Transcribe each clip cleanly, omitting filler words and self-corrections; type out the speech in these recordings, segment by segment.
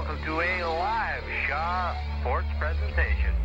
welcome to a live Shaw Sports presentation.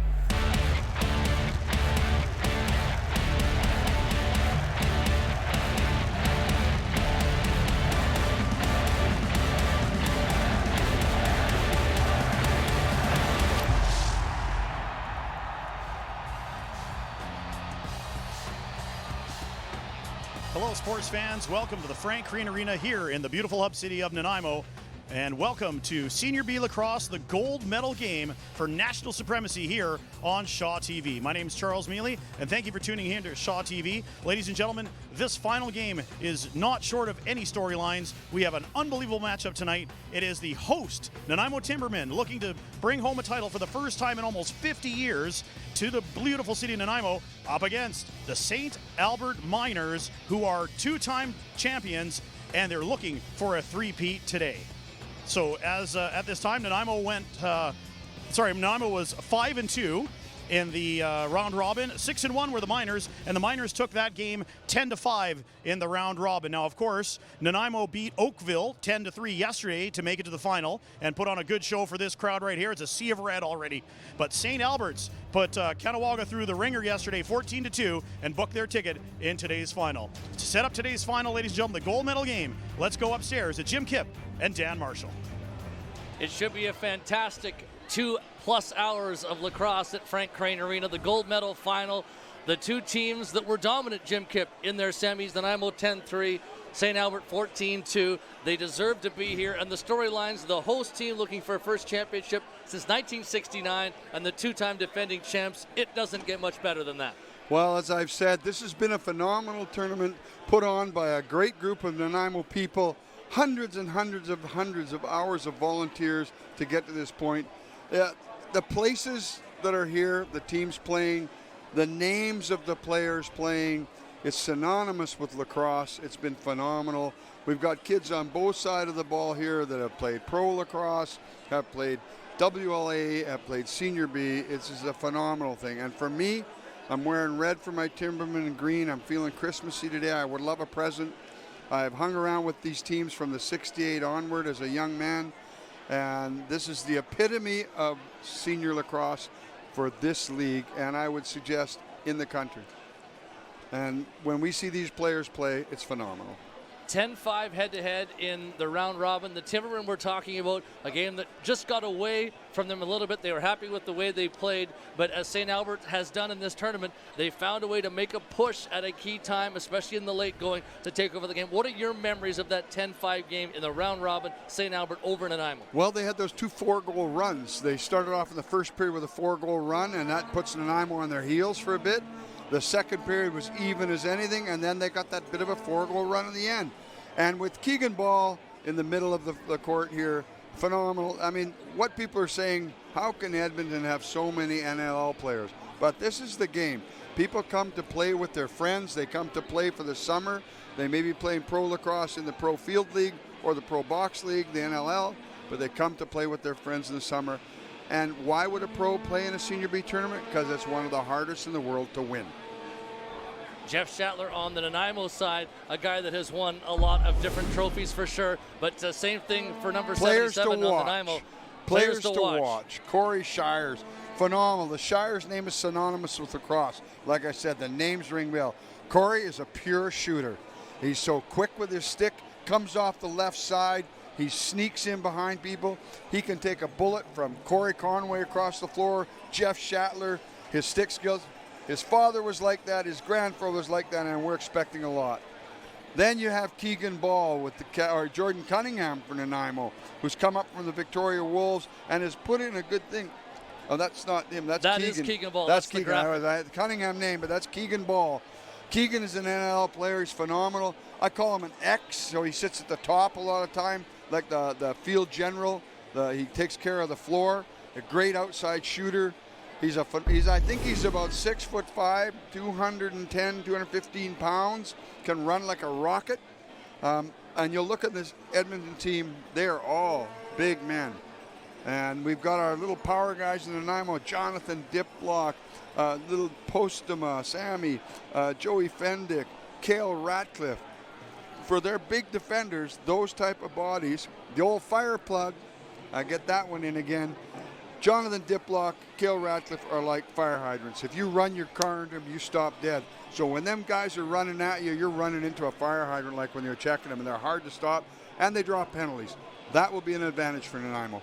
Hello, sports fans. Welcome to the Frank Crane Arena here in the beautiful hub city of Nanaimo. And welcome to Senior B Lacrosse, the gold medal game for national supremacy here on Shaw TV. My name is Charles Mealy, and thank you for tuning in to Shaw TV. Ladies and gentlemen, this final game is not short of any storylines. We have an unbelievable matchup tonight. It is the host, Nanaimo Timbermen, looking to bring home a title for the first time in almost 50 years to the beautiful city of Nanaimo, up against the St. Albert Miners, who are two-time champions, and they're looking for a three-peat today. So as at this time, Nanaimo was 5-2 in the round robin. 6-1 were the Miners, and the Miners took that game 10-5 in the round robin. Now, of course, Nanaimo beat Oakville 10-3 yesterday to make it to the final and put on a good show for this crowd right here. It's a sea of red already. But St. Albert's put Caughnawaga through the ringer yesterday 14-2 and booked their ticket in today's final. To set up today's final, ladies and gentlemen, the gold medal game, let's go upstairs to Jim Kipp and Dan Marshall. It should be a fantastic 2+ hours of lacrosse at Frank Crane Arena. The gold medal final. The two teams that were dominant, Jim Kipp, in their semis, Nanaimo 10-3, St. Albert 14-2. They deserve to be here. And the storylines, the host team looking for a first championship since 1969 and the two-time defending champs. It doesn't get much better than that. Well, as I've said, this has been a phenomenal tournament put on by a great group of Nanaimo people. Hundreds and hundreds of hours of volunteers to get to this point. The places that are here, the teams playing, the names of the players playing, it's synonymous with lacrosse. It's been phenomenal. We've got kids on both sides of the ball here that have played pro lacrosse, have played WLA, have played Senior B. It's just a phenomenal thing. And for me, I'm wearing red for my Timberman and green. I'm feeling Christmassy today. I would love a present. I've hung around with these teams from the 68 onward as a young man, and this is the epitome of senior lacrosse for this league, and I would suggest in the country. And when we see these players play, it's phenomenal. 10-5 head-to-head in the round robin. The Timbermen we're talking about, a game that just got away from them a little bit. They were happy with the way they played, but as St. Albert has done in this tournament, they found a way to make a push at a key time, especially in the late going, to take over the game. What are your memories of that 10-5 game in the round robin, St. Albert over Nanaimo? Well, they had those two 4-goal runs. They started off in the first period with a 4-goal run, and that puts Nanaimo on their heels for a bit. The second period was even as anything, and then they got that bit of a 4-goal run in the end. And with Keegan Ball in the middle of the court here, phenomenal. I mean, what people are saying, how can Edmonton have so many NLL players? But this is the game. People come to play with their friends. They come to play for the summer. They may be playing pro lacrosse in the Pro Field League or the Pro Box League, the NLL, but they come to play with their friends in the summer. And why would a pro play in a Senior B tournament? Because it's one of the hardest in the world to win. Jeff Shatler on the Nanaimo side, a guy that has won a lot of different trophies for sure, but same thing for number 77 on Nanaimo. Players to watch. Corey Shires, phenomenal. The Shires name is synonymous with lacrosse. Like I said, the names ring bell. Corey is a pure shooter. He's so quick with his stick, comes off the left side, he sneaks in behind people. He can take a bullet from Corey Conway across the floor, Jeff Shatler, his stick skills. His father was like that, his grandfather was like that, and we're expecting a lot. Then you have Keegan Ball with or Jordan Cunningham for Nanaimo, who's come up from the Victoria Wolves and has put in a good thing. Oh, that's not him. That's Keegan. That is Keegan Ball. That's Keegan. I had the Cunningham name, but that's Keegan Ball. Keegan is an NLL player. He's phenomenal. I call him an X, so he sits at the top a lot of time, like the field general. He takes care of the floor. A great outside shooter. I think he's about 6'5", 210, 215 pounds. Can run like a rocket. And you'll look at this Edmonton team; they are all big men. And we've got our little power guys in Nanaimo: Jonathan Diplock, little Postuma, Sammy, Joey Fendick, Cale Ratcliffe. For their big defenders, those type of bodies, the old fire plug, get that one in again. Jonathan Diplock, Cale Radcliffe are like fire hydrants. If you run your car into them, you stop dead. So when them guys are running at you, you're running into a fire hydrant like when you're checking them, and they're hard to stop, and they draw penalties. That will be an advantage for Nanaimo.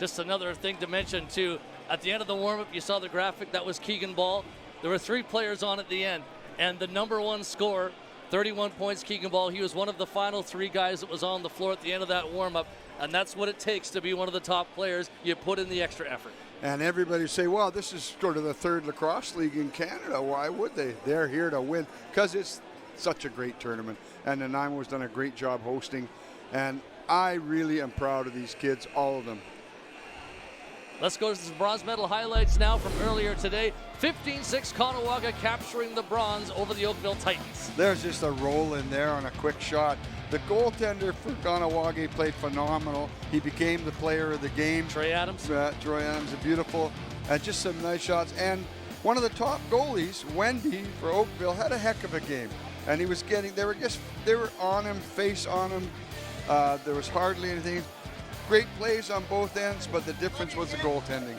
Just another thing to mention, too. At the end of the warm-up, you saw the graphic. That was Keegan Ball. There were 3 players on at the end, and the number 1 scorer, 31 points, Keegan Ball. He was one of the final 3 guys that was on the floor at the end of that warm-up, and that's what it takes to be one of the top players. You put in the extra effort. And everybody say, well, this is sort of the 3rd lacrosse league in Canada. Why would they? They're here to win because it's such a great tournament, and Nanaimo has done a great job hosting, and I really am proud of these kids, all of them. Let's go to some bronze medal highlights now from earlier today. 15-6 Kahnawake capturing the bronze over the Oakville Titans. There's just a roll in there on a quick shot. The goaltender for Kahnawake played phenomenal. He became the player of the game. Troy Adams. Troy Adams, beautiful. And just some nice shots. And one of the top goalies, Wendy for Oakville, had a heck of a game. And he was getting, they were on him, face on him. There was hardly anything. Great plays on both ends, but the difference was the goaltending.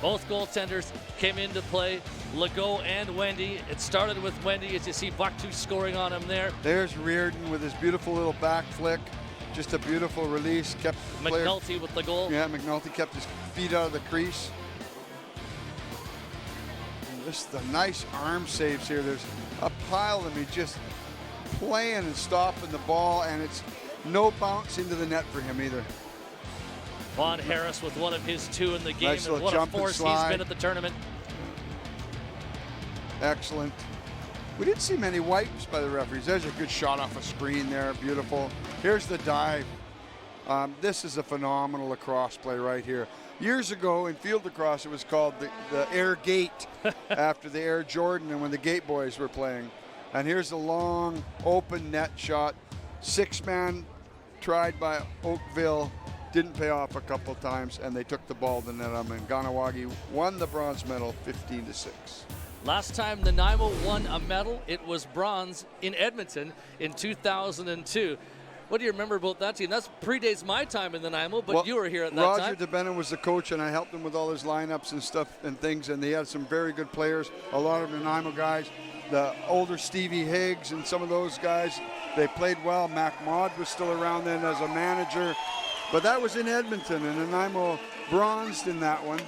Both goaltenders came into play, Legault and Wendy. It started with Wendy, as you see Bucktu scoring on him there. There's Reardon with his beautiful little back flick. Just a beautiful release. Kept McNulty with the goal. Yeah, McNulty kept his feet out of the crease. And just the nice arm saves here. There's a pile of them. He's just playing and stopping the ball, and it's no bounce into the net for him either. Vaughn Harris with one of his 2 in the game, Nice and what a force he's been at the tournament. Excellent. We didn't see many wipes by the referees. There's a good shot off a screen there, beautiful. Here's the dive. This is a phenomenal lacrosse play right here. Years ago in field lacrosse, it was called the Air Gate after the Air Jordan and when the Gate Boys were playing. And here's a long open net shot. 6-man tried by Oakville, didn't pay off a couple times, and they took the ball to net. And Kahnawake won the bronze medal 15-6. Last time Nanaimo won a medal, it was bronze in Edmonton in 2002. What do you remember about that team? That predates my time in Nanaimo, but you were here at that time. Roger DeBenham was the coach, and I helped him with all his lineups and stuff and things, and they had some very good players, a lot of Nanaimo guys. The older Stevie Higgs and some of those guys, they played well. Mac Maud was still around then as a manager. But that was in Edmonton, and Nanaimo bronzed in that one.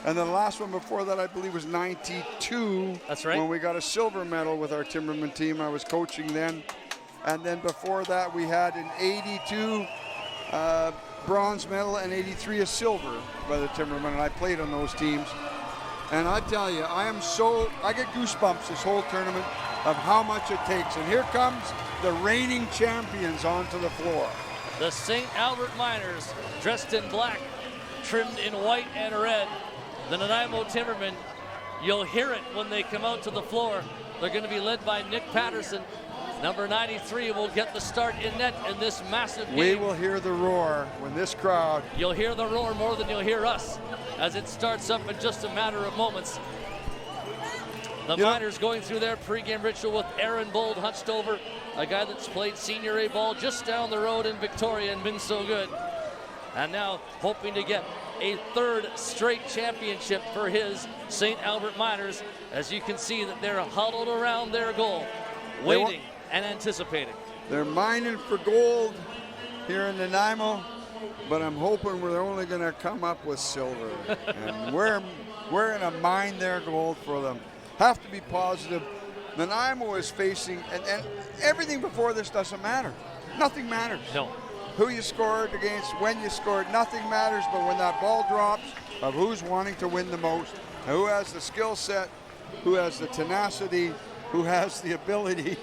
And the last one before that, I believe, was 92. That's right. When we got a silver medal with our Timberman team. I was coaching then. And then before that, we had an 82 bronze medal and 83 a silver by the Timbermen. And I played on those teams. And I tell you, I get goosebumps this whole tournament of how much it takes. And here comes the reigning champions onto the floor. The St. Albert Miners, dressed in black, trimmed in white and red. The Nanaimo Timbermen, you'll hear it when they come out to the floor. They're going to be led by Nick Patterson. Number 93 will get the start in net in this massive game. We will hear the roar when this crowd. You'll hear the roar more than you'll hear us as it starts up in just a matter of moments. The Miners going through their pregame ritual with Aaron Bold hunched over, a guy that's played senior A ball just down the road in Victoria and been so good. And now hoping to get a 3rd straight championship for his St. Albert Miners, as you can see that they're huddled around their goal, waiting and anticipating. They're mining for gold here in Nanaimo, but I'm hoping we're only going to come up with silver. And we're going to mine their gold for them. Have to be positive. Nanaimo is facing, and everything before this doesn't matter. Nothing matters. No. Who you scored against, when you scored, nothing matters. But when that ball drops, of who's wanting to win the most, and who has the skill set, who has the tenacity, who has the ability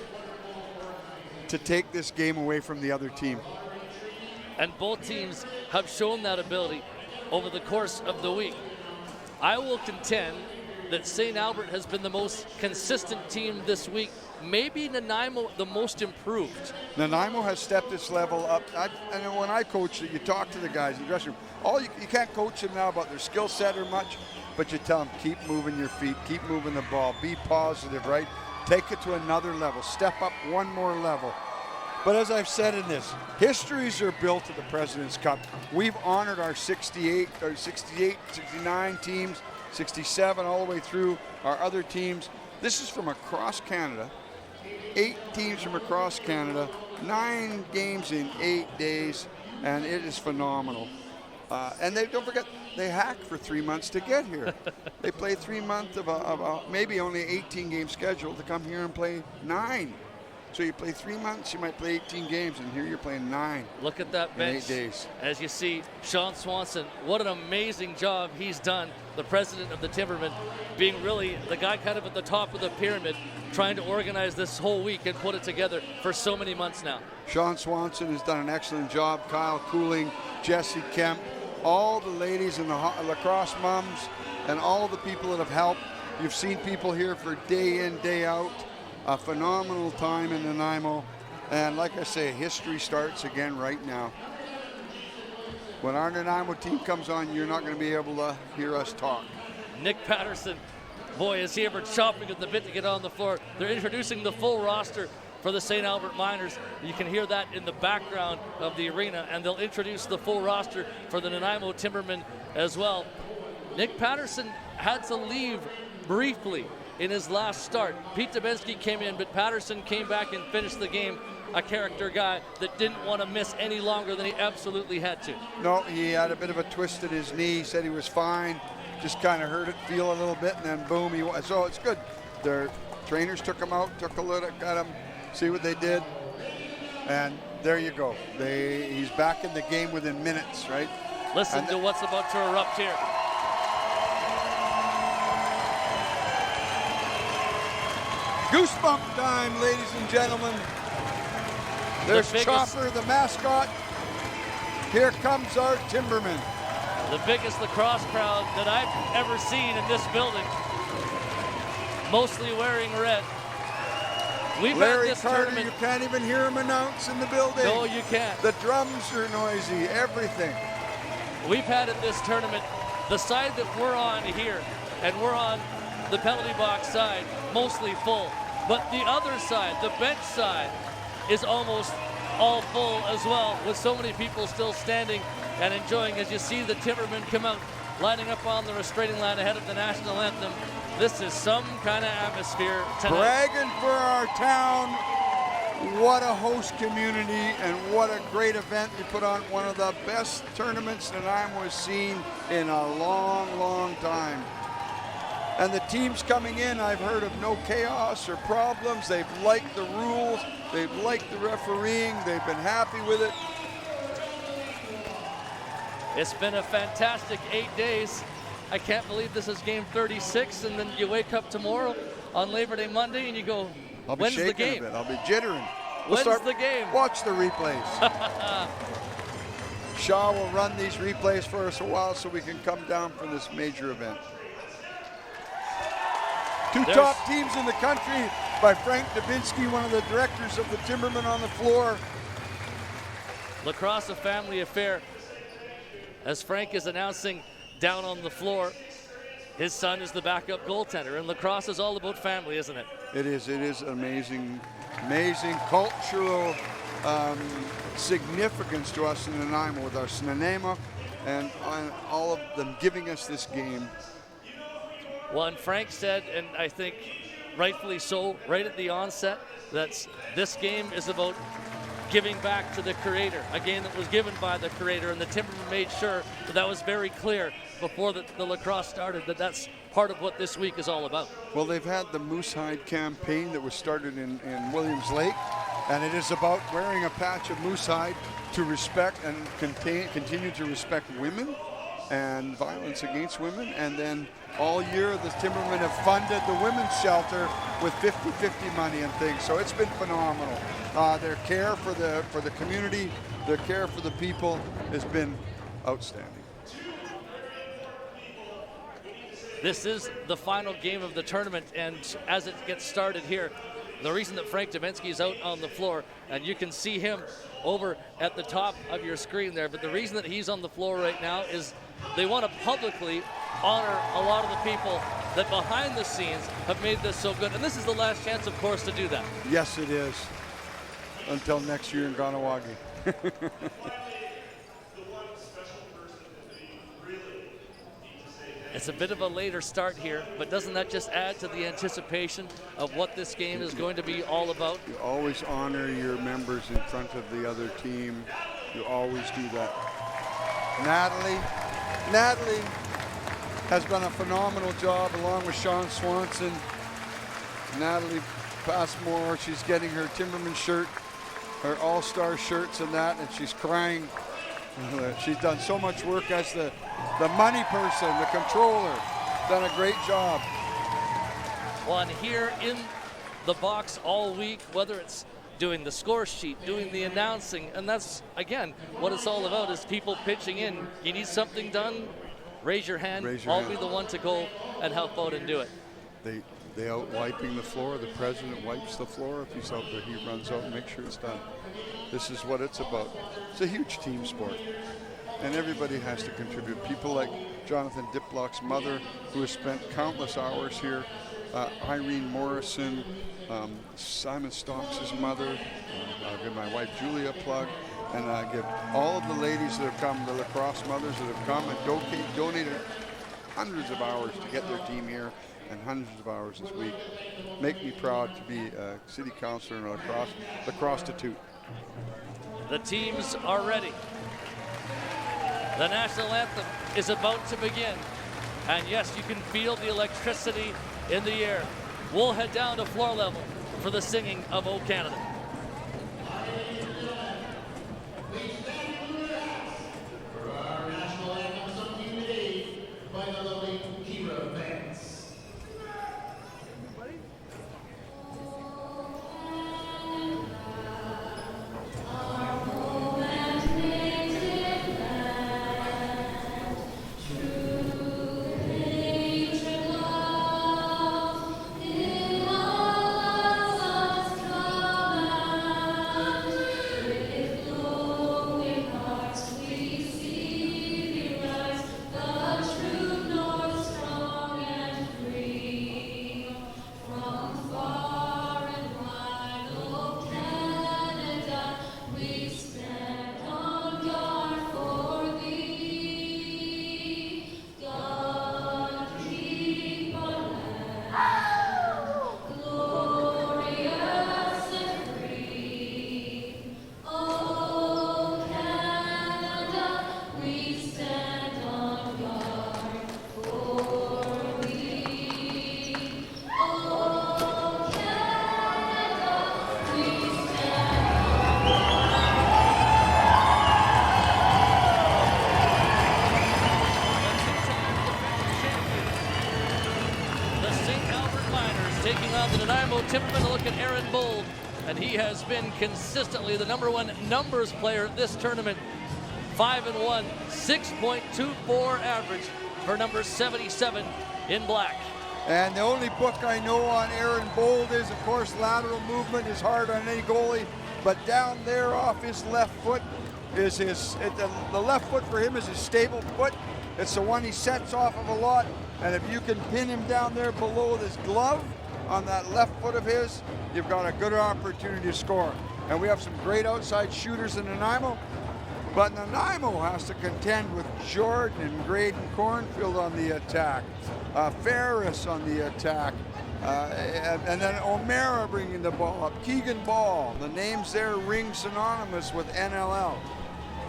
to take this game away from the other team. And both teams have shown that ability over the course of the week. I will contend that St. Albert has been the most consistent team this week. Maybe Nanaimo the most improved. Nanaimo has stepped its level up. And when I coach, you talk to the guys in the dressing room. You can't coach them now about their skill set or much, but you tell them, keep moving your feet, keep moving the ball, be positive, right? Take it to another level, step up one more level. But as I've said in this, histories are built at the President's Cup. We've honored our 68, 69 teams, 67 all the way through our other teams. This is from across Canada. 8 teams from across Canada, 9 games in 8 days, and it is phenomenal. And don't forget, they hacked for 3 months to get here. They play 3 months of a maybe only 18-game schedule to come here and play 9. So you play 3 months, you might play 18 games, and here you're playing 9. Look at that bench. In 8 days. As you see, Sean Swanson, what an amazing job he's done, the president of the Timbermen, being really the guy kind of at the top of the pyramid, trying to organize this whole week and put it together for so many months now. Sean Swanson has done an excellent job. Kyle Cooling, Jesse Kemp, all the ladies and the lacrosse moms, and all the people that have helped. You've seen people here for day in, day out. A phenomenal time in Nanaimo, and like I say, history starts again right now. When our Nanaimo team comes on, you're not going to be able to hear us talk. Nick Patterson, boy, is he ever chopping at the bit to get on the floor. They're introducing the full roster for the St. Albert Miners. You can hear that in the background of the arena, and they'll introduce the full roster for the Nanaimo Timbermen as well. Nick Patterson had to leave briefly in his last start. Pete Dubinsky came in, but Patterson came back and finished the game. A character guy that didn't want to miss any longer than he absolutely had to. No, he had a bit of a twist at his knee. He said he was fine. Just kind of hurt it, feel a little bit, and then boom, so it's good. Their trainers took him out, took a look at him, see what they did, and there you go. He's back in the game within minutes, right? Listen to what's about to erupt here. Goosebump time, ladies and gentlemen. There's Chopper, the mascot. Here comes our Timbermen. The biggest lacrosse crowd that I've ever seen in this building. Mostly wearing red. We've Larry had this Carter, tournament. you can't even hear him announce in the building. No, you can't. The drums are noisy, everything. We've had at this tournament, the side that we're on here, and we're on the penalty box side, mostly full. But the other side, the bench side, is almost all full as well, with so many people still standing and enjoying as you see the Timbermen come out, lining up on the restraining line ahead of the national anthem. This is some kind of atmosphere tonight. Bragging for our town. What a host community and what a great event. We put on one of the best tournaments Nanaimo has seen in a long, long time. And the teams coming in, I've heard of no chaos or problems. They've liked the rules. They've liked the refereeing. They've been happy with it. It's been a fantastic 8 days. I can't believe this is game 36, and then you wake up tomorrow on Labor Day Monday and you go, when's the game? I'll be jittering. When's the game? Watch the replays. Shaw will run these replays for us a while so we can come down for this major event. Two top teams in the country by Frank Dubinsky, one of the directors of the Timbermen on the floor. Lacrosse, a family affair. As Frank is announcing down on the floor, his son is the backup goaltender, and lacrosse is all about family, isn't it? It is amazing, amazing cultural significance to us in Nanaimo with our Nanaimo and all of them giving us this game. Well, and Frank said, and I think rightfully so, right at the onset, that this game is about giving back to the Creator, a game that was given by the Creator, and the Timbermen made sure that was very clear before the lacrosse started, that that's part of what this week is all about. Well, they've had the Moosehide campaign that was started in Williams Lake, and it is about wearing a patch of moosehide to respect and continue to respect women and violence against women. And then all year the Timbermen have funded the women's shelter with 50-50 money and things. So it's been phenomenal. Their care for the community, their care for the people has been outstanding. This is the final game of the tournament, and as it gets started here, the reason that Frank Dubinsky is out on the floor, and you can see him over at the top of your screen there, but the reason that he's on the floor right now is they want to publicly honor a lot of the people that behind the scenes have made this so good. And this is the last chance, of course, to do that. Yes, it is. until next year in Ganawagi. It's a bit of a later start here, but doesn't that just add to the anticipation of what this game is going to be all about? You always honor your members in front of the other team. You always do that. Natalie has done a phenomenal job along with Sean Swanson. Natalie Passmore, she's getting her Timberman shirt, her all-star shirts and that, and she's crying. She's done so much work as the money person, the controller. Done a great job. Well, and here in the box all week, whether it's doing the score sheet, doing the announcing, and that's, again, what it's all about is people pitching in. You need something done, raise your hand. I'll be the one to go and help out and do it. They out wiping the floor. The president wipes the floor. If he's out there, he runs out and makes sure it's done. This is what it's about. It's a huge team sport, and everybody has to contribute. People like Jonathan Diplock's mother, who has spent countless hours here, Irene Morrison, Simon Stocks' mother. I'll give my wife Julia a plug, and I give all of the ladies that have come, the lacrosse mothers that have come and donated hundreds of hours to get their team here, and hundreds of hours this week. Make me proud to be a city councilor in lacrosse to toot. The teams are ready. The national anthem is about to begin. And yes, you can feel the electricity in the air. We'll head down to floor level for the singing of O Canada. For our national anthem sung today by the lovely Kira fans. taking on the Nanaimo Timbermen. A look at Aaron Bold, and he has been consistently the #1 numbers player this tournament. 5-1, 6.24 average for number 77 in black. And the only book I know on Aaron Bold is, of course, lateral movement is hard on any goalie, but down there off his left foot is the left foot for him is his stable foot. It's the one he sets off of a lot, and if you can pin him down there below this glove on that left foot of his, you've got a good opportunity to score. And we have some great outside shooters in Nanaimo, but Nanaimo has to contend with Jordan and Graydon Cornfield on the attack, Ferris on the attack, and then O'Mara bringing the ball up, Keegan Ball. The names there ring synonymous with NLL.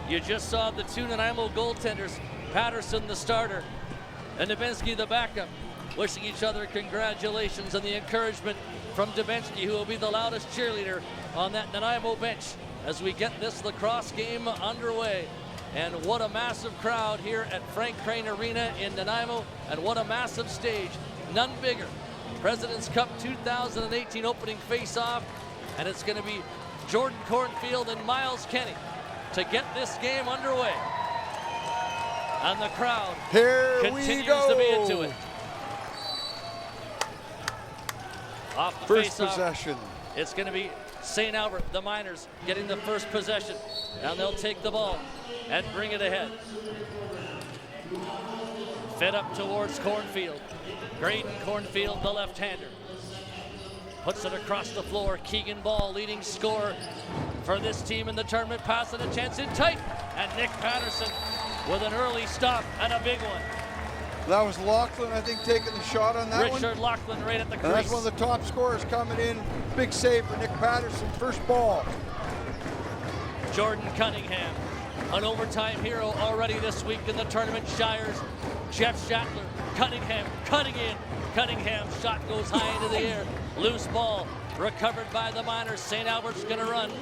You just saw the two Nanaimo goaltenders, Patterson the starter and Dubinsky the backup, wishing each other congratulations and the encouragement from Dubinsky, who will be the loudest cheerleader on that Nanaimo bench as we get this lacrosse game underway. And what a massive crowd here at Frank Crane Arena in Nanaimo, and what a massive stage, none bigger. President's Cup 2018 opening face-off, and it's going to be Jordan Cornfield and Miles Kenny to get this game underway. And the crowd continues to be into it. Off the First face-off, possession. it's going to be St. Albert, the Miners, getting the first possession. And they'll take the ball and bring it ahead. Fed up towards Cornfield. Graydon Cornfield, the left-hander. Puts it across the floor. Keegan Ball, leading scorer for this team in the tournament. Passing a chance in tight, and Nick Patterson with an early stop and a big one. That was Lachlan, I think, taking the shot on that one. Richard Lachlan right at the crease. And that's one of the top scorers coming in. Big save for Nick Patterson, first ball. Jordan Cunningham, an overtime hero already this week in the tournament. Shires, Jeff Shatler, Cunningham cutting in. Cunningham's shot goes high into the air. Loose ball recovered by the Miners. St. Albert's going to run.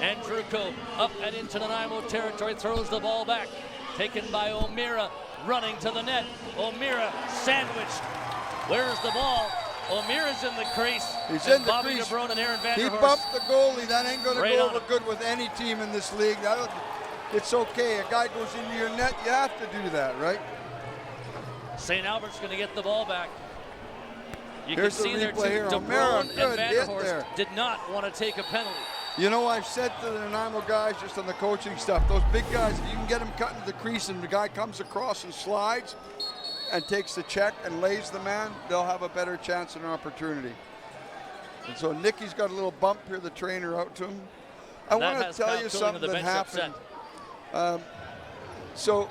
And Druko up and into Nanaimo territory, throws the ball back. Taken by O'Meara, running to the net. O'Meara sandwiched. Where's the ball? O'Meara's in the crease. He's in the Bobby crease. DeBrone and Aaron Vanderhorst. He bumped the goalie. That ain't going to Right go on over it. good with any team in this league. It's okay. A guy goes into your net, you have to do that, right? St. Albert's going to get the ball back. You Here's can see the there replay too. here. O'Meara, DeBrone good and hit Vanderhorst there. did not want to take a penalty. You know, I've said to the Nanaimo guys just on the coaching stuff, those big guys, if you can get them cut into the crease and the guy comes across and slides and takes the check and lays the man, they'll have a better chance and opportunity. And so Nicky's got a little bump here, the trainer out to him. I That want to has tell Kyle you Killing of something the that bench happened. upset. So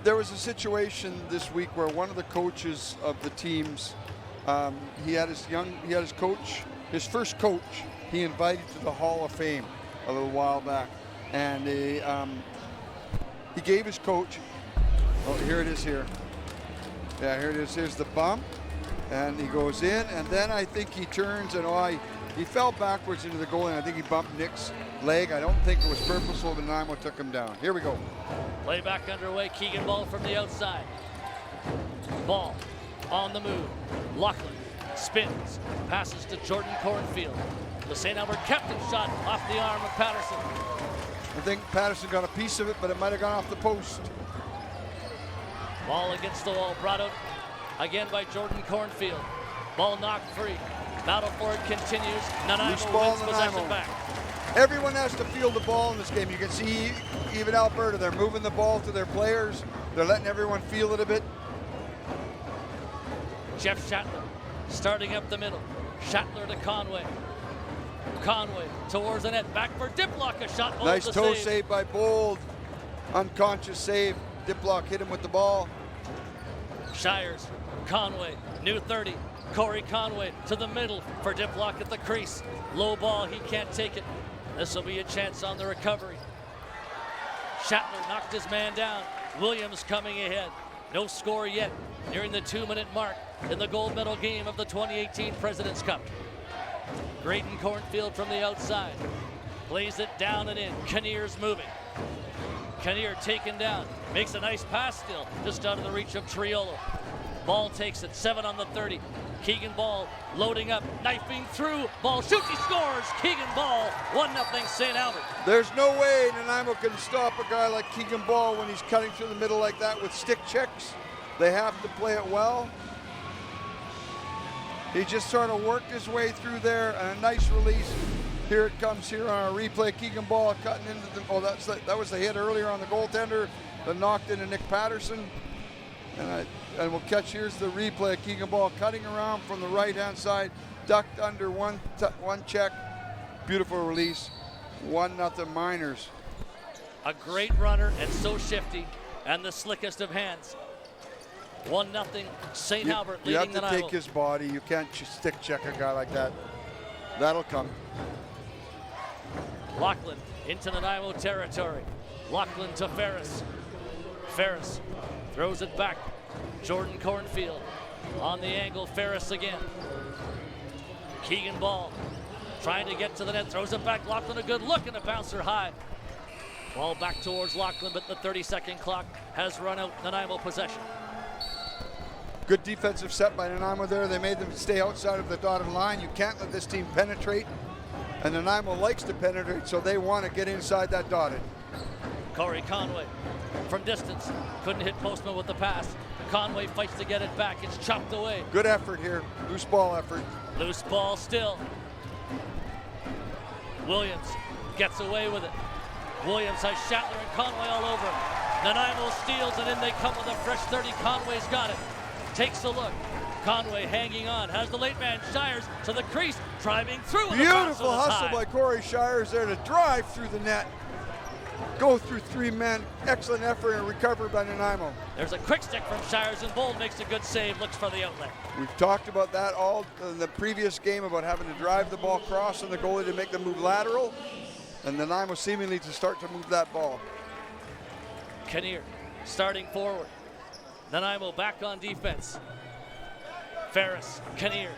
there was a situation this week where one of the coaches of the teams, he had his coach, his first coach, he invited to the Hall of Fame a little while back, and he gave his coach. Oh, here it is here. Yeah, here it is. Here's the bump, and he goes in, and then I think he turns and he fell backwards into the goal, and I think he bumped Nick's leg. I don't think it was purposeful, but Nanaimo took him down. Here we go. Play back underway. Keegan Ball from the outside. Ball on the move. Lachlan spins. Passes to Jordan Cornfield. The St. Albert captain shot off the arm of Patterson. I think Patterson got a piece of it, but it might have gone off the post. Ball against the wall. Brought out again by Jordan Cornfield. Ball knocked free. Battle for it continues. Nanaimo Loose ball, wins possession Nanaimo. back. Everyone has to field the ball in this game. You can see even Alberta, they're moving the ball to their players. They're letting everyone feel it a bit. Jeff Shatler starting up the middle. Shatler to Conway. Conway towards the net. Back for Diplock. A shot. Nice the toe save. save by Bold. Unconscious save. Diplock hit him with the ball. Shires, Conway, new 30. Corey Conway to the middle for Diplock at the crease. Low ball, he can't take it. This will be a chance on the recovery. Shatler knocked his man down. Williams coming ahead. No score yet, nearing the 2-minute mark in the gold medal game of the 2018 President's Cup. Graydon Cornfield from the outside. Plays it down and in. Kinnear's moving. Kinnear taken down. Makes a nice pass still, just out of the reach of Triolo. Ball takes it, 7 on the 30. Keegan Ball loading up, knifing through. Ball shoots, he scores. Keegan Ball, 1-0 St. Albert. There's no way Nanaimo can stop a guy like Keegan Ball when he's cutting through the middle like that with stick checks. They have to play it well. He just sort of worked his way through there, and a nice release. Here it comes here on our replay. Keegan Ball cutting into the, that was the hit earlier on the goaltender that knocked into Nick Patterson. And we'll catch, here's the replay. Keegan Ball cutting around from the right-hand side, ducked under one check. Beautiful release. 1-0 Miners. A great runner and so shifty, and the slickest of hands. 1-0 St. Albert You leading have to Nanaimo. take his body. You can't stick check a guy like that. That'll come. Lachlan into Nanaimo territory. Lachlan to Ferris. Ferris throws it back. Jordan Cornfield on the angle. Ferris again. Keegan Ball trying to get to the net. Throws it back. Lachlan a good look and a bouncer high. Ball back towards Lachlan, but the 30-second clock has run out. Nanaimo possession. Good defensive set by Nanaimo there. They made them stay outside of the dotted line. You can't let this team penetrate. And Nanaimo likes to penetrate, so they want to get inside that dotted. Corey Conway from distance. Couldn't hit Postman with the pass. Conway fights to get it back. It's chopped away. Good effort here. Loose ball effort. Loose ball still. Williams gets away with it. Williams has Shatler and Conway all over him. Nanaimo steals, and in they come with a fresh 30. Conway's got it. Takes a look. Conway hanging on, has the late man Shires to the crease, driving through. Beautiful hustle by Corey Shires there to drive through the net. Go through 3 men. Excellent effort and recovery by Nanaimo. There's a quick stick from Shires, and Bold makes a good save, looks for the outlet. We've talked about that all in the previous game about having to drive the ball across and the goalie to make them move lateral, and Nanaimo seemingly to start to move that ball. Kinnear starting forward. Nanaimo back on defense. Ferris, Kinnear.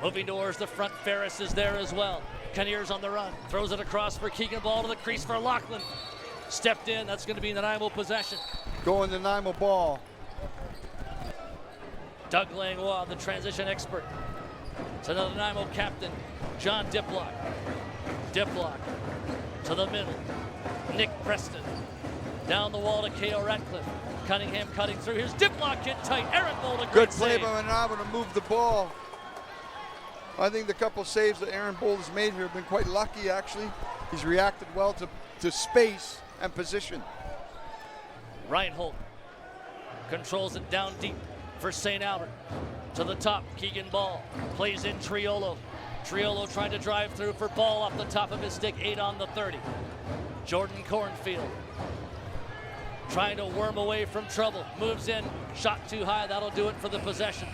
Moving towards the front, Ferris is there as well. Kinnear's on the run, throws it across for Keegan, ball to the crease for Lachlan. Stepped in, that's going to be Nanaimo possession. Going Nanaimo ball. Doug Langlois, the transition expert. To the Nanaimo captain, John Diplock. Diplock to the middle. Nick Preston. Down the wall to K.O. Ratcliffe. Cunningham cutting through. Here's Diplock in tight. Aaron Bold, a great Good play save. by Nanaimo to move the ball. I think the couple saves that Aaron Bold has made here have been quite lucky, actually. He's reacted well to space and position. Reinhold controls it down deep for St. Albert. To the top, Keegan Ball plays in Triolo. Triolo trying to drive through for Ball off the top of his stick, 8 on the 30. Jordan Cornfield trying to worm away from trouble. Moves in, shot too high, that'll do it for the possession.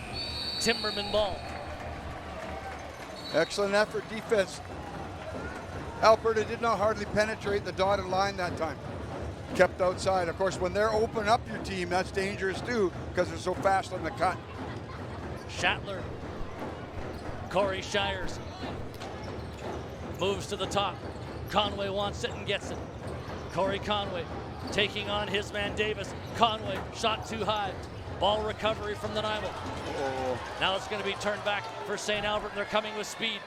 Timberman ball. Excellent effort, defense. Alberta did not hardly penetrate the dotted line that time. Kept outside. Of course, when they're open up your team, that's dangerous too, because they're so fast on the cut. Shatler. Corey Shires moves to the top. Conway wants it and gets it. Corey Conway taking on his man Davis. Conway shot too high. Ball recovery from Nanaimo. Now it's going to be turned back for St. Albert. They're coming with speed.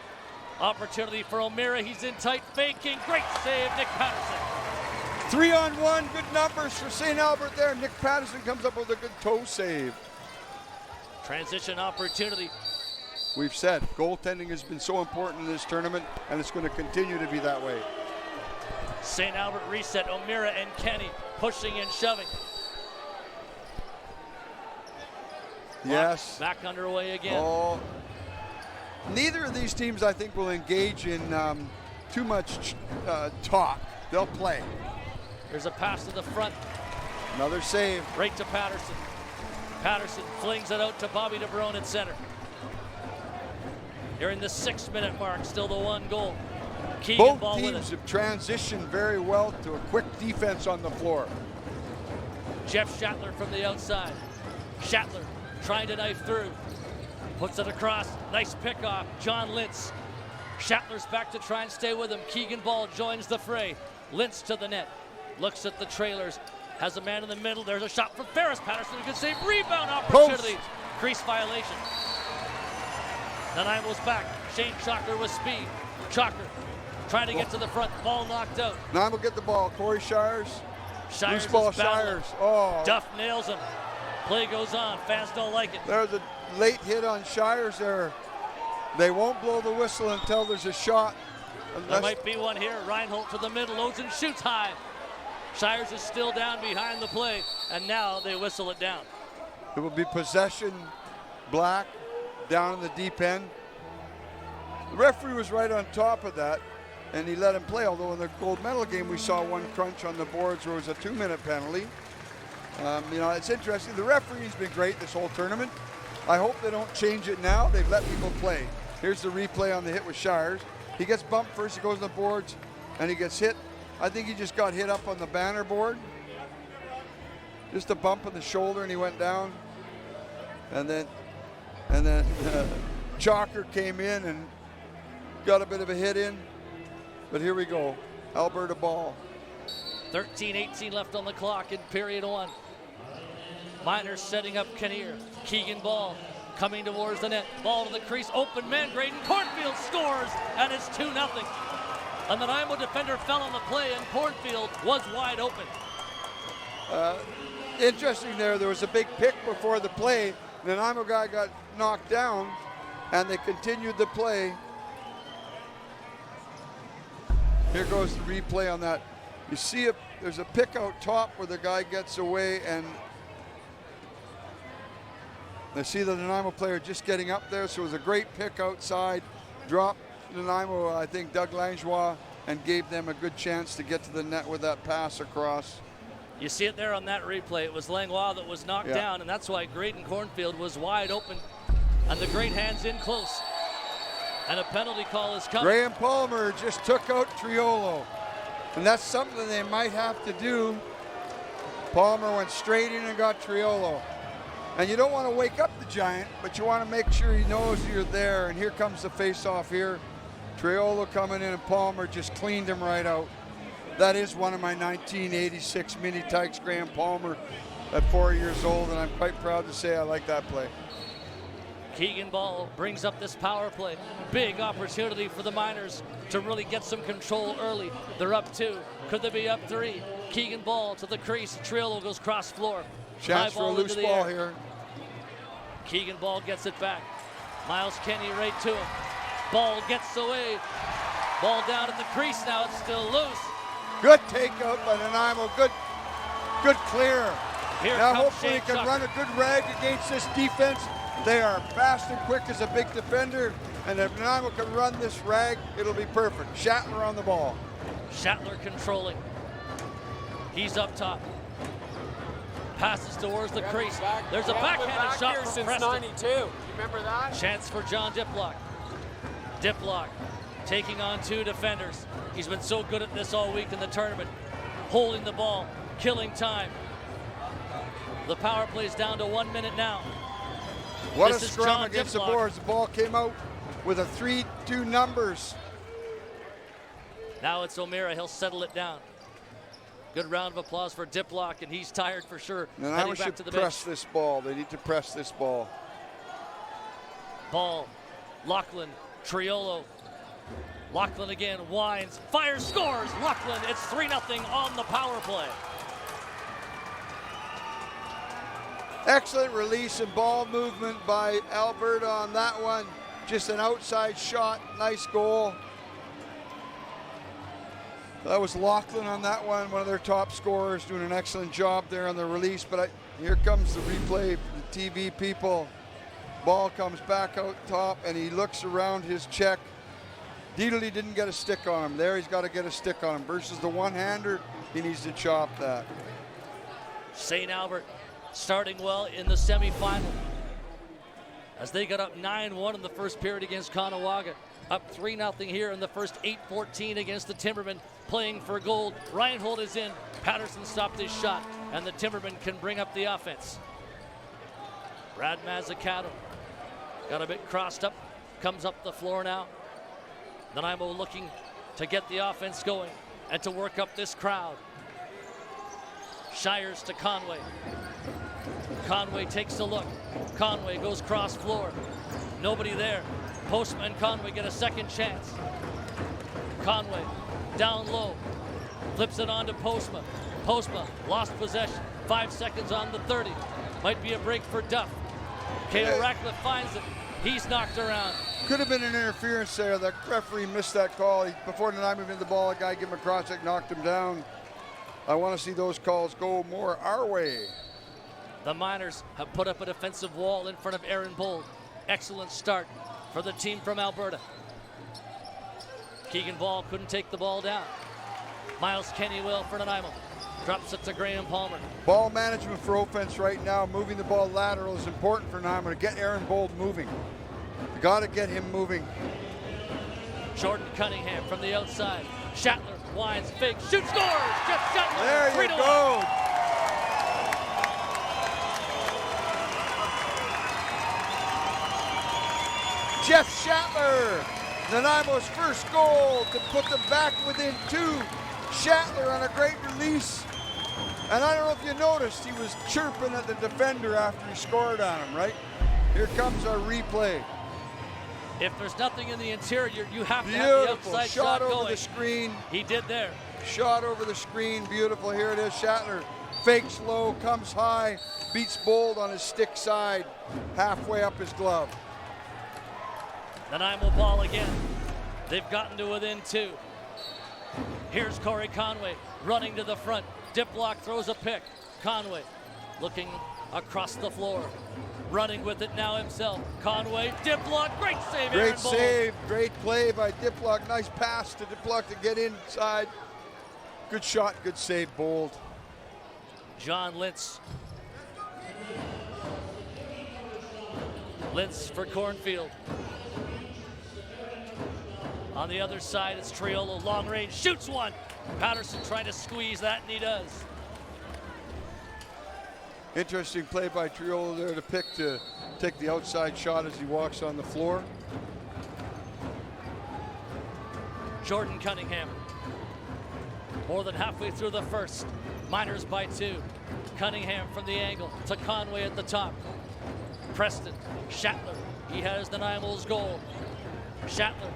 Opportunity for O'Meara. He's in tight, faking. Great save, Nick Patterson. 3-on-1, good numbers for St. Albert there. Nick Patterson comes up with a good toe save. Transition opportunity. We've said goaltending has been so important in this tournament, and it's going to continue to be that way. St. Albert reset. O'Meara and Kenny pushing and shoving. Yes. Back underway again. Oh, neither of these teams, I think, will engage in too much talk. They'll play. There's a pass to the front. Another save. Right to Patterson. Patterson flings it out to Bobby DeBrone at center. You're in the 6-minute mark, still the 1 goal. Keegan Both ball with teams it. have transitioned very well to a quick defense on the floor. Jeff Shatler from the outside. Shatler trying to knife through. Puts it across. Nice pickoff. John Lintz. Shatler's back to try and stay with him. Keegan Ball joins the fray. Lintz to the net. Looks at the trailers. Has a man in the middle. There's a shot from Ferris. Patterson, a good save. Rebound opportunity. Post. Crease violation. Nanaimo's back. Shane Chalker with speed. Chalker trying to get to the front. Ball knocked out. Nanaimo get the ball. Corey Shires. Shires Loose ball, is battling. Shires. Oh. Duff nails him. Play goes on. Fans don't like it. There's a late hit on Shires there. They won't blow the whistle until there's a shot. There might be one here. Reinhold to the middle. Loads and shoots high. Shires is still down behind the play, and now they whistle it down. It will be possession, Black, down in the deep end. The referee was right on top of that, and he let him play, although in the gold medal game we saw one crunch on the boards where it was a 2-minute penalty. It's interesting. The referee's been great this whole tournament. I hope they don't change it now. They've let people play. Here's the replay on the hit with Shires. He gets bumped first, he goes on the boards, and he gets hit. I think he just got hit up on the banner board. Just a bump in the shoulder, and he went down. And then Chalker came in and got a bit of a hit in. But here we go. Alberta ball. 13-18 left on the clock in period 1. Miners setting up Kinnear. Keegan Ball coming towards the net. Ball to the crease. Open man. Graydon Cornfield scores, and it's 2-0. A Nanaimo defender fell on the play, and Cornfield was wide open. Interesting there was a big pick before the play. The Nanaimo guy got knocked down, and they continued the play. Here goes the replay on that. You see there's a pick out top where the guy gets away, and I see the Nanaimo player just getting up there, so it was a great pick outside. Dropped Nanaimo, I think, Doug Langlois, and gave them a good chance to get to the net with that pass across. You see it there on that replay. It was Langlois that was knocked down, and that's why Graydon Cornfield was wide open. And the great hands in close. And a penalty call is coming. Graham Palmer just took out Triolo. And that's something they might have to do. Palmer went straight in and got Triolo. And you don't want to wake up the Giant, but you want to make sure he knows you're there. And here comes the face-off here. Triolo coming in, and Palmer just cleaned him right out. That is one of my 1986 mini tykes, Graham Palmer, at 4 years old, and I'm quite proud to say I like that play. Keegan Ball brings up this power play. Big opportunity for the Miners to really get some control early. They're up 2. Could they be up 3? Keegan Ball to the crease. Triolo goes cross floor. Chance for a loose ball here. Keegan Ball gets it back. Miles Kenny right to him. Ball gets away. Ball down at the crease now. It's still loose. Good takeout by Nanaimo. Good clear. Here now comes hopefully he Shane can Tucker. run a good rag against this defense. They are fast and quick as a big defender, and if Nanaimo can run this rag, it'll be perfect. Shatler on the ball. Shatler controlling. He's up top. Passes towards the crease. There's a backhanded shot from Preston. 92. You remember that? Chance for John Diplock. Diplock taking on 2 defenders. He's been so good at this all week in the tournament. Holding the ball, killing time. The power play's down to 1 minute now. What This a is scrum John against Diplock. the boards. The ball came out with a 3-2 numbers. Now it's O'Meara. He'll settle it down. Good round of applause for Diplock, and he's tired for sure. Nanaimo Heading back should to the press bench. this ball. They need to press this ball. Ball. Lachlan. Triolo. Lachlan again. Winds. Fires. Scores. Lachlan. It's 3-0 on the power play. Excellent release and ball movement by Alberta on that one. Just an outside shot. Nice goal. That was Lachlan on that one of their top scorers, doing an excellent job there on the release. But here comes the replay for the TV people. Ball comes back out top, and he looks around his check. Deedley didn't get a stick on him. There he's got to get a stick on him. Versus the one-hander, he needs to chop that. St. Albert starting well in the semifinal as they got up 9-1 in the first period against Caughnawaga. Up 3-0 here in the first 8-14 against the Timbermen, playing for gold. Reinhold is in. Patterson stopped his shot, and the Timbermen can bring up the offense. Brad Mazzucato got a bit crossed up, comes up the floor now. Nanaimo looking to get the offense going and to work up this crowd. Shires to Conway. Conway takes a look. Conway goes cross floor. Nobody there. Postma and Conway get a second chance. Conway down low. Flips it on to Postma. Postma lost possession. 5 seconds on the 30. Might be a break for Duff. Kale Ratcliffe finds it. He's knocked around. Could have been an interference there. The referee missed that call. Before Nanaimo moved the ball, a guy gave him a cross check, knocked him down. I want to see those calls go more our way. The Miners have put up a defensive wall in front of Aaron Bold. Excellent start for the team from Alberta. Keegan Ball couldn't take the ball down. Miles Kenny will for Nanaimo. Drops it to Graham Palmer. Ball management for offense right now. Moving the ball lateral is important for Nanaimo to get Aaron Bold moving. You got to get him moving. Jordan Cunningham from the outside. Shatler winds, big, shoots, scores! Jeff Shatler, There you 3-1. go. Jeff Shatler, Nanaimo's first goal to put them back within 2. Shatler on a great release. And I don't know if you noticed, he was chirping at the defender after he scored on him, right? Here comes our replay. If there's nothing in the interior, you have to have the Beautiful outside shot over going. the screen. He did there. Shot over the screen, beautiful. Here it is, Shatler fakes low, comes high, beats Bold on his stick side, halfway up his glove. Nanaimo ball again. They've gotten to within 2. Here's Corey Conway running to the front. Diplock throws a pick. Conway looking across the floor. running with it now himself. Conway, Diplock, great save, Great Aaron Bold. save, great play by Diplock. Nice pass to Diplock to get inside. Good shot, good save, Bold. John Lintz. Lintz for Cornfield. On the other side, it's Triolo, long range, shoots one. Patterson trying to squeeze that, and he does. Interesting play by Triolo there to take the outside shot as he walks on the floor. Jordan Cunningham. More than halfway through the first. Miners by 2. Cunningham from the angle to Conway at the top. Preston, Shatler, he has Nanaimo's goal. Shatler,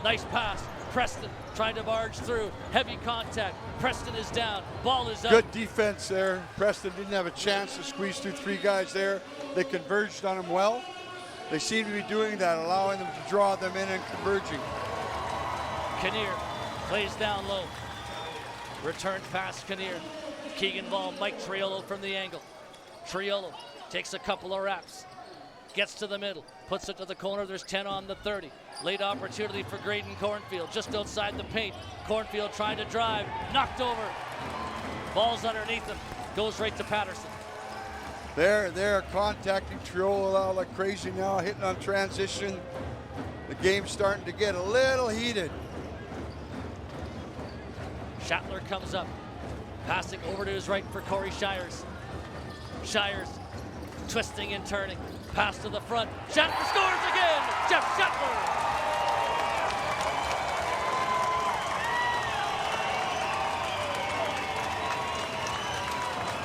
nice pass. Preston trying to barge through. Heavy contact. Preston is down. Ball is up. Good defense there. Preston didn't have a chance to squeeze through 3 guys there. They converged on him well. They seem to be doing that, allowing them to draw them in and converging. Kinnear plays down low. Return pass, Kinnear. Keegan ball, Mike Triolo from the angle. Triolo takes a couple of wraps. Gets to the middle, puts it to the corner. There's 10 on the 30. Late opportunity for Graydon Cornfield, just outside the paint. Cornfield trying to drive, knocked over. Ball's underneath him, goes right to Patterson. They're contacting Triolo like crazy now, hitting on transition. The game's starting to get a little heated. Shatler comes up, passing over to his right for Corey Shires. Shires twisting and turning. Pass to the front. Shatler scores again! Jeff Shatler!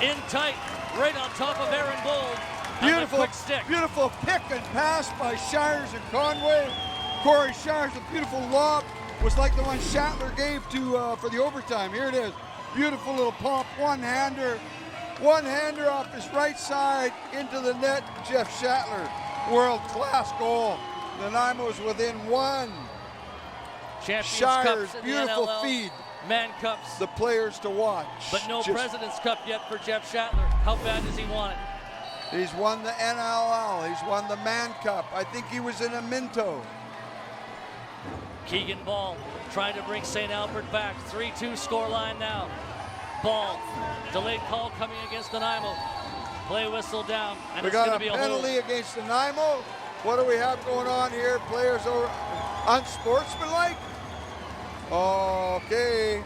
In tight, right on top of Aaron Bold. Beautiful, quick stick. Beautiful pick and pass by Shires and Conway. Corey Shires, a beautiful lob. Was like the one Shatler gave to for the overtime. Here it is. Beautiful little pump, one-hander. One-hander off his right side into the net. Jeff Shatler, world-class goal. Nanaimo's within 1. Champions Shires, Cups in beautiful the NLL, feed. Man Cups, The players to watch. but no Just- President's Cup yet for Jeff Shatler. How bad does he want it? He's won the NLL. He's won the Man Cup. I think he was in a Minto. Keegan Ball trying to bring St. Albert back. 3-2 scoreline now. Ball, delayed call coming against Nanaimo. Play whistle down, and We it's going got to a be a hold. penalty against Nanaimo. What do we have going on here? Players are unsportsmanlike? Okay.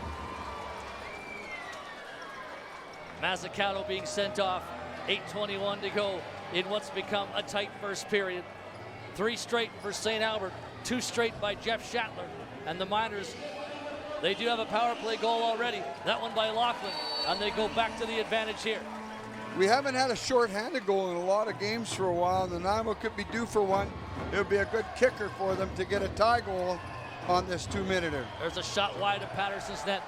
Mazzucato being sent off. 8:21 to go in what's become a tight first period. 3 straight for St. Albert, 2 straight by Jeff Shatler. And the Miners, they do have a power play goal already. That one by Lachlan, and they go back to the advantage here. We haven't had a short-handed goal in a lot of games for a while. Nanaimo could be due for one. It would be a good kicker for them to get a tie goal on this 2-minuter. There's a shot wide of Patterson's net.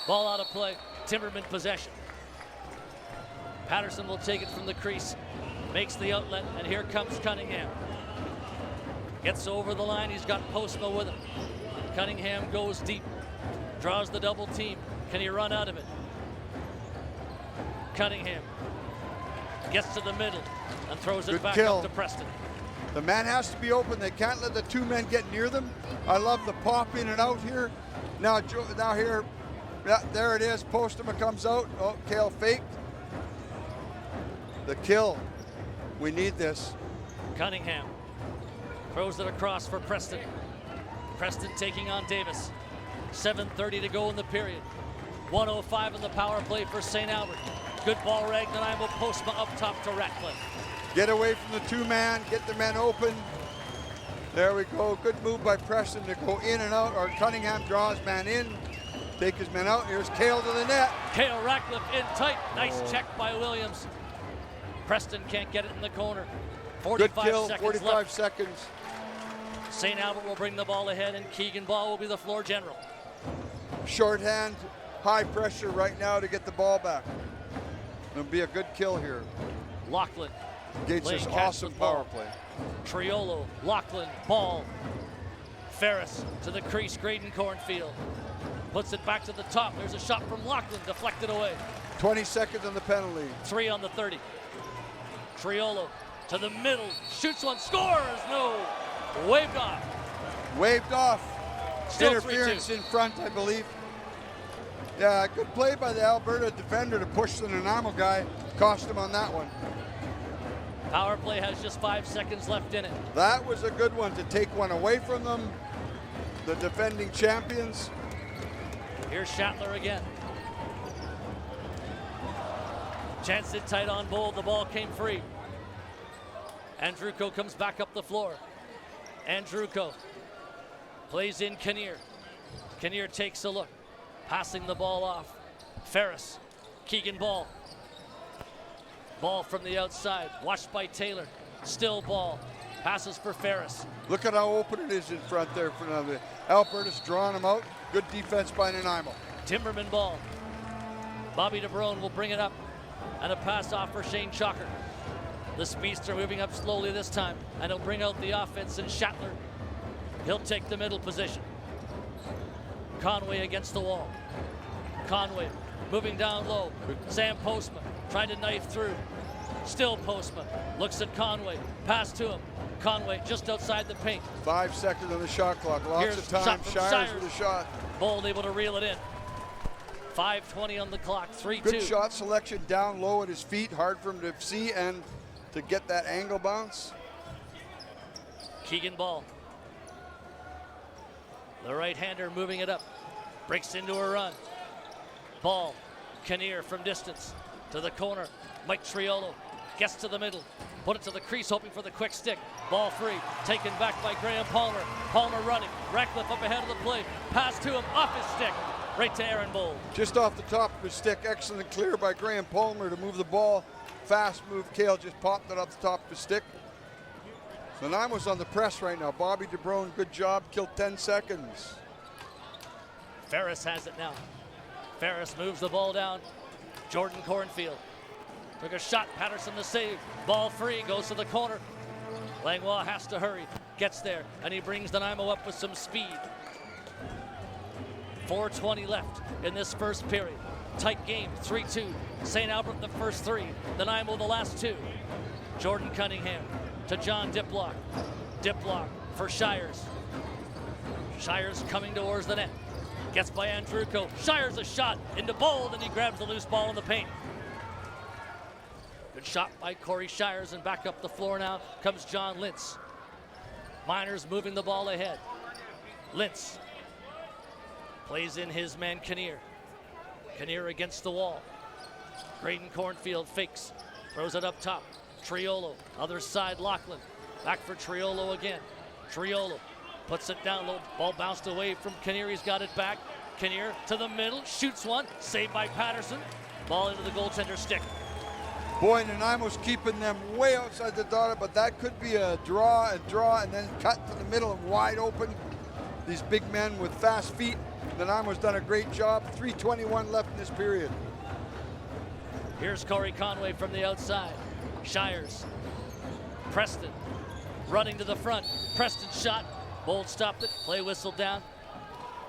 Ball out of play. Timberman possession. Patterson will take it from the crease. Makes the outlet, and here comes Cunningham. Gets over the line. He's got Postma with him. Cunningham goes deep. Draws the double team. Can he run out of it? Cunningham gets to the middle and throws it Good back kill. up to Preston. The man has to be open. They can't let the 2 men get near them. I love the pop in and out here. Now here, yeah, there it is. Postma comes out. Oh, Kale faked. The kill. We need this. Cunningham throws it across for Preston. Preston taking on Davis. 7:30 to go in the period. 1:05 in the power play for St. Albert. Good ball rag. Nanaimo. Postma up top to Ratcliffe. Get away from the 2-man. Get the men open. There we go. Good move by Preston to go in and out. Or Cunningham draws man in. Take his men out. Here's Kale to the net. Kale Ratcliffe in tight. Nice check by Williams. Preston can't get it in the corner. Good 45 kill. seconds 45 left. seconds. St. Albert will bring the ball ahead, and Keegan Ball will be the floor general. Shorthand. High pressure right now to get the ball back. It'll be a good kill here. Lachlan. Gates Playing this catch awesome with ball. power play. Triolo, Lachlan, Ball. Ferris to the crease, Graydon Cornfield. Puts it back to the top. There's a shot from Lachlan, deflected away. 20 seconds on the penalty. 3 on the 30. Triolo to the middle, shoots one, scores, no, waved off. Waved off. Still Interference 3-2. in front, I believe. Yeah, good play by the Alberta defender to push the Nanaimo guy. Cost him on that one. Power play has just 5 seconds left in it. That was a good one to take one away from them, the defending champions. Here's Schattler again. Chance it tight on Bold. The ball came free. Andruko comes back up the floor. Andruko plays in Kinnear. Kinnear takes a look. Passing the ball off. Ferris. Keegan Ball. Ball from the outside. Watched by Taylor. Still Ball. Passes for Ferris. Look at how open it is in front there for another. Alberta's drawing him out. Good defense by Nanaimo. Timberman ball. Bobby DeBrone will bring it up. And a pass off for Shane Chalker. The speedster moving up slowly this time. And he'll bring out the offense in Schattler. He'll take the middle position. Conway against the wall. Conway moving down low. Sam Postman trying to knife through. Still Postman. Looks at Conway. Pass to him. Conway just outside the paint. 5 seconds on the shot clock. Lots Here's of time. shot from Shires with a shot. Bold able to reel it in. 5:20 on the clock. 3-2. Good shot selection down low at his feet. Hard for him to see and to get that angle bounce. Keegan Ball. The right-hander moving it up. Breaks into a run. Ball. Kinnear from distance. To the corner. Mike Triolo gets to the middle. Put it to the crease, hoping for the quick stick. Ball free. Taken back by Graham Palmer. Palmer running. Ratcliffe up ahead of the play. Pass to him. Off his stick. Right to Aaron Bold. Just off the top of his stick. Excellent clear by Graham Palmer to move the ball. Fast move. Cale just popped it off the top of his stick. So Nanaimo's on the press right now. Bobby DeBrone, good job. Killed 10 seconds. Ferris has it now. Ferris moves the ball down. Jordan Cornfield took a shot. Patterson the save. Ball free. Goes to the corner. Langlois has to hurry. Gets there. And he brings Nanaimo up with some speed. 4:20 left in this first period. Tight game. 3-2. St. Albert the first 3. Nanaimo the last 2. Jordan Cunningham to John Diplock. Diplock for Shires. Shires coming towards the net. Gets by Andruko. Shires a shot into Bold, and he grabs the loose ball in the paint. Good shot by Corey Shires, and back up the floor now comes John Lintz. Miners moving the ball ahead. Lintz plays in his man Kinnear. Kinnear against the wall. Graydon Cornfield fakes. Throws it up top. Triolo, other side Lachlan. Back for Triolo again. Triolo puts it down low. Ball bounced away from Kinnear. He's got it back. Kinnear to the middle. Shoots one. Saved by Patterson. Ball into the goaltender's stick. Boy, Nanaimo's keeping them way outside the dot, but that could be a draw, and then cut to the middle and wide open. These big men with fast feet. Nanaimo's done a great job. 3:21 left in this period. Here's Corey Conway from the outside. Shires. Preston running to the front. Preston shot. Bold stopped it. Play whistled down.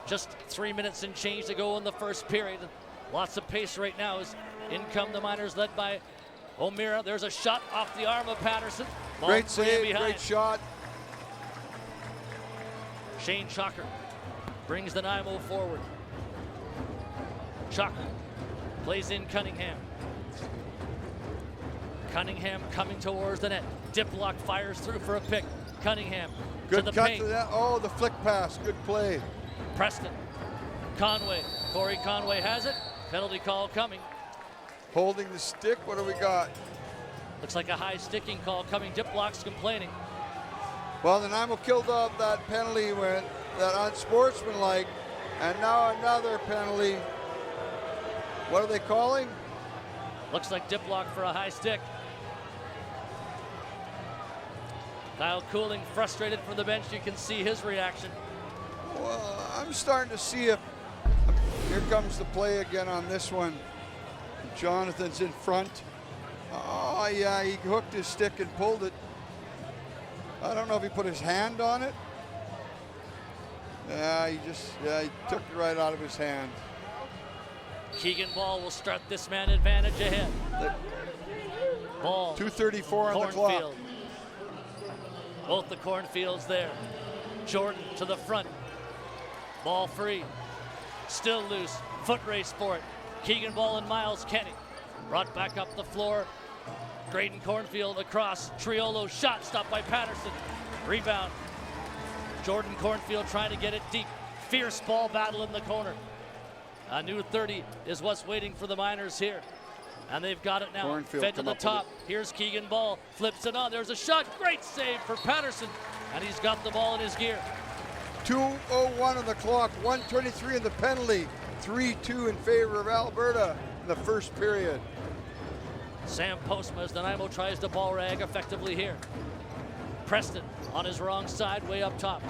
Just 3 minutes and change to go in the first period. Lots of pace right now as in come the Miners led by O'Meara. There's a shot off the arm of Patterson. Ball Great free and save, behind. great shot. Shane Chalker brings the Nanaimo forward. Chalker plays in Cunningham. Cunningham coming towards the net. Diplock fires through for a pick. Cunningham Good to the cut paint. to that. Oh, the flick pass. Good play. Preston. Conway. Corey Conway has it. Penalty call coming. Holding the stick. What do we got? Looks like a high sticking call coming. Diplock's complaining. Well, Nanaimo killed off that penalty when that unsportsmanlike, and now another penalty. What are they calling? Looks like Diplock for a high stick. Kyle Cooling frustrated from the bench. You can see his reaction. Well, I'm starting to see if here comes the play again on this one. Jonathan's in front. Oh yeah, he hooked his stick and pulled it. I don't know if he put his hand on it. Yeah, he took it right out of his hand. Keegan Ball will start this man advantage ahead. Ball. 2:34 on the clock. Cornfield Both the cornfields there. Jordan to the front. Ball free. Still loose. Foot race for it. Keegan Ball and Miles Kenny. Brought back up the floor. Graydon Cornfield across. Triolo shot stopped by Patterson. Rebound. Jordan Cornfield trying to get it deep. Fierce ball battle in the corner. A new 30 is what's waiting for the Miners here. And they've got it now. Cornfield Fed to the top. Here's Keegan Ball. Flips it on. There's a shot. Great save for Patterson. And he's got the ball in his gear. 2:01 on the clock. 1:23 in the penalty. 3-2 in favor of Alberta in the first period. Sam Postma as Nanaimo tries to ball rag effectively here. Preston on his wrong side, way up top.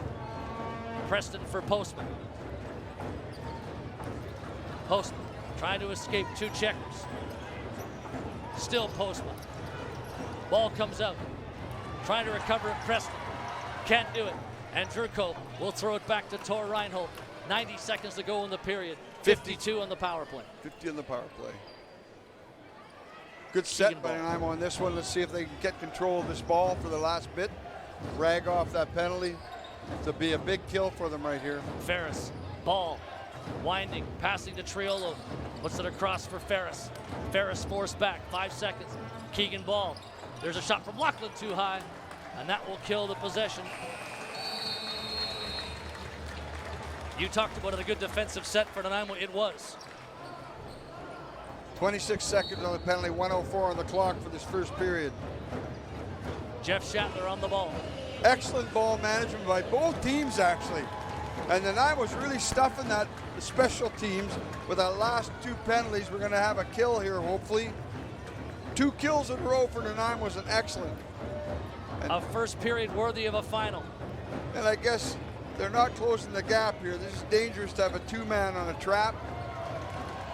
Preston for Postma. Postma trying to escape two checkers. Still Postma. Ball comes out. Trying to recover it, Preston. Can't do it. And Drurko will throw it back to Tor Reinhold. 90 seconds to go in the period. 52 on the power play. 50 on the power play. Good set by Nanaimo on this one. Let's see if they can get control of this ball for the last bit. Rag off that penalty. To be a big kill for them right here. Ferris, ball, winding, passing to Triolo. Puts it across for Ferris. Ferris forced back, 5 seconds. Keegan Ball. There's a shot from Lachlan too high, and that will kill the possession. You talked about a good defensive set for Nanaimo. It was. 26 seconds on the penalty, 1:04 on the clock for this first period. Jeff Shatler on the ball. Excellent ball management by both teams, actually. And Nanaimo's really stuffing that the special teams with that last two penalties. We're going to have a kill here, hopefully. 2 kills in a row for Nanaimo is an excellent. A first period worthy of a final. And I guess they're not closing the gap here. This is dangerous to have a 2-man on a trap.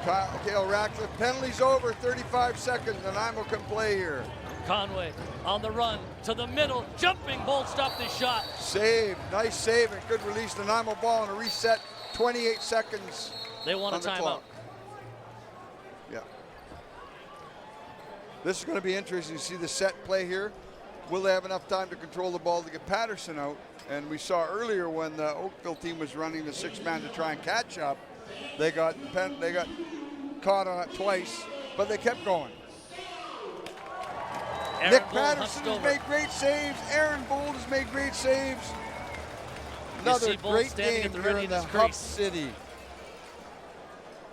Kyle Ratcliffe, penalties over, 35 seconds. Nanaimo can play here. Conway on the run to the middle, jumping Bolt stopped his shot. Save, nice save and good release. Nanaimo ball on a reset, 28 seconds. They want a timeout. Yeah. This is going to be interesting to see the set play here. Will they have enough time to control the ball to get Patterson out? And we saw earlier when the Oakville team was running the 6-man to try and catch up, they got caught on it twice, but they kept going. Aaron Nick Bold Patterson has made great saves. Aaron Bold has made great saves. Another great game here in the Hub City.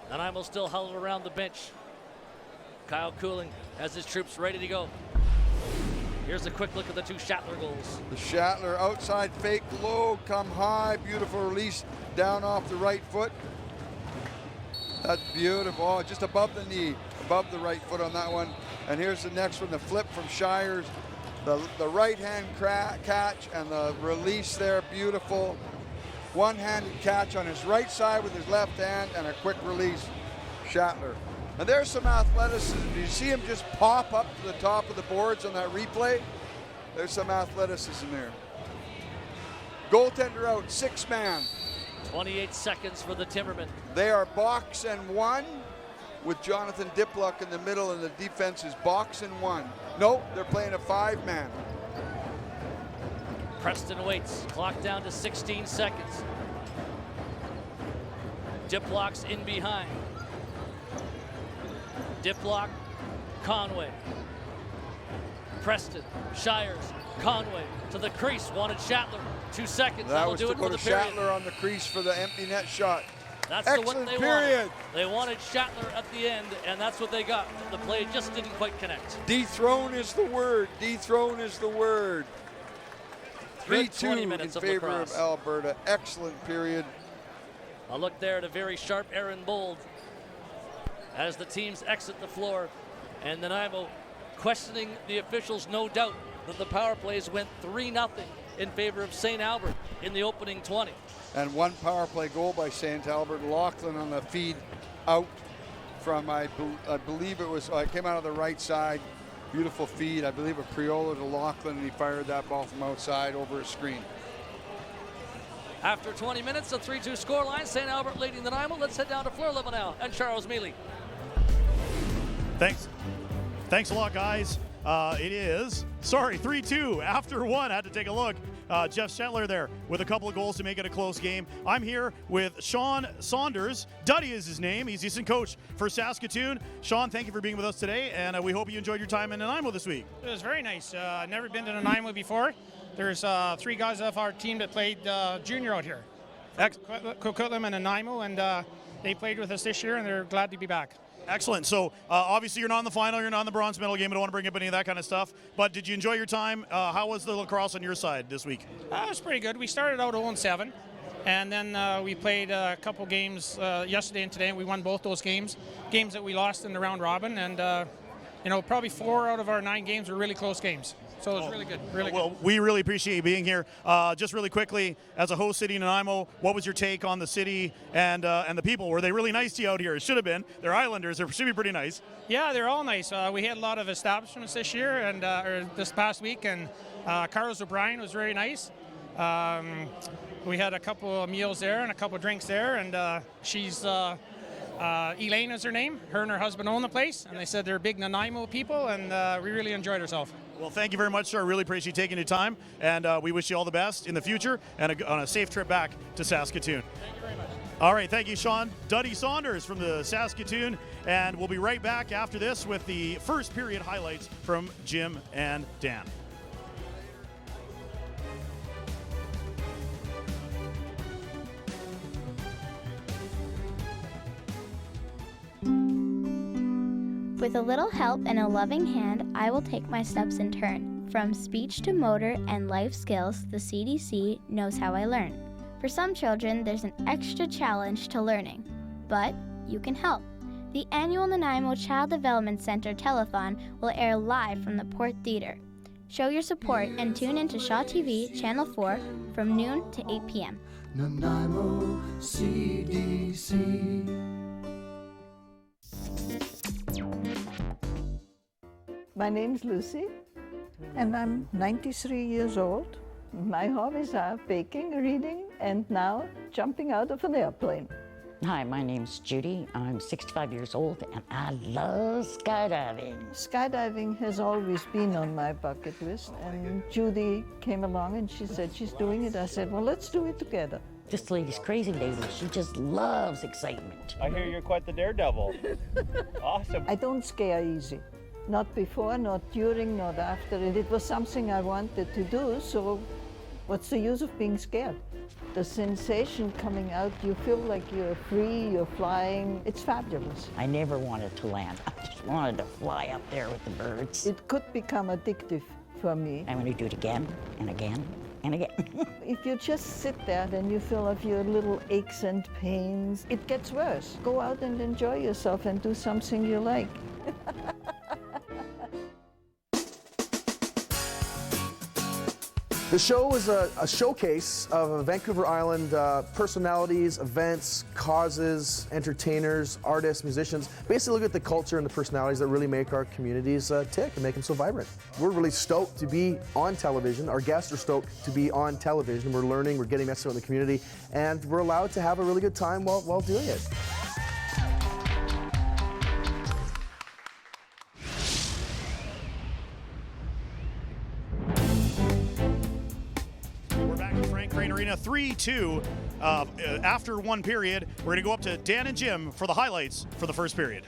Nanaimo still huddled around the bench. Kyle Cooling has his troops ready to go. Here's a quick look at the 2 Shatler goals. The Shatler outside fake, low, come high, beautiful release down off the right foot. That's beautiful. Oh, just above the knee, above the right foot on that one. And here's the next one, the flip from Shires. The right-hand catch and the release there, beautiful. One-handed catch on his right side with his left hand and a quick release, Shatler. And there's some athleticism. Do you see him just pop up to the top of the boards on that replay? There's some athleticism there. Goaltender out, 6-man. 28 seconds for the Timbermen. They are box and 1 with Jonathan Diplock in the middle, and the defense is box and 1. No, they're playing a 5-man. Preston waits, clock down to 16 seconds. Diplock's in behind. Diplock, Conway. Preston, Shires, Conway to the crease, wanted Shatler. 2 seconds, that that'll was do to it go for to the period. Shatler on the crease for the empty net shot. That's excellent the one they period. wanted. They wanted Shatler at the end, and that's what they got. The play just didn't quite connect. Dethrone is the word. Dethrone is the word. 3-2 in favor of Alberta. Excellent period. A look there at a very sharp Aaron Bold as the teams exit the floor, and Nanaimo questioning the officials, no doubt that the power plays went 3-0 in favor of St. Albert in the opening 20. And 1 power play goal by St. Albert. Lachlan on the feed out from, I believe it was, it came out of the right side. Beautiful feed, I believe a Priola to Lachlan, and he fired that ball from outside over a screen. After 20 minutes, a 3-2 scoreline. St. Albert leading Nanaimo. Let's head down to floor level now. And Charles Mealy. Thanks a lot, guys. It is, 3-2 after one. I had to take a look. Jeff Shetler there with a couple of goals to make it a close game. I'm here with Sean Saunders. Duddy is his name. He's the assistant coach for Saskatoon. Sean, thank you for being with us today, and we hope you enjoyed your time in Nanaimo this week. It was very nice. Never been to Nanaimo before. There's 3 guys off our team that played junior out here. Coquitlam and Nanaimo, and they played with us this year, and they're glad to be back. Excellent. So obviously you're not in the final, you're not in the bronze medal game. I don't want to bring up any of that kind of stuff. But did you enjoy your time? How was the lacrosse on your side this week? It was pretty good. We started out 0-7, and then we played a couple games yesterday and today, and we won both those games that we lost in the round robin. And probably 4 out of our 9 games were really close games. So it was really good. Well, we really appreciate you being here. Just really quickly, as a host city in Nanaimo, what was your take on the city and the people? Were they really nice to you out here? It should have been. They're Islanders. They should be pretty nice. Yeah, they're all nice. We had a lot of establishments this year and or this past week, and Carlos O'Brien was very nice. We had a couple of meals there and a couple of drinks there, and she's Elaine is her name. Her and her husband own the place, and they said they're big Nanaimo people, and we really enjoyed ourselves. Well, thank you very much, sir. I really appreciate you taking your time, and we wish you all the best in the future and on a safe trip back to Saskatoon. Thank you very much. All right, thank you, Sean. Duddy Saunders from the Saskatoon, and we'll be right back after this with the first period highlights from Jim and Dan. With a little help and a loving hand, I will take my steps in turn. From speech to motor and life skills, the CDC knows how I learn. For some children, there's an extra challenge to learning, but you can help. The annual Nanaimo Child Development Center telethon will air live from the Port Theatre. Show your support and tune into Shaw TV, Channel 4, from noon to 8 p.m. Nanaimo CDC. My name's Lucy, and I'm 93 years old. My hobbies are baking, reading, and now jumping out of an airplane. Hi, my name's Judy. I'm 65 years old, and I love skydiving. Skydiving has always been on my bucket list, and Judy came along and she said she's doing it. I said, well, let's do it together. This lady's crazy lady. She just loves excitement. I hear you're quite the daredevil. Awesome. I don't scare easy. Not before, not during, not after. And it was something I wanted to do, so what's the use of being scared? The sensation coming out, you feel like you're free, you're flying. It's fabulous. I never wanted to land. I just wanted to fly up there with the birds. It could become addictive for me. I'm going to do it again and again and again. If you just sit there, then you feel of your little aches and pains. It gets worse. Go out and enjoy yourself and do something you like. The show is a showcase of Vancouver Island personalities, events, causes, entertainers, artists, musicians. Basically look at the culture and the personalities that really make our communities tick and make them so vibrant. We're really stoked to be on television. Our guests are stoked to be on television. We're learning, we're getting messaged out in the community, and we're allowed to have a really good time while doing it. Arena 3-2 after one period. We're going to go up to Dan and Jim for the highlights for the first period.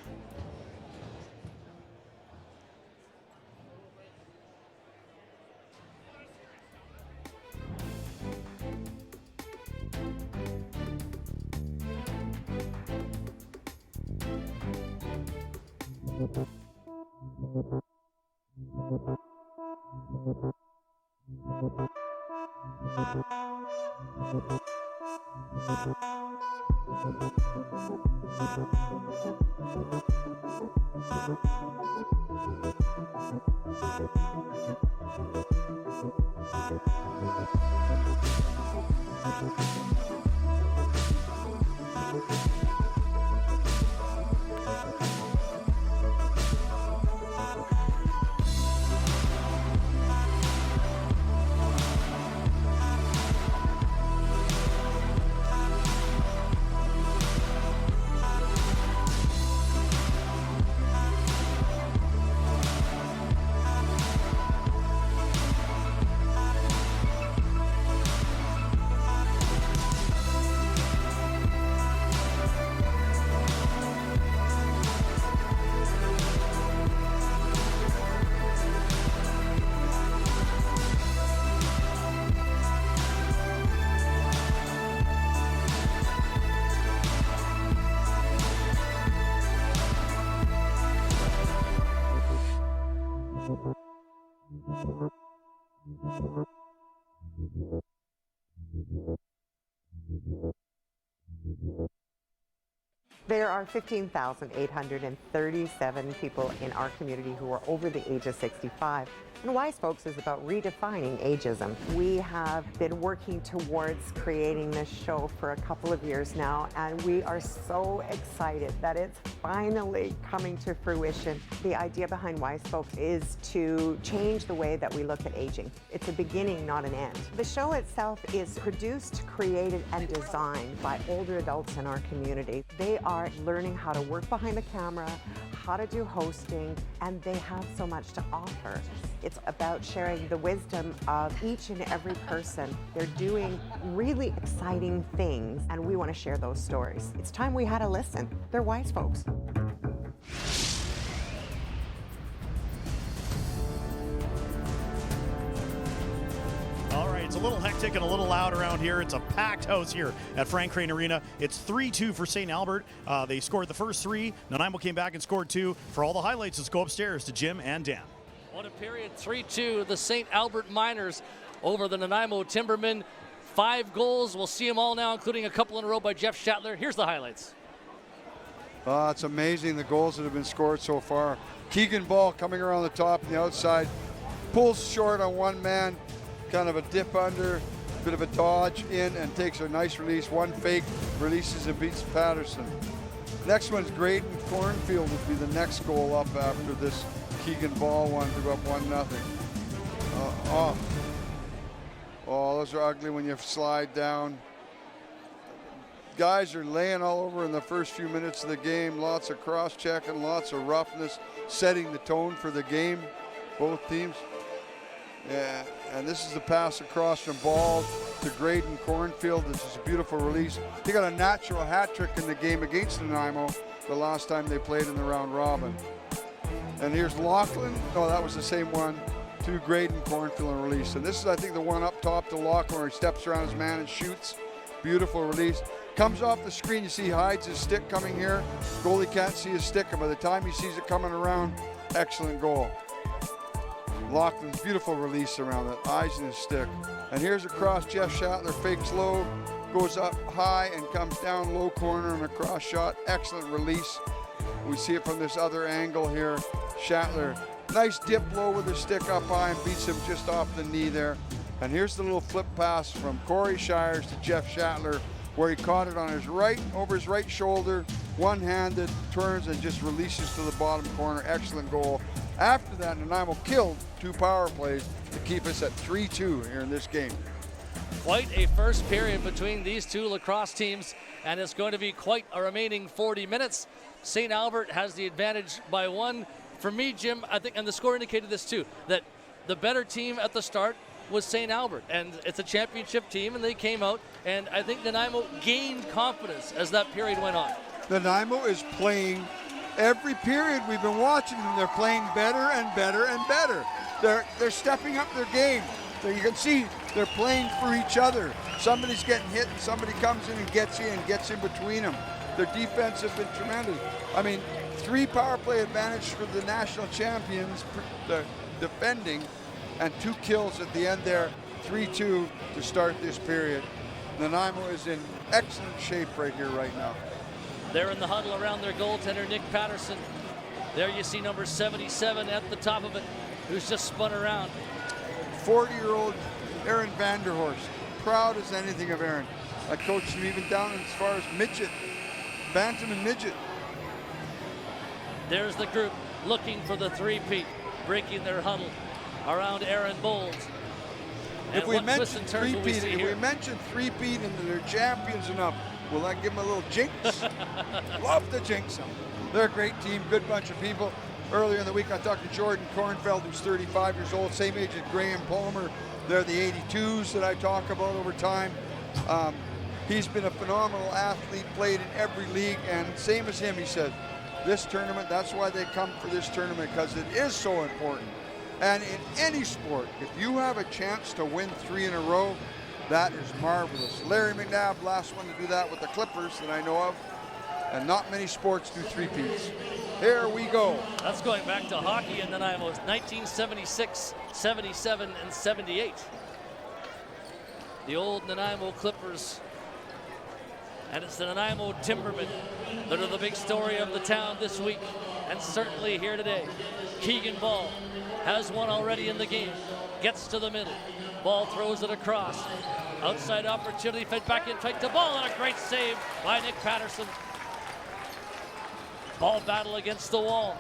There are 15,837 people in our community who are over the age of 65. And Wise Folks is about redefining ageism. We have been working towards creating this show for a couple of years now, and we are so excited that it's finally coming to fruition. The idea behind Wise Folks is to change the way that we look at aging. It's a beginning, not an end. The show itself is produced, created, and designed by older adults in our community. They are learning how to work behind the camera, how to do hosting, and they have so much to offer. It's about sharing the wisdom of each and every person. They're doing really exciting things, and we want to share those stories. It's time we had a listen. They're Wise Folks. All right, it's a little hectic and a little loud around here. It's a packed house here at Frank Crane Arena. It's 3-2 for St. Albert. They scored the first three. Nanaimo came back and scored two. For all the highlights, let's go upstairs to Jim and Dan. What a period, 3-2, the St. Albert Miners over the Nanaimo Timbermen. 5 goals, we'll see them all now, including a couple in a row by Jeff Schattler. Here's the highlights. It's amazing the goals that have been scored so far. Keegan Ball coming around the top and the outside, pulls short on one man, kind of a dip under, bit of a dodge in, and takes a nice release. One fake, releases and beats Patterson. Next one's Graydon Cornfield would be the next goal up after this Keegan Ball one to go up 1-0. Those are ugly when you slide down. Guys are laying all over in the first few minutes of the game. Lots of cross-checking, lots of roughness, setting the tone for the game, both teams. Yeah, and this is the pass across from Ball to Graydon Cornfield. This is a beautiful release. He got a natural hat trick in the game against Nanaimo the last time they played in the round robin. And here's Lachlan. No, that was the same one to Graydon Cornfield and release. And this is, I think, the one up top to Lachlan where he steps around his man and shoots. Beautiful release. Comes off the screen. You see he hides his stick coming here. Goalie can't see his stick, and by the time he sees it coming around, excellent goal. Lachlan's beautiful release around it. Eyes in his stick. And here's across Jeff Schattler. Fakes low, goes up high and comes down low corner and a cross shot. Excellent release. We see it from this other angle here. Schattler, nice dip low with his stick up high and beats him just off the knee there. And here's the little flip pass from Corey Shires to Jeff Schattler, where he caught it on his right, over his right shoulder, one-handed, turns and just releases to the bottom corner. Excellent goal. After that, Nanaimo killed 2 power plays to keep us at 3-2 here in this game. Quite a first period between these two lacrosse teams, and it's going to be quite a remaining 40 minutes. St. Albert has the advantage by 1. For me, Jim, I think, and the score indicated this too, that the better team at the start was St. Albert, and it's a championship team, and they came out, and I think Nanaimo gained confidence as that period went on. Nanaimo is playing every period we've been watching them. They're playing better and better and better. They're stepping up their game. So you can see they're playing for each other. Somebody's getting hit, and somebody comes in and gets in between them. Their defense has been tremendous. I mean, 3 power play advantage for the national champions, the defending, and 2 kills at the end there, 3-2 to start this period. Nanaimo is in excellent shape right here, right now. They're in the huddle around their goaltender, Nick Patterson. There you see number 77 at the top of it, who's just spun around. 40-year-old Aaron Vanderhorst, proud as anything of Aaron. I coached him even down as far as midget, bantam and midget. There's the group looking for the three-peat, breaking their huddle around Aaron Bowles. If we mention three-peat and they're champions enough, will that give them a little jinx? Love to jinx them. They're a great team, good bunch of people. Earlier in the week, I talked to Jordan Kornfeld, who's 35 years old, same age as Graham Palmer. They're the 82s that I talk about over time. He's been a phenomenal athlete, played in every league, and same as him, he said, this tournament, that's why they come for this tournament, because it is so important. And in any sport, if you have a chance to win 3 in a row, that is marvelous. Larry McNabb, last one to do that with the Clippers that I know of. and not many sports do three-peats. Here we go. That's going back to hockey in Nanaimo, 1976, 77, and 78. The old Nanaimo Clippers. And it's the Nanaimo Timbermen that are the big story of the town this week, and certainly here today. Keegan Ball has one already in the game. Gets to the middle. Ball throws it across. Outside opportunity, fed back in tight to Ball, and a great save by Nick Patterson. Ball battle against the wall.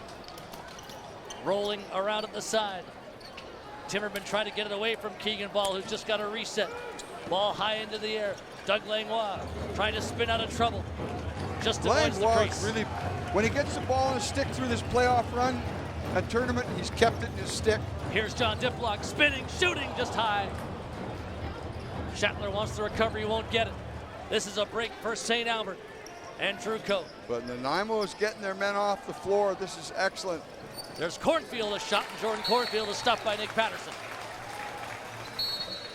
Rolling around at the side. Timberman trying to get it away from Keegan Ball, who's just got a reset. Ball high into the air. Doug Langlois trying to spin out of trouble. Just avoids the crease. Really, when he gets the ball in his stick through this playoff run, a tournament, he's kept it in his stick. Here's John Diplock spinning, shooting just high. Shatler wants the recovery, won't get it. This is a break for St. Albert and Drew Coe. But Nanaimo is getting their men off the floor. This is excellent. There's Cornfield, a shot, and Jordan Cornfield is stopped by Nick Patterson.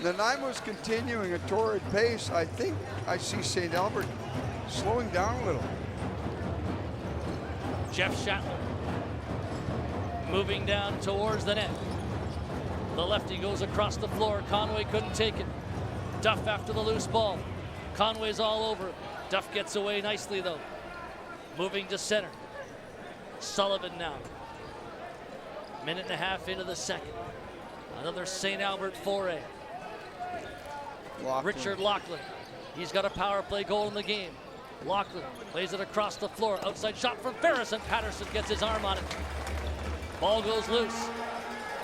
Nanaimo's continuing a torrid pace. I think I see St. Albert slowing down a little. Jeff Shatler moving down towards the net. The lefty goes across the floor. Conway couldn't take it. Duff after the loose ball. Conway's all over it. Duff gets away nicely though. Moving to center. Sullivan now. Minute and a half into the second. Another St. Albert foray. Richard Lachlan. He's got a power play goal in the game. Lachlan plays it across the floor. Outside shot from Ferris, and Patterson gets his arm on it. Ball goes loose.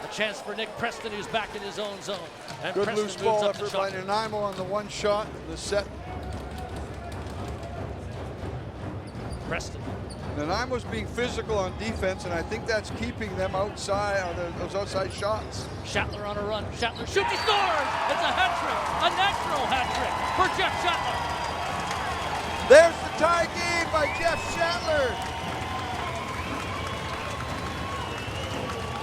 A chance for Nick Preston, who's back in his own zone. And Good Preston loose ball moves up effort to by shot. Nanaimo on the one shot. The set. Preston. Nanaimo's being physical on defense, and I think that's keeping them outside on those outside shots. Shatler on a run. Shatler shoots, he scores! It's a hat trick, a natural hat trick for Jeff Shatler. There's the tie game by Jeff Shatler.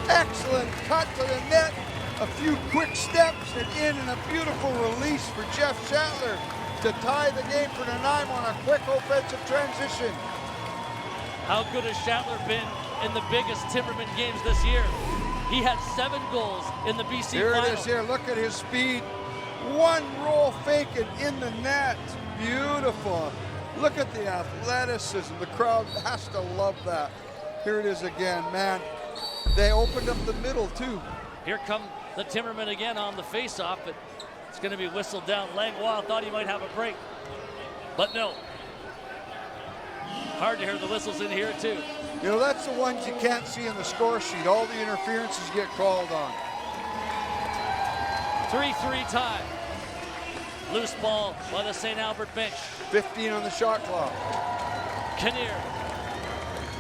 Excellent cut to the net. A few quick steps and in, and a beautiful release for Jeff Shatler to tie the game for Nanaimo on a quick offensive transition. How good has Shatler been in the biggest Timberman games this year? He had 7 goals in the BC Here final. it is here, look at his speed. One roll fake it in the net. Beautiful. Look at the athleticism. The crowd has to love that. Here it is again, man. They opened up the middle too. Here come the Timbermen again on the face-off, but it's going to be whistled down. Langlois thought he might have a break, but no. Hard to hear the whistles in here too. You know, that's the ones you can't see in the score sheet. All the interferences get called on. 3-3 tie. Loose ball by the St. Albert bench. 15 on the shot clock. Kinnear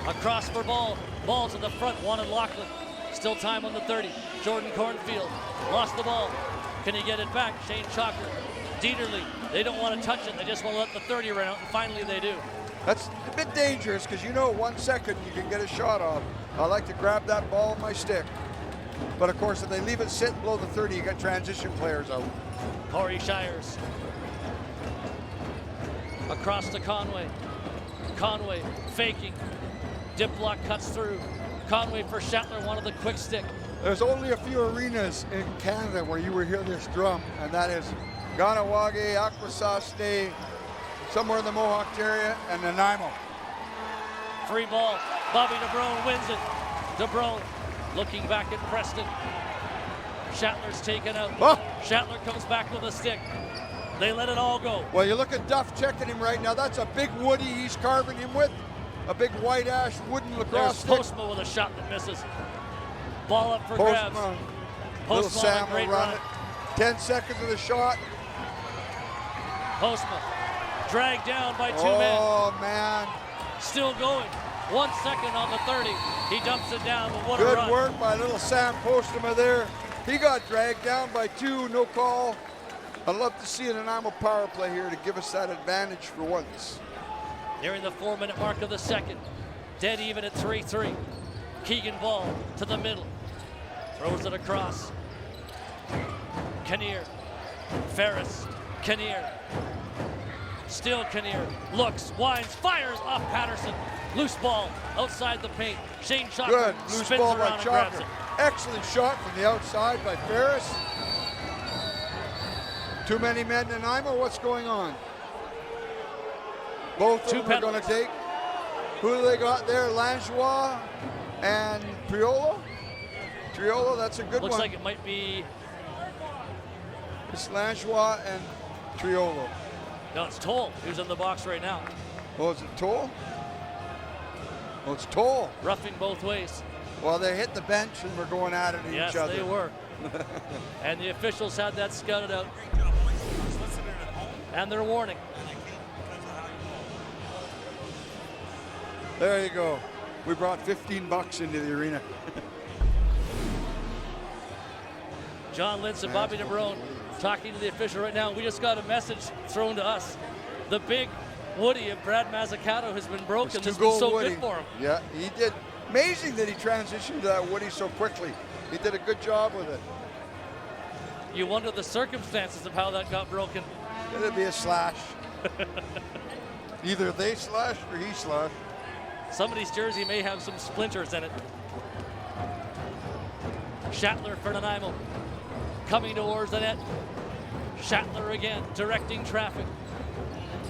across for ball. Ball to the front, wanted Lachlan. Still time on the 30. Jordan Cornfield lost the ball. Can he get it back? Shane Chalker. Dieterle, they don't want to touch it. They just want to let the 30 run out, and finally they do. That's a bit dangerous because you know 1 second you can get a shot off. I like to grab that ball in my stick. But of course, if they leave it sitting below the 30, you get transition players out. Corey Shires. Across to Conway. Conway faking. Diplock cuts through. Conway for Shatler, wanted the quick stick. There's only a few arenas in Canada where you will hear this drum, and that is Ganawagi, Akwesasne, somewhere in the Mohawk area, and Nanaimo. Free ball. Bobby DeBrone wins it. DeBrone looking back at Preston. Shatler's taken out. Oh. Shatler comes back with a stick. They let it all go. Well, you look at Duff checking him right now. That's a big woody he's carving him with. A big white ash wooden lacrosse stick. There's Postma with a shot that misses. Ball up for grabs. Little Postma Sam on a great will run run. it. 10 seconds of the shot. Postma dragged down by 2 men. Oh, man. Still going. 1 second on the 30. He dumps it down, but what a Good run. work by little Sam Postma there. He got dragged down by 2, no call. I'd love to see an Nanaimo power play here to give us that advantage for once. Nearing the 4-minute mark of the second. Dead even at 3-3. Keegan Ball to the middle. Throws it across. Kinnear. Ferris. Kinnear. Still Kinnear. Looks, winds, fires off Patterson. Loose ball outside the paint. Shane Shocker Good. Loose spins ball around by and grabs Chalker. it. Excellent shot from the outside by Ferris. Too many men in Nanaimo. What's going on? Both of them are going to take. Who do they got there? Langlois and Triolo? Triolo, that's a good Looks one. like it might be. It's Langlois and Triolo. No, it's Toll who's in the box right now. Oh, is it Toll? Oh, it's Toll. Roughing both ways. Well, they hit the bench and were going at it at Yes, each other. they were. And the officials had that scouted out. And their warning. There you go. We brought $15 into the arena. John Lintz and Bobby DeBrone talking to the official right now. We just got a message thrown to us. The big Woody of Brad Mazzucato has been broken. This has been so Woody. good for him. Yeah, he did. Amazing that he transitioned to that Woody so quickly. He did a good job with it. You wonder the circumstances of how that got broken. It'll be a slash. Either they slashed or he slashed. Somebody's jersey may have some splinters in it. Shatler for Nanaimo. Coming towards the net. Shatler again, directing traffic.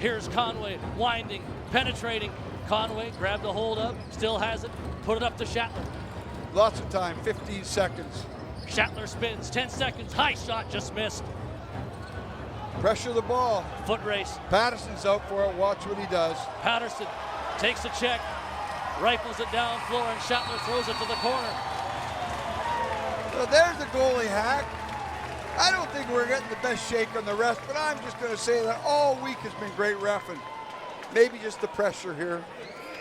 Here's Conway, winding, penetrating. Conway grabbed a hold of, still has it, put it up to Shatler. Lots of time, 15 seconds. Shatler spins, 10 seconds, high shot, just missed. Pressure the ball. Foot race. Patterson's out for it, watch what he does. Patterson takes a check, rifles it down floor, and Shatler throws it to the corner. So there's the goalie hack. I don't think we're getting the best shake on the rest, but I'm just going to say that all week has been great reffing. Maybe just the pressure here.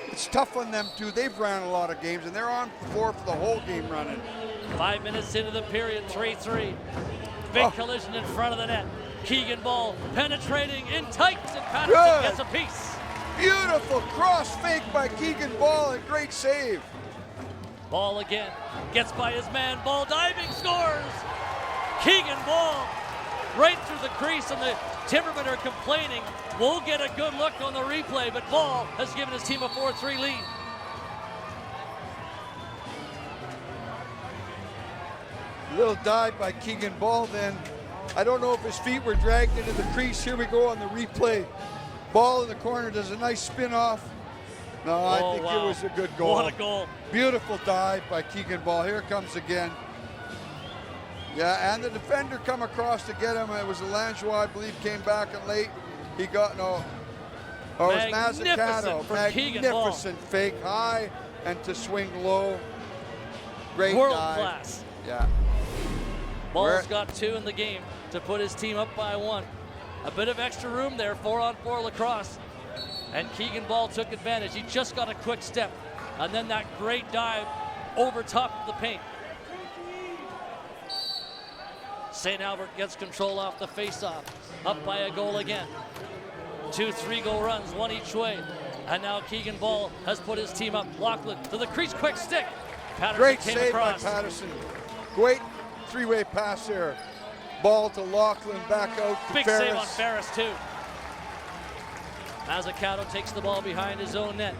It's tough on them too. They've ran a lot of games, and they're on the floor for the whole game running. 5 minutes into the period, 3-3. Big collision in front of the net. Keegan Ball penetrating in tight, and Patterson gets a piece. Beautiful cross fake by Keegan Ball, and great save. Ball again, gets by his man, Ball diving, scores! Keegan Ball right through the crease, and the Timbermen are complaining. We'll get a good look on the replay, but Ball has given his team a 4-3 lead. Little dive by Keegan Ball then. I don't know if his feet were dragged into the crease. Here we go on the replay. Ball in the corner, does a nice spin off. No, I think it was a good goal. What a goal. Beautiful dive by Keegan Ball. Here it comes again. Yeah, and the defender come across to get him. It was Langlois, I believe, came back and late. He got, no. Oh, it was Mazzucato. Magnificent fake, high and to swing low. Great World dive. class. Yeah. Ball's got 2 in the game to put his team up by 1. A bit of extra room there, 4-on-4 lacrosse. And Keegan Ball took advantage. He just got a quick step. And then that great dive over top of the paint. St. Albert gets control off the faceoff. Up by a goal again. 2 3-goal runs, 1 each way. And now Keegan Ball has put his team up. Lachlan to the crease, quick stick. Patterson Great came save across. by Patterson. Great three-way pass there. Ball to Lachlan, back out to Big Ferris. save on Ferris too. Mazzucato takes the ball behind his own net.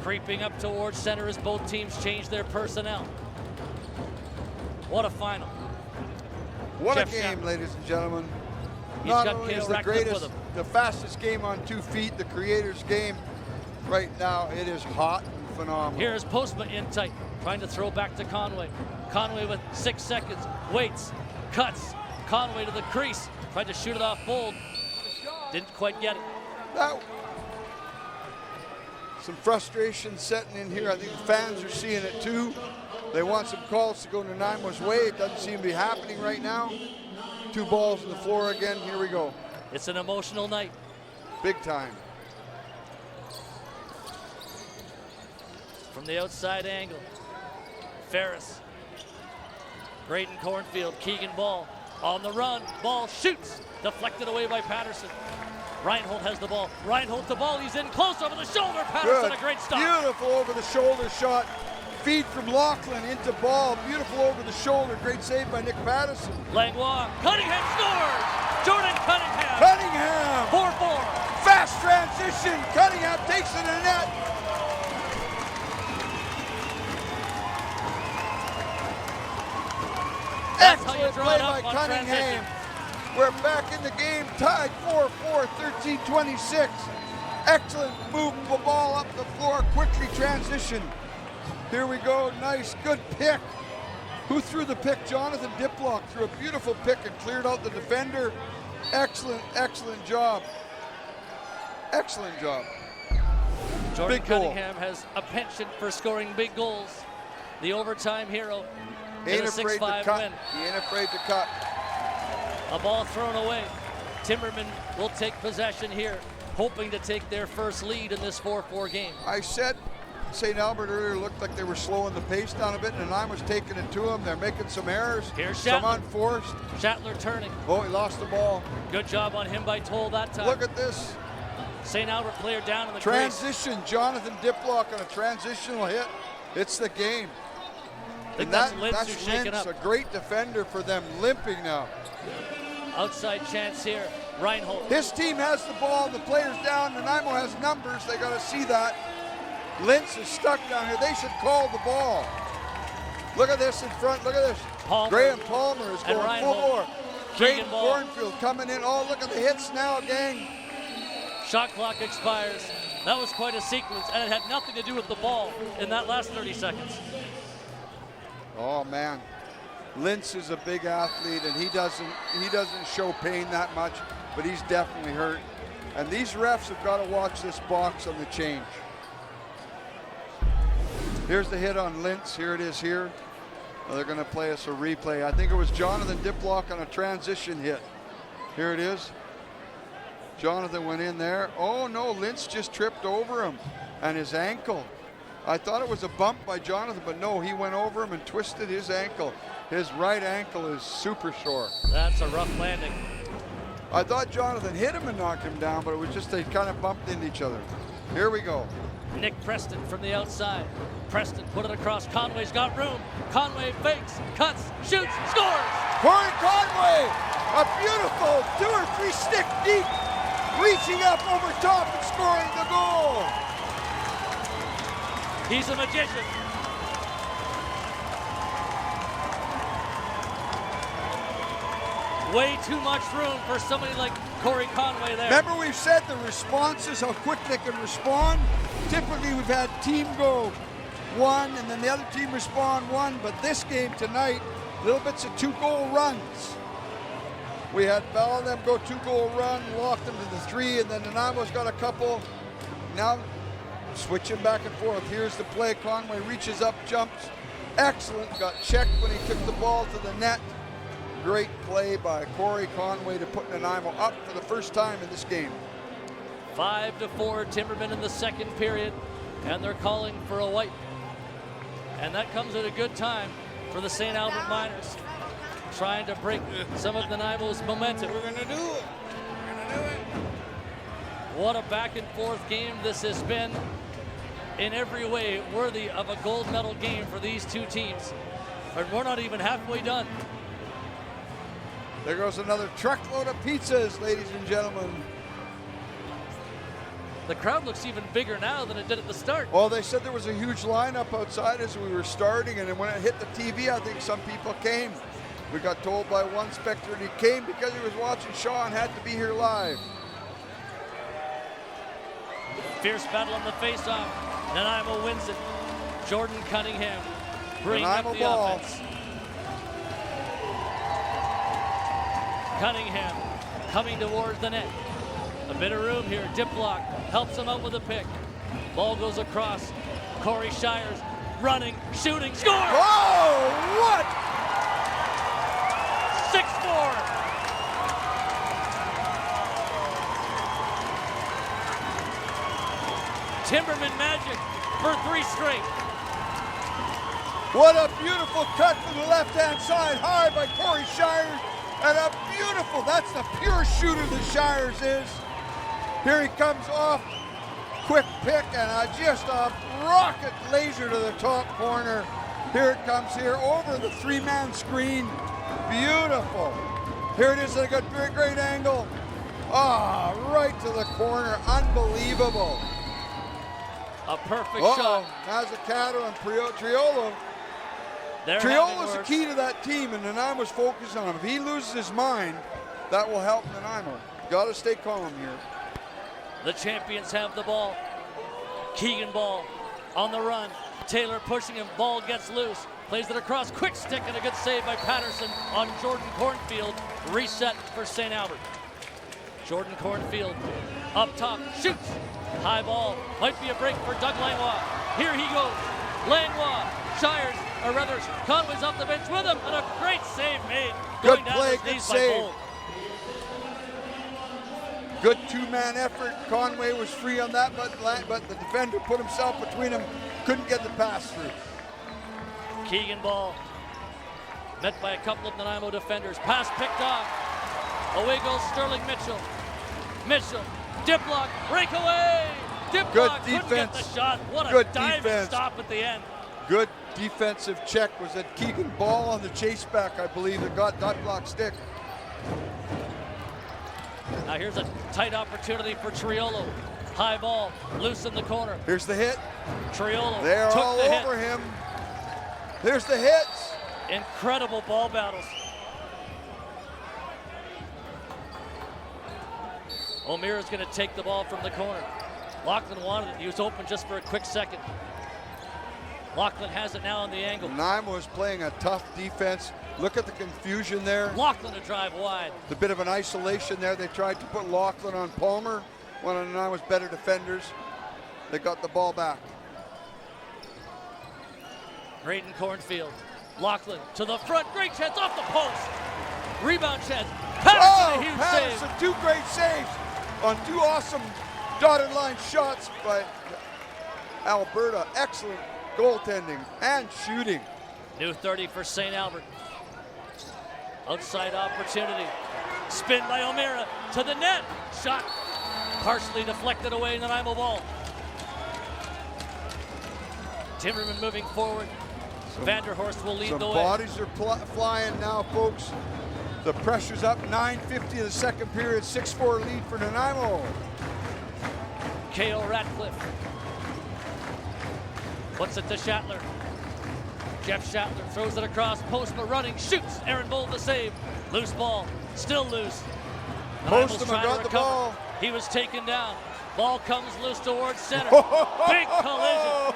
Creeping up towards center as both teams change their personnel. What a final. What Jeff a game, Shatner. ladies and gentlemen. He's Not got only Kale is the Ratcliffe with greatest, him. the fastest game on 2 feet, the creator's game right now, it is hot and phenomenal. Here's Postma in tight, trying to throw back to Conway. Conway with 6 seconds, waits, cuts. Conway to the crease, tried to shoot it off Bold. Didn't quite get it. Some frustration setting in here. I think the fans are seeing it too. They want some calls to go Nanaimo's way. It doesn't seem to be happening right now. 2 balls on the floor again. Here we go. It's an emotional night. Big time. From the outside angle, Ferris. Braden Cornfield, Keegan Ball on the run. Ball shoots, deflected away by Patterson. Reinhold has the ball. Reinhold the ball. He's in close over the shoulder. Patterson, Good. a great stop. Beautiful over the shoulder shot. Feed from Lachlan into Ball. Beautiful over the shoulder. Great save by Nick Patterson. Langlois. Cunningham scores. Jordan Cunningham. Cunningham. 4-4. Pass transition. Cunningham takes it to the net. Excellent play by Cunningham. We're back in the game, tied 4-4, 13-26. Excellent move the ball up the floor, quickly transition. Here we go, nice, good pick. Who threw the pick? Jonathan Diplock threw a beautiful pick and cleared out the defender. Excellent, excellent job. Excellent job. Jordan Big goal. Cunningham has a penchant for scoring big goals. The overtime hero in Ain't a afraid to 6-5 cut. win. He ain't afraid to cut. A ball thrown away. Timbermen will take possession here, hoping to take their first lead in this 4-4 game. I said St. Albert earlier looked like they were slowing the pace down a bit, and Nanaimo's taking it to them. They're making some errors. Here's some Shatler. unforced. Shatler turning. Oh, he lost the ball. Good job on him by Toll that time. Look at this. St. Albert player down in the transition. crease. Jonathan Diplock on a transitional hit. It's the game. I think that's Lintz who's shaking Lintz, up. a great defender for them, limping now. Outside chance here. Reinhold. His team has the ball, the players down. Nanaimo has numbers. They got to see that. Lintz is stuck down here. They should call the ball. Look at this in front. Look at this. Palmer. Graham Palmer is going full bore. Great ball. Cornfield coming in. Oh, look at the hits now, gang. Shot clock expires. That was quite a sequence, and it had nothing to do with the ball in that last 30 seconds. Oh man, Lintz is a big athlete, and he doesn't show pain that much, but he's definitely hurt. And these refs have got to watch this box on the change. Here's the hit on Lintz. Here it is here. They're going to play us a replay. I think it was Jonathan Diplock on a transition hit. Here it is. Jonathan went in there. Oh no, Lintz just tripped over him and his ankle. I thought it was a bump by Jonathan, but no, he went over him and twisted his ankle. His right ankle is super sore. That's a rough landing. I thought Jonathan hit him and knocked him down, but it was just they kind of bumped into each other. Here we go. Nick Preston from the outside. Preston put it across. Conway's got room. Conway fakes, cuts, shoots, scores! Corey Conway, a beautiful 2 or 3 stick deep, reaching up over top and scoring the goal. He's a magician. Way too much room for somebody like Corey Conway there. Remember we've said the responses, how quick they can respond. Typically we've had team go 1 and then the other team respond 1, but this game tonight, little bits of 2-goal runs. We had all of them go 2-goal run, locked them to the 3, and then Nanaimo's got a couple. Now switching back and forth. Here's the play. Conway reaches up, jumps. Excellent. Got checked when he took the ball to the net. Great play by Corey Conway to put Nanaimo up for the first time in this game. 5-4 Timbermen in the second period, and they're calling for a wipe. And that comes at a good time for the St. Albert Miners, trying to break some of Nanaimo's momentum. We're going to do it. We're going to do it. What a back and forth game this has been, in every way worthy of a gold medal game for these two teams. But we're not even halfway done. There goes another truckload of pizzas, ladies and gentlemen. The crowd looks even bigger now than it did at the start. Well, they said there was a huge lineup outside as we were starting, and then when it hit the TV, I think some people came. We got told by one spectator he came because he was watching Shaw and had to be here live. Fierce battle on the face-off. Nanaimo wins it. Jordan Cunningham bringing up the ball. offense. Cunningham coming towards the net. A bit of room here. Diplock helps him out with a pick. Ball goes across. Corey Shires running, shooting, score! Oh, what? 6-4. Timberman magic for 3 straight. What a beautiful cut from the left-hand side, high by Corey Shires. And a beautiful, that's the pure shooter that Shires is. Here he comes off, quick pick, and just a rocket laser to the top corner. Here it comes here, over the 3-man screen. Beautiful. Here it is at a good, great angle. Right to the corner. Unbelievable. A perfect shot. Mazzucato and Triolo. Triolo's the key to that team, and Nanaimo's focused on him. If he loses his mind, that will help Nanaimo. Got to stay calm here. The champions have the ball. Keegan ball on the run. Taylor pushing him. Ball gets loose. Plays it across. Quick stick and a good save by Patterson on Jordan Cornfield. Reset for St. Albert. Jordan Cornfield up top. Shoots. High ball. Might be a break for Doug Langlois. Here he goes. Langlois. Shires, or rather, Conway's off the bench with him, and a great save made. Good play, good save. Good two-man effort. Conway was free on that, but the defender put himself between them. Couldn't get the pass through. Keegan ball met by a couple of Nanaimo defenders. Pass picked off. Away goes Sterling Mitchell. Mitchell, dip block, breakaway. Dip block, couldn't get the shot. What a diving stop at the end. Good defensive check. Was that Keegan ball on the chase back, I believe, that got that block stick. Now here's a tight opportunity for Triolo. High ball, loose in the corner. Here's the hit. Triolo They're took all the over hit. him. Here's the hits. Incredible ball battles. O'Meara's going to take the ball from the corner. Lachlan wanted it. He was open just for a quick second. Lachlan has it now on the angle. Nanaimo is playing a tough defense. Look at the confusion there. Lachlan to drive wide. The bit of an isolation there. They tried to put Lachlan on Palmer, one of Nanaimo's better defenders. They got the ball back. Braden Cornfield. Lachlan to the front. Great chance off the post. Rebound chance. Patterson, a huge Patterson, save. two great saves on two awesome dotted line shots by Alberta. Excellent goaltending and shooting. New 30 for St. Albert. Outside opportunity. Spin by O'Meara to the net. Shot partially deflected away. Nanaimo ball. Timberman moving forward. Vanderhorst will lead the way. Bodies are flying now, folks. The pressure's up. 9:50 of the second period. 6-4 lead for Nanaimo. K.O. Ratcliffe. Puts it to Shatler. Jeff Shatler throws it across. Postma running, shoots. Aaron Bold the save. Loose ball, still loose. Postma got the ball. He was taken down. Ball comes loose towards center. Big collision.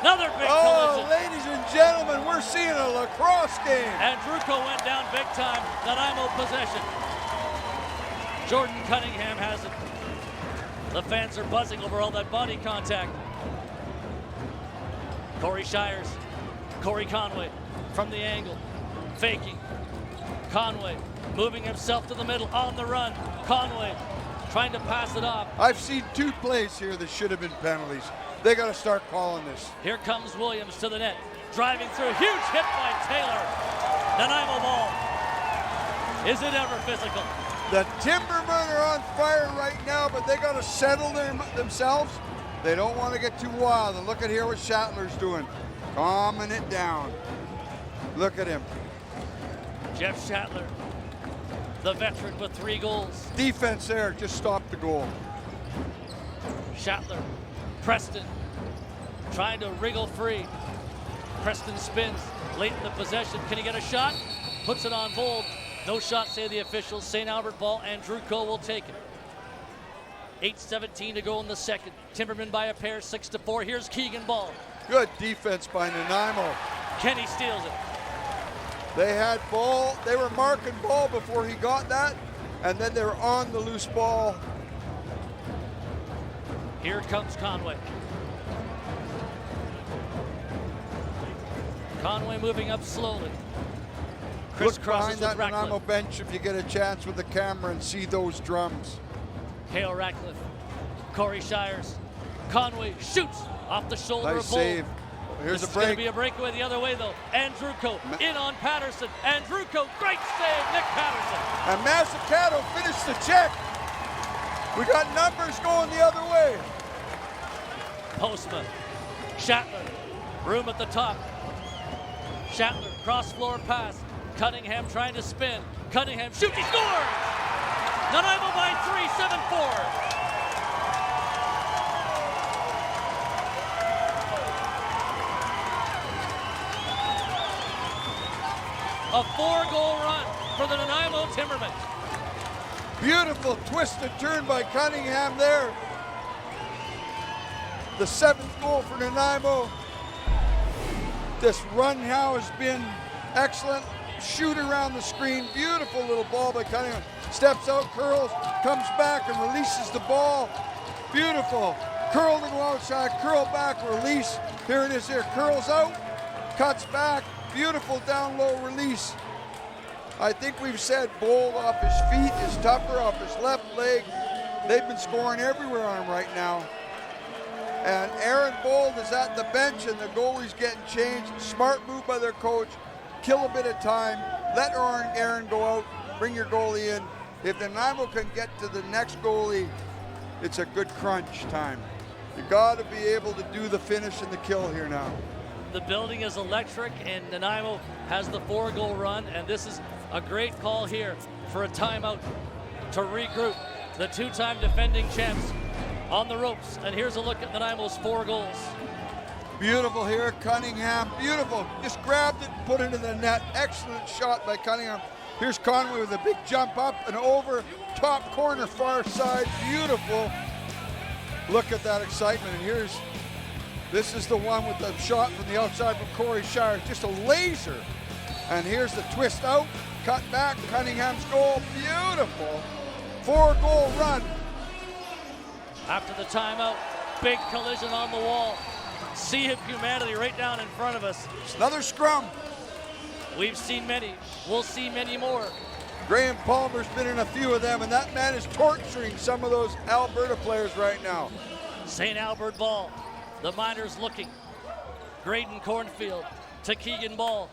Another big collision. Ladies and gentlemen, we're seeing a lacrosse game. And Druko went down big time. Nanaimo possession. Jordan Cunningham has it. The fans are buzzing over all that body contact. Corey Shires. Corey Conway from the angle. Faking. Conway moving himself to the middle on the run. Conway trying to pass it off. I've seen two plays here that should have been penalties. They got to start calling this. Here comes Williams to the net. Driving through. Huge hit by Taylor. Nanaimo ball. Is it ever physical? The Timbermen are on fire right now, but they got to settle themselves. They don't want to get too wild. And look at here what Shatler's doing. Calming it down. Look at him. Jeff Shatler, the veteran with 3 goals. Defense there, just stopped the goal. Shatler, Preston, trying to wriggle free. Preston spins, late in the possession. Can he get a shot? Puts it on Bold. No shot, say the officials. St. Albert ball, and Drew Cole will take it. 8:17 to go in the second. Timberman by a pair, 6-4. Here's Keegan ball. Good defense by Nanaimo. Kenny steals it. They had ball. They were marking ball before he got that, and then they were on the loose ball. Here comes Conway. Conway moving up slowly. Look behind that Nanaimo bench if you get a chance with the camera and see those drums. Hale Ratcliffe. Corey Shires. Conway shoots off the shoulder nice of Bold. Save. Here's this a break. It's going to be a breakaway the other way, though. Andruko in on Patterson. Andruko, great save, Nick Patterson. And Mazzucato finished the check. We got numbers going the other way. Postman. Shatler. Room at the top. Shatler, cross floor pass. Cunningham trying to spin. Cunningham shoots, he scores! Nanaimo by 3, 7-4. A 4-goal run for the Nanaimo Timbermen. Beautiful twisted turn by Cunningham there. The 7th goal for Nanaimo. This run now has been excellent. Shoot around the screen. Beautiful little ball by Cunningham. Steps out, curls, comes back and releases the ball. Beautiful. Curl to go outside, curl back, release. Here it is here. Curls out, cuts back. Beautiful down low release. I think we've said Bold off his feet, his Tupper off his left leg. They've been scoring everywhere on him right now. And Aaron Bold is at the bench and the goalie's getting changed. Smart move by their coach. Kill a bit of time. Let Aaron go out. Bring your goalie in. If the Nanaimo can get to the next goalie, it's a good crunch time. You got to be able to do the finish and the kill here now. The building is electric, and Nanaimo has the 4-goal run, and this is a great call here for a timeout to regroup. The 2-time defending champs on the ropes, and here's a look at Nanaimo's 4 goals. Beautiful here, Cunningham, beautiful. Just grabbed it, put it in the net. Excellent shot by Cunningham. Here's Conway with a big jump up and over, top corner, far side, beautiful. Look at that excitement, and this is the one with the shot from the outside from Corey Shire, just a laser. And here's the twist out, cut back, Cunningham's goal, beautiful. 4-goal run. After the timeout, big collision on the wall. Sea of humanity right down in front of us. Another scrum. We've seen many, we'll see many more. Graham Palmer's been in a few of them, and that man is torturing some of those Alberta players right now. St. Albert ball. The Miners looking. Graydon Cornfield to Keegan Ball.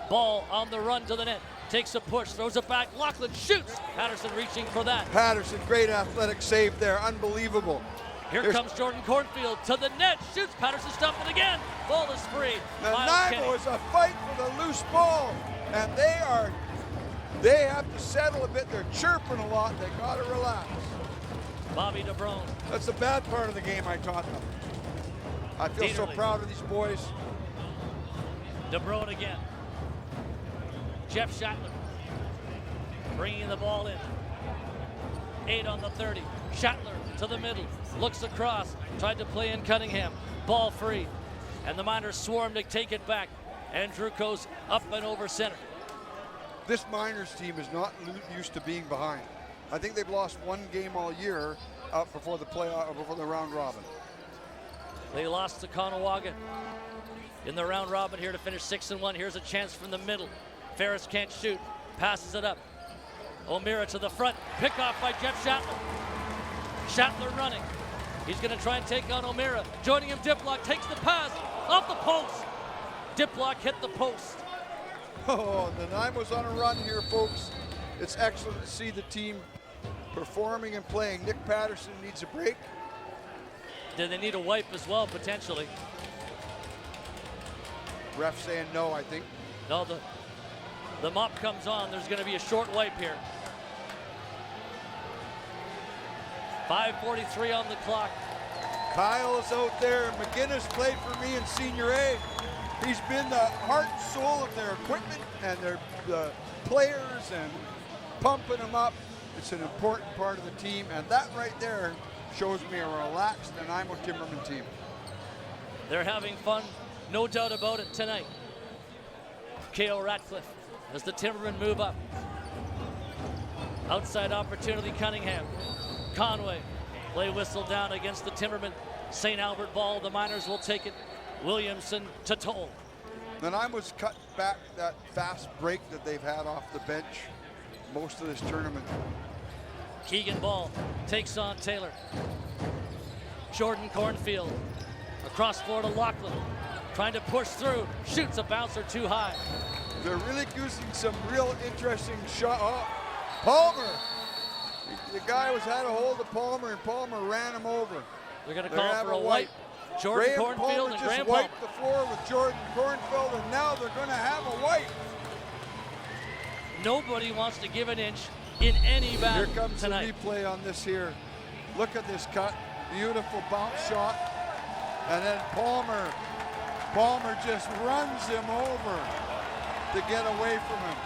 Ball on the run to the net. Takes a push, throws it back. Lachlan shoots. Patterson reaching for that. Patterson, great athletic save there. Unbelievable. Here comes Jordan Cornfield to the net. Shoots. Patterson stuffed it again. Ball is free. Nanaimo is a fight for the loose ball. And they have to settle a bit. They're chirping a lot. They got to relax. Bobby DeBrone. That's the bad part of the game I taught them. I feel so proud of these boys. DeBrone again. Jeff Shatler bringing the ball in. 8 on the 30. Shatler to the middle. Looks across. Tried to play in Cunningham. Ball free. And the Miners swarm to take it back. Andrew goes up and over center. This Miners team is not used to being behind. I think they've lost 1 game all year out before the before the round robin. They lost to Conawaga in the round robin here to finish 6-1. Here's a chance from the middle. Ferris can't shoot. Passes it up. O'Meara to the front. Pick off by Jeff Shatler. Shatler running. He's going to try and take on O'Meara. Joining him, Diplock takes the pass off the post. Diplock hit the post. Oh, Nanaimo's on a run here, folks. It's excellent to see the team performing and playing. Nick Patterson needs a break. Do they need a wipe as well, potentially? Ref saying no, I think. No, the mop comes on. There's going to be a short wipe here. 5:43 on the clock. Kyle's out there. McGinnis played for me in Senior A. He's been the heart and soul of their equipment and their players and pumping them up. It's an important part of the team, and that right there shows me a relaxed Nanaimo Timbermen team. They're having fun, no doubt about it tonight. K.O. Ratcliffe as the Timbermen move up. Outside opportunity, Cunningham. Conway, play whistle down against the Timbermen. St. Albert ball, the Miners will take it. Williamson to Toll. Nanaimo's cut back that fast break that they've had off the bench most of this tournament. Keegan Ball takes on Taylor. Jordan Cornfield across floor to Lachlan. Trying to push through, shoots a bouncer too high. They're really using some real interesting shot. Oh, Palmer! The guy had a hold of Palmer, and Palmer ran him over. They're going to call for a wipe. Jordan Graham Cornfield Palmer and just Graham wiped Palmer. the floor with Jordan Cornfield, and now they're going to have a wipe. Nobody wants to give an inch in any battle Here comes tonight. the replay on this here. Look at this cut. Beautiful bounce shot. And then Palmer just runs him over to get away from him.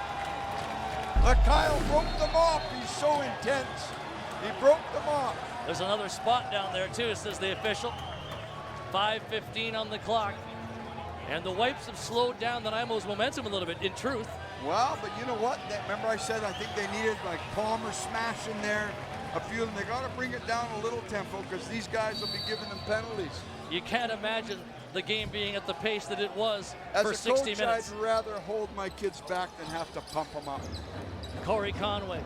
But Kyle broke them off. He's so intense. He broke them off. There's another spot down there too, says the official. 5:15 on the clock. And the Wipes have slowed down Nanaimo's momentum a little bit, in truth. Well, but you know what? Remember I said I think they needed like Palmer smash in there. A few of them, they got to bring it down a little tempo because these guys will be giving them penalties. You can't imagine the game being at the pace that it was As for a 60 coach, minutes. I'd rather hold my kids back than have to pump them up. Corey Conway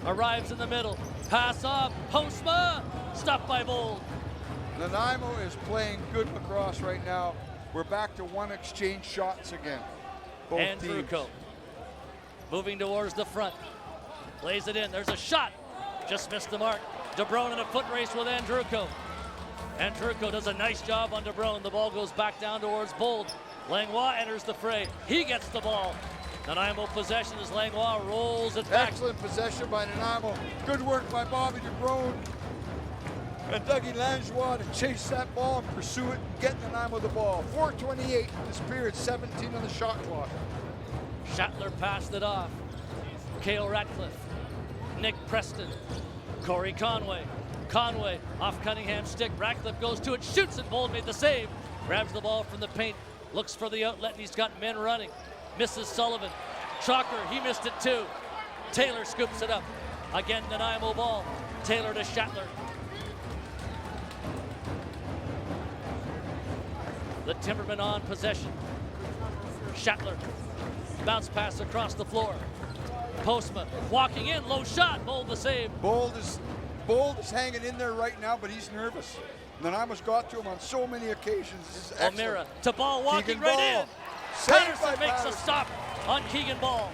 arrives in the middle. Pass off. Postma. Stopped by Bold. Nanaimo is playing good lacrosse right now. We're back to one exchange shots again. Both And teams. Druko moving towards the front. Lays it in. There's a shot. Just missed the mark. DeBrone in a foot race with Andruko. Andruko does a nice job on DeBrone. The ball goes back down towards Bold. Langlois enters the fray. He gets the ball. Nanaimo possession as Langlois rolls it back. Excellent possession by Nanaimo. Good work by Bobby DeBrone and Dougie Langlois to chase that ball and pursue it and get Nanaimo the ball. 4:28 in this period, 17 on the shot clock. Schattler passed it off. Cale Ratcliffe. Nick Preston. Corey Conway. Conway off Cunningham's stick. Ratcliffe goes to it, shoots it. Bold made the save. Grabs the ball from the paint. Looks for the outlet, and he's got men running. Misses Sullivan. Chalker, he missed it too. Taylor scoops it up. Again, Nanaimo ball. Taylor to Schattler. The Timbermen on possession. Schattler. Bounce pass across the floor. Postma walking in, low shot. Bold the save. Bold is hanging in there right now, but he's nervous. Nanaimo's got to him on so many occasions. This is excellent. O'Meara to Ball walking Keegan right Ball. in. Saved Patterson by makes Patterson. a stop on Keegan Ball.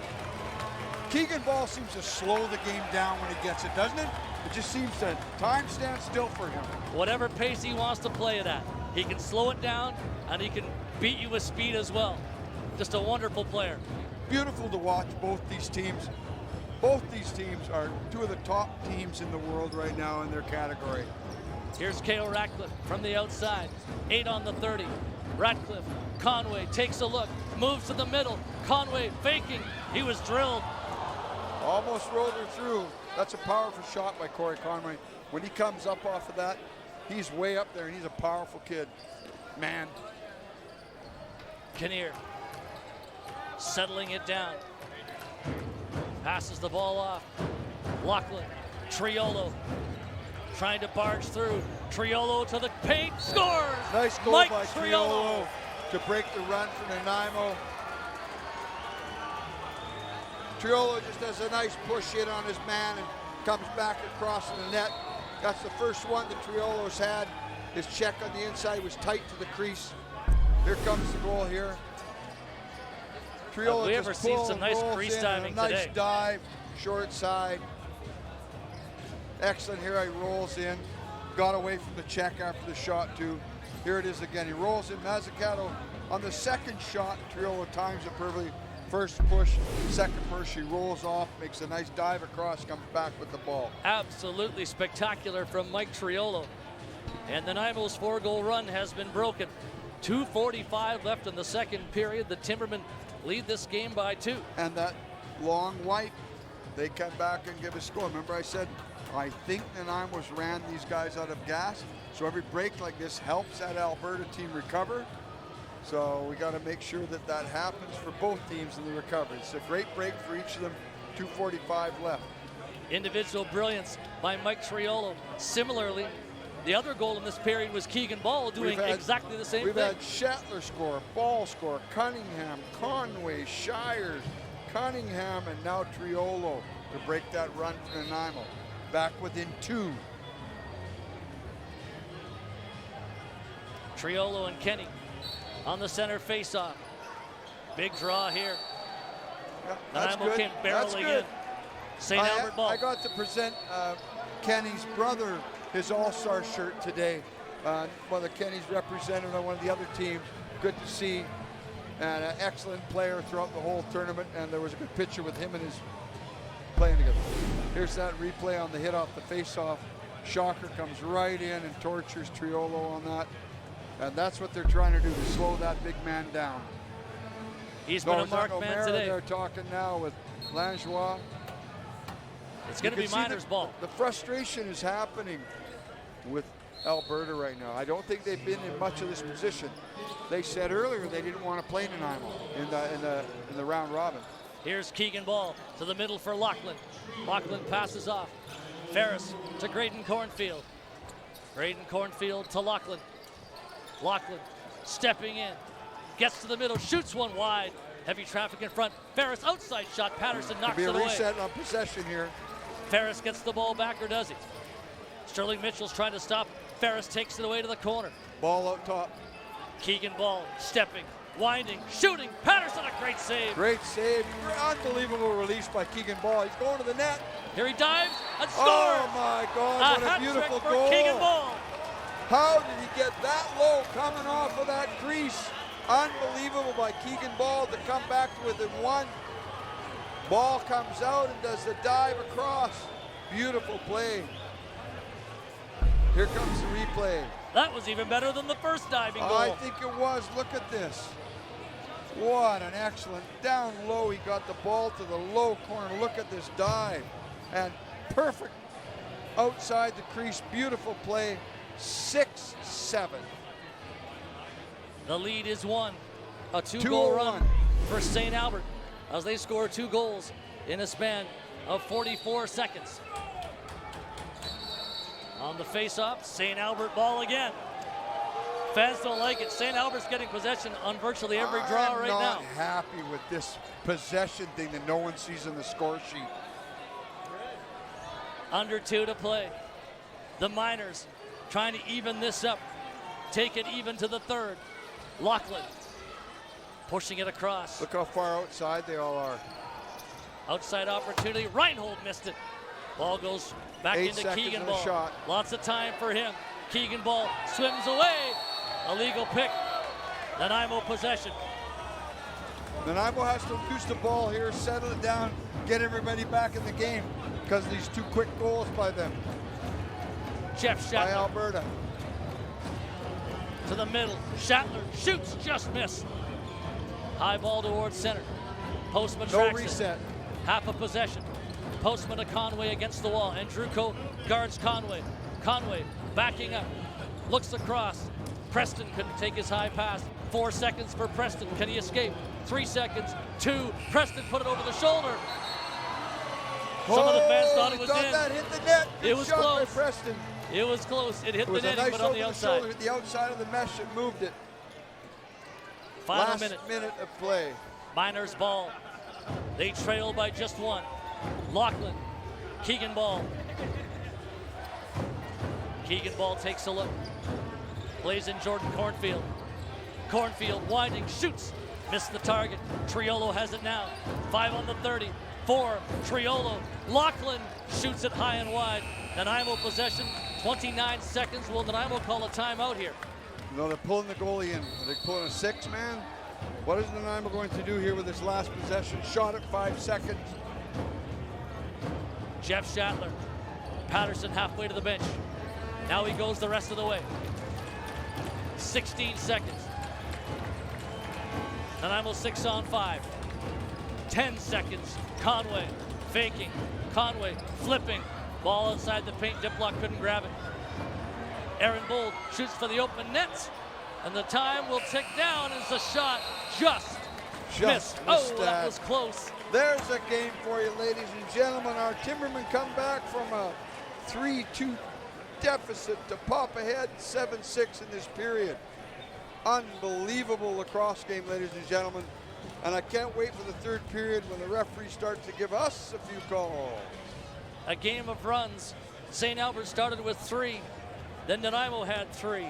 Keegan Ball seems to slow the game down when he gets it, doesn't it? It just seems to time stand still for him. Whatever pace he wants to play it at, he can slow it down and he can beat you with speed as well. Just a wonderful player. Beautiful to watch both these teams. Both these teams are two of the top teams in the world right now in their category. Here's Cale Ratcliffe from the outside. 8 on the 30. Ratcliffe, Conway takes a look, moves to the middle. Conway faking. He was drilled. Almost rolled her through. That's a powerful shot by Corey Conway. When he comes up off of that, he's way up there and he's a powerful kid. Man. Kinnear settling it down. Passes the ball off. Lachlan, Triolo trying to barge through. Triolo to the paint, scores! Nice goal Mike by Triolo to break the run for Nanaimo. Triolo just has a nice push in on his man and comes back across the net. That's the first one that Triolo's had. His check on the inside was tight to the crease. Here comes the goal here. Triolo Have we just ever seen pulls some nice rolls crease in, diving a nice today? dive, short side. Excellent here, he rolls in. Got away from the check after the shot too. Here it is again, he rolls in. Mazzucato on the second shot, Triolo times it perfectly. First push, second push, he rolls off, makes a nice dive across, comes back with the ball. Absolutely spectacular from Mike Triolo. And Nanaimo's 4-goal run has been broken. 2:45 left in the second period. The Timbermen lead this game by 2. And that long wipe, they come back and give a score. Remember I said, I think Nanaimo's ran these guys out of gas. So every break like this helps that Alberta team recover. So we got to make sure that that happens for both teams in the recovery. It's a great break for each of them. 2:45 left. Individual brilliance by Mike Triolo. Similarly, the other goal in this period was Keegan Ball doing exactly the same We've thing. had Schattler score, Ball score, Cunningham, Conway, Shires, Cunningham, and now Triolo to break that run for Nanaimo. Back within 2. Triolo and Kenny on the center faceoff. Big draw here. Yeah, that's Nanaimo good. came That's barreling good. in. St. Albert ball. I got to present Kenny's brother his All-Star shirt today. One of the Kennys represented on one of the other teams. Good to see. And an excellent player throughout the whole tournament. And there was a good picture with him and his playing together. Here's that replay on the hit off the face-off. Shocker comes right in and tortures Triolo on that. And that's what they're trying to do, to slow that big man down. He's been a marked man today. They're talking now with Langlois. It's going to be Miners' ball. The frustration is happening with Alberta right now. I don't think they've been in much of this position. They said earlier they didn't want to play Nanaimo in the round robin. Here's Keegan Ball to the middle for Lachlan. Lachlan passes off. Ferris to Graydon Cornfield. Graydon Cornfield to Lachlan. Lachlan stepping in. Gets to the middle, shoots one wide. Heavy traffic in front. Ferris outside shot. Patterson knocks it away. Could be a reset on possession here. Ferris gets the ball back, or does he? Sterling Mitchell's trying to stop. Ferris takes it away to the corner. Ball out top. Keegan Ball stepping, winding, shooting. Patterson, a great save. Great save. Unbelievable release by Keegan Ball. He's going to the net. Here he dives and scores. Oh my God, what a beautiful goal. Keegan Ball. How did he get that low coming off of that crease? Unbelievable by Keegan Ball to come back within one. Ball comes out and does the dive across. Beautiful play. Here comes the replay. That was even better than the first diving goal. I think it was. Look at this. What an excellent down low. He got the ball to the low corner. Look at this dive. And perfect outside the crease. Beautiful play. 6-7. The lead is one. A two-goal run for St. Albert as they score 2 goals in a span of 44 seconds. On the face-off, St. Albert ball again. Fans don't like it. St. Albert's getting possession on virtually every draw right now. I'm not happy with this possession thing that no one sees on the score sheet. Under 2 to play. The Miners trying to even this up. Take it even to the third. Lachlan pushing it across. Look how far outside they all are. Outside opportunity. Reinhold missed it. Ball goes back into Keegan Ball. Shot. Lots of time for him. Keegan Ball swims away. Illegal pick. Nanaimo possession. Nanaimo has to lose the ball here, settle it down, get everybody back in the game because of these 2 quick goals by them. Jeff Shatler. By Alberta. To the middle. Shatler shoots, just missed. High ball towards center. Postman tracks it. Reset. Half a possession. Postman to Conway against the wall. And Druco guards Conway. Conway backing up. Looks across. Preston couldn't take his high pass. 4 seconds for Preston. Can he escape? 3 seconds. 2. Preston put it over the shoulder. Some of the fans thought it was in. That hit the net. It was close. Preston. It was close. It hit the net, but on the outside. Shoulder, hit the outside of the mesh and moved it. Final minute of play. Miners ball. They trail by just 1. Lachlan. Keegan Ball. Keegan Ball takes a look. Plays in Jordan Cornfield. Cornfield winding, shoots. Missed the target. Triolo has it now. 5 on the 30. 4. Triolo. Lachlan shoots it high and wide. Nanaimo possession. 29 seconds. Will Nanaimo call a timeout here? No, they're pulling the goalie in. Are they pulling a 6-man? What is Nanaimo going to do here with this last possession? Shot at 5 seconds. Jeff Shatler. Patterson halfway to the bench. Now he goes the rest of the way. 16 seconds. Nanaimo 6 on 5. 10 seconds. Conway faking. Conway flipping. Ball outside the paint. Diplock couldn't grab it. Aaron Bold shoots for the open net. And the time will tick down as the shot just missed. Oh, that was close. There's a game for you, ladies and gentlemen. Our Timbermen come back from a 3-2 deficit to pop ahead 7-6 in this period. Unbelievable lacrosse game, ladies and gentlemen. And I can't wait for the third period when the referee starts to give us a few calls. A game of runs. St. Albert started with 3. Then Nanaimo had 3.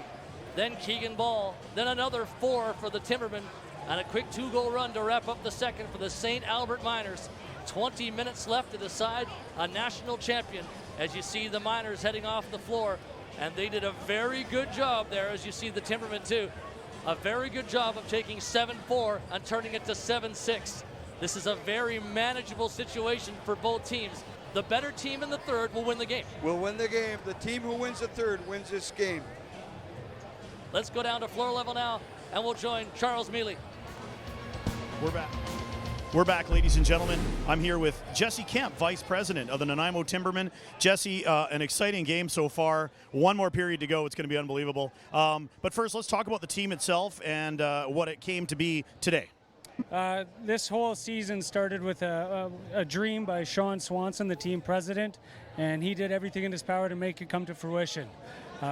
Then Keegan Ball. Then another 4 for the Timbermen. And a quick 2-goal run to wrap up the second for the St. Albert Miners. 20 minutes left to decide a national champion as you see the Miners heading off the floor. And they did a very good job there, as you see the Timbermen too. A very good job of taking 7-4 and turning it to 7-6. This is a very manageable situation for both teams. The better team in the third will win the game. We'll win the game. The team who wins the third wins this game. Let's go down to floor level now, and we'll join Charles Mealy. We're back. We're back, ladies and gentlemen. I'm here with Jesse Kemp, Vice President of the Nanaimo Timbermen. Jesse, an exciting game so far. One more period to go. It's going to be unbelievable. But first, let's talk about the team itself and what it came to be today. This whole season started with a dream by Sean Swanson, the team president, and he did everything in his power to make it come to fruition.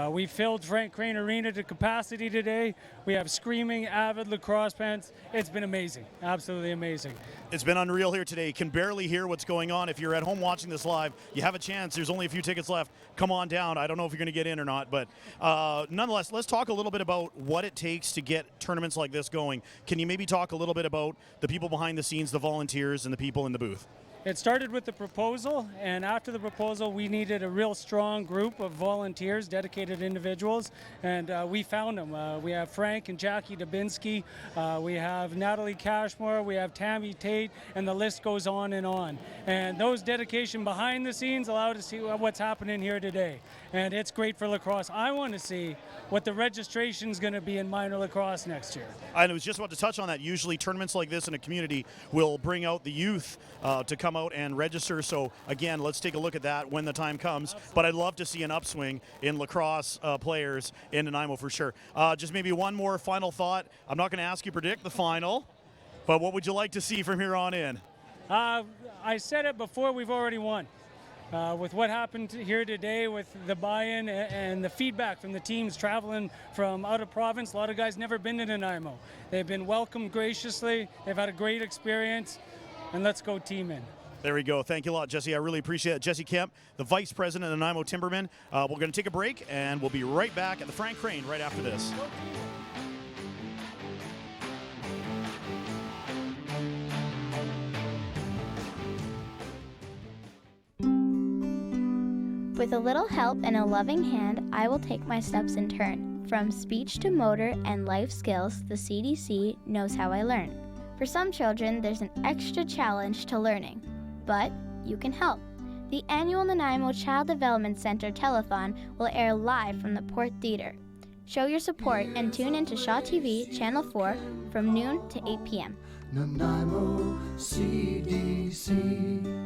We filled Frank Crane Arena to capacity today. We have screaming, avid lacrosse fans. It's been amazing, absolutely amazing. It's been unreal here today. You can barely hear what's going on. If you're at home watching this live, you have a chance. There's only a few tickets left. Come on down. I don't know if you're going to get in or not, but nonetheless, let's talk a little bit about what it takes to get tournaments like this going. Can you maybe talk a little bit about the people behind the scenes, the volunteers, and the people in the booth? It started with the proposal, and after the proposal, we needed a real strong group of volunteers, dedicated individuals, and we found them. We have Frank and Jackie Dubinsky, we have Natalie Cashmore, we have Tammy Tate, and the list goes on and on. And those dedication behind the scenes allow us to see what's happening here today. And it's great for lacrosse. I want to see what the registration is going to be in minor lacrosse next year. I was just about to touch on that. Usually tournaments like this in a community will bring out the youth to come out and register. So again, let's take a look at that when the time comes. But I'd love to see an upswing in lacrosse players in Nanaimo for sure. Just maybe one more final thought. I'm not going to ask you to predict the final, but what would you like to see from here on in? I said it before, we've already won. With what happened here today, with the buy-in and the feedback from the teams traveling from out of province, a lot of guys never been to Nanaimo. They've been welcomed graciously. They've had a great experience, and let's go team in. There we go. Thank you a lot, Jesse. I really appreciate it. Jesse Kemp, the Vice President of Nanaimo Timbermen. We're going to take a break, and we'll be right back at the Frank Crane right after this. With a little help and a loving hand, I will take my steps in turn. From speech to motor and life skills, the CDC knows how I learn. For some children, there's an extra challenge to learning, but you can help. The annual Nanaimo Child Development Center Telethon will air live from the Port Theatre. Show your support and tune into Shaw TV Channel 4 from noon to 8 p.m. Nanaimo CDC.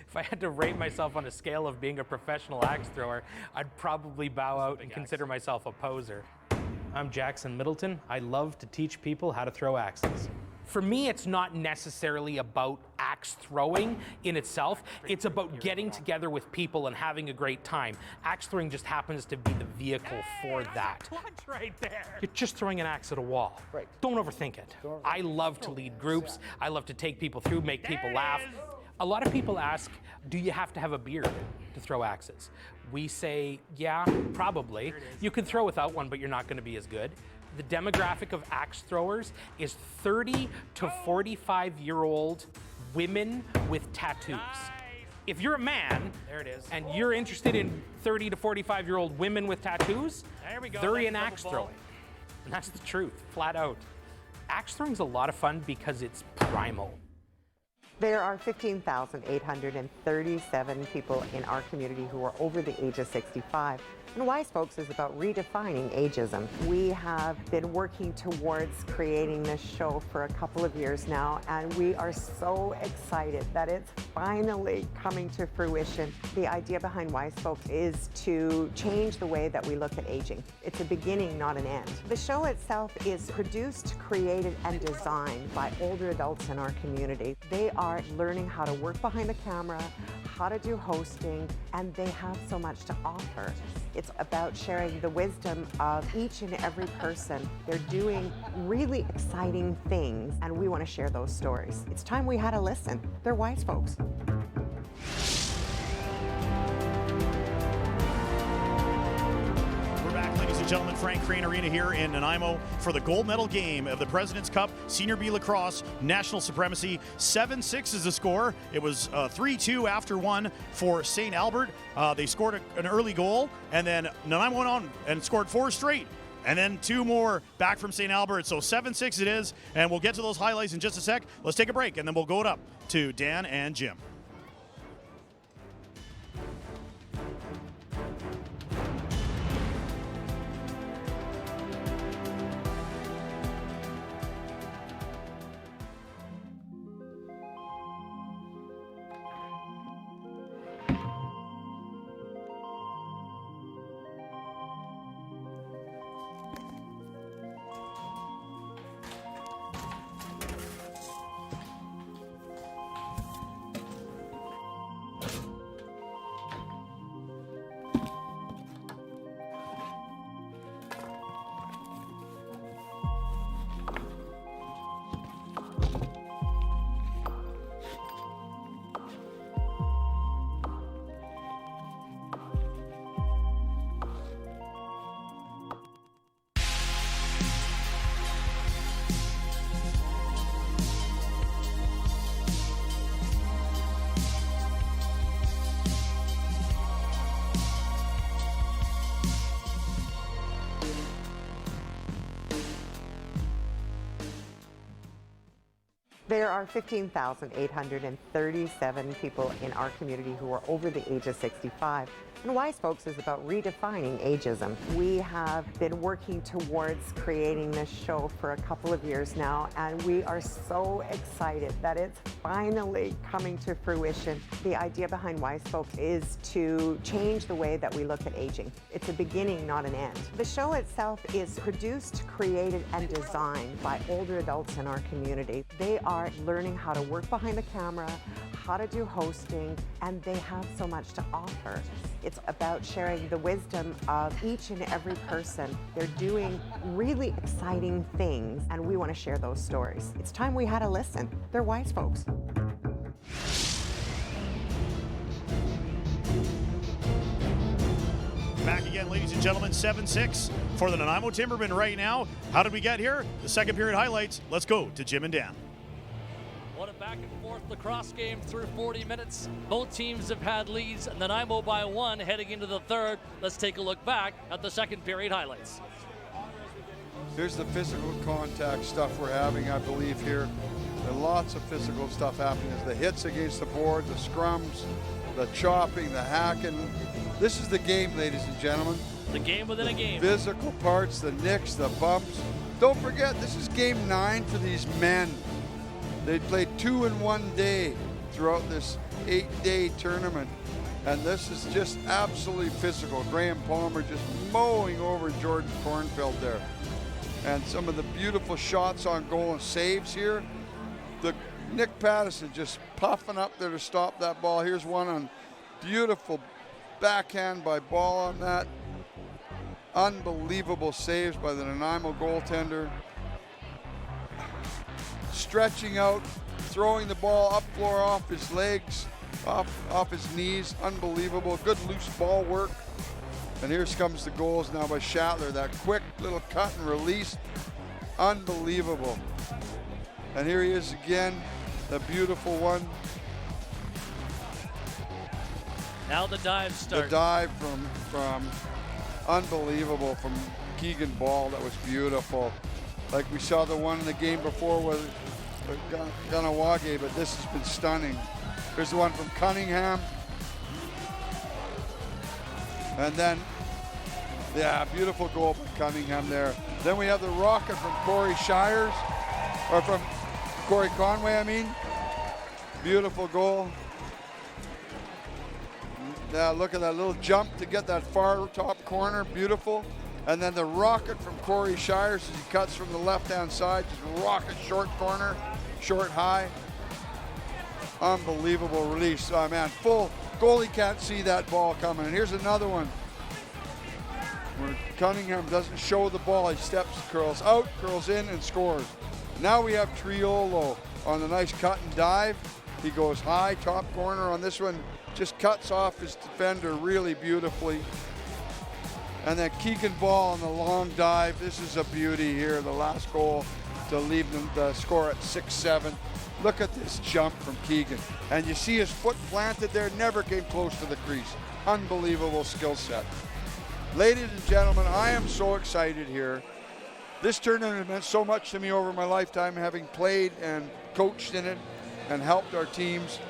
If I had to rate myself on a scale of being a professional axe thrower, I'd probably bow out and consider myself a poser. I'm Jackson Middleton. I love to teach people how to throw axes. For me, it's not necessarily about axe throwing in itself. It's about getting together with people and having a great time. Axe throwing just happens to be the vehicle for that. Right there. You're just throwing an axe at a wall. Right. Don't overthink it. I love to lead groups. I love to take people through, make people laugh. A lot of people ask, do you have to have a beard to throw axes? We say, yeah, probably. You can throw without one, but you're not going to be as good. The demographic of axe throwers is 30 to 45-year-old women with tattoos. If you're a man, there it is, and you're interested in 30 to 45-year-old women with tattoos, there we go. they're in axe throwing. And that's the truth, flat out. Axe throwing is a lot of fun because it's primal. There are 15,837 people in our community who are over the age of 65. And Wise Folks is about redefining ageism. We have been working towards creating this show for a couple of years now, and we are so excited that it's finally coming to fruition. The idea behind Wise Folks is to change the way that we look at aging. It's a beginning, not an end. The show itself is produced, created, and designed by older adults in our community. They are learning how to work behind the camera, how to do hosting, and they have so much to offer. It's about sharing the wisdom of each and every person. They're doing really exciting things, and we want to share those stories. It's time we had a listen. They're Wise Folks. Ladies and gentlemen, Frank Crane Arena here in Nanaimo for the gold medal game of the President's Cup Senior B Lacrosse National Supremacy. 7-6 is the score. It was 3-2 after one for St. Albert. They scored an early goal, and then Nanaimo went on and scored 4 straight. And then 2 more back from St. Albert. So 7-6 it is, and we'll get to those highlights in just a sec. Let's take a break, and then we'll go it up to Dan and Jim. There are 15,837 people in our community who are over the age of 65. And Wise Folks is about redefining ageism. We have been working towards creating this show for a couple of years now, and we are so excited that it's finally coming to fruition. The idea behind Wise Folks is to change the way that we look at aging. It's a beginning, not an end. The show itself is produced, created, and designed by older adults in our community. They are learning how to work behind the camera, how to do hosting, and they have so much to offer. It's about sharing the wisdom of each and every person. They're doing really exciting things, and we want to share those stories. It's time we had a listen. They're Wise Folks. Back again, ladies and gentlemen, 7-6 for the Nanaimo Timbermen right now. How did we get here? The second period highlights. Let's go to Jim and Dan. What a back and forth lacrosse game through 40 minutes. Both teams have had leads. Nanaimo by 1 heading into the third. Let's take a look back at the second period highlights. Here's the physical contact stuff we're having, I believe, here. There's lots of physical stuff happening. There's the hits against the board, the scrums, the chopping, the hacking. This is the game, ladies and gentlemen. The game within a game. Physical parts, the nicks, the bumps. Don't forget, this is game 9 for these men. They played 2 in 1 day throughout this 8-day tournament. And this is just absolutely physical. Graham Palmer just mowing over Jordan Cornfield there. And some of the beautiful shots on goal and saves here. Nick Pattison just puffing up there to stop that ball. Here's one on beautiful backhand by Ball on that. Unbelievable saves by the Nanaimo goaltender. Stretching out, throwing the ball up floor off his legs, off his knees. Unbelievable. Good loose ball work. And here comes the goals now by Shatler. That quick little cut and release. Unbelievable. And here he is again, the beautiful one. Now the dive starts. The dive from unbelievable from Keegan Ball. That was beautiful. Like we saw the one in the game before with Ganawage, but this has been stunning. Here's the one from Cunningham. And then, yeah, beautiful goal from Cunningham there. Then we have the rocket from Corey Shires, or from Corey Conway, I mean. Beautiful goal. Now look at that little jump to get that far top corner, beautiful. And then the rocket from Corey Shires as he cuts from the left-hand side, just rocket short corner, short high. Unbelievable release. Oh man, full goalie can't see that ball coming. And here's another one where Cunningham doesn't show the ball. He steps, curls out, curls in, and scores. Now we have Triolo on the nice cut and dive. He goes high, top corner on this one. Just cuts off his defender really beautifully. And then Keegan Ball on the long dive. This is a beauty here, the last goal to leave them the score at 6-7. Look at this jump from Keegan. And you see his foot planted there, never came close to the crease. Unbelievable skill set. Ladies and gentlemen, I am so excited here. This tournament has meant so much to me over my lifetime, having played and coached in it and helped our teams.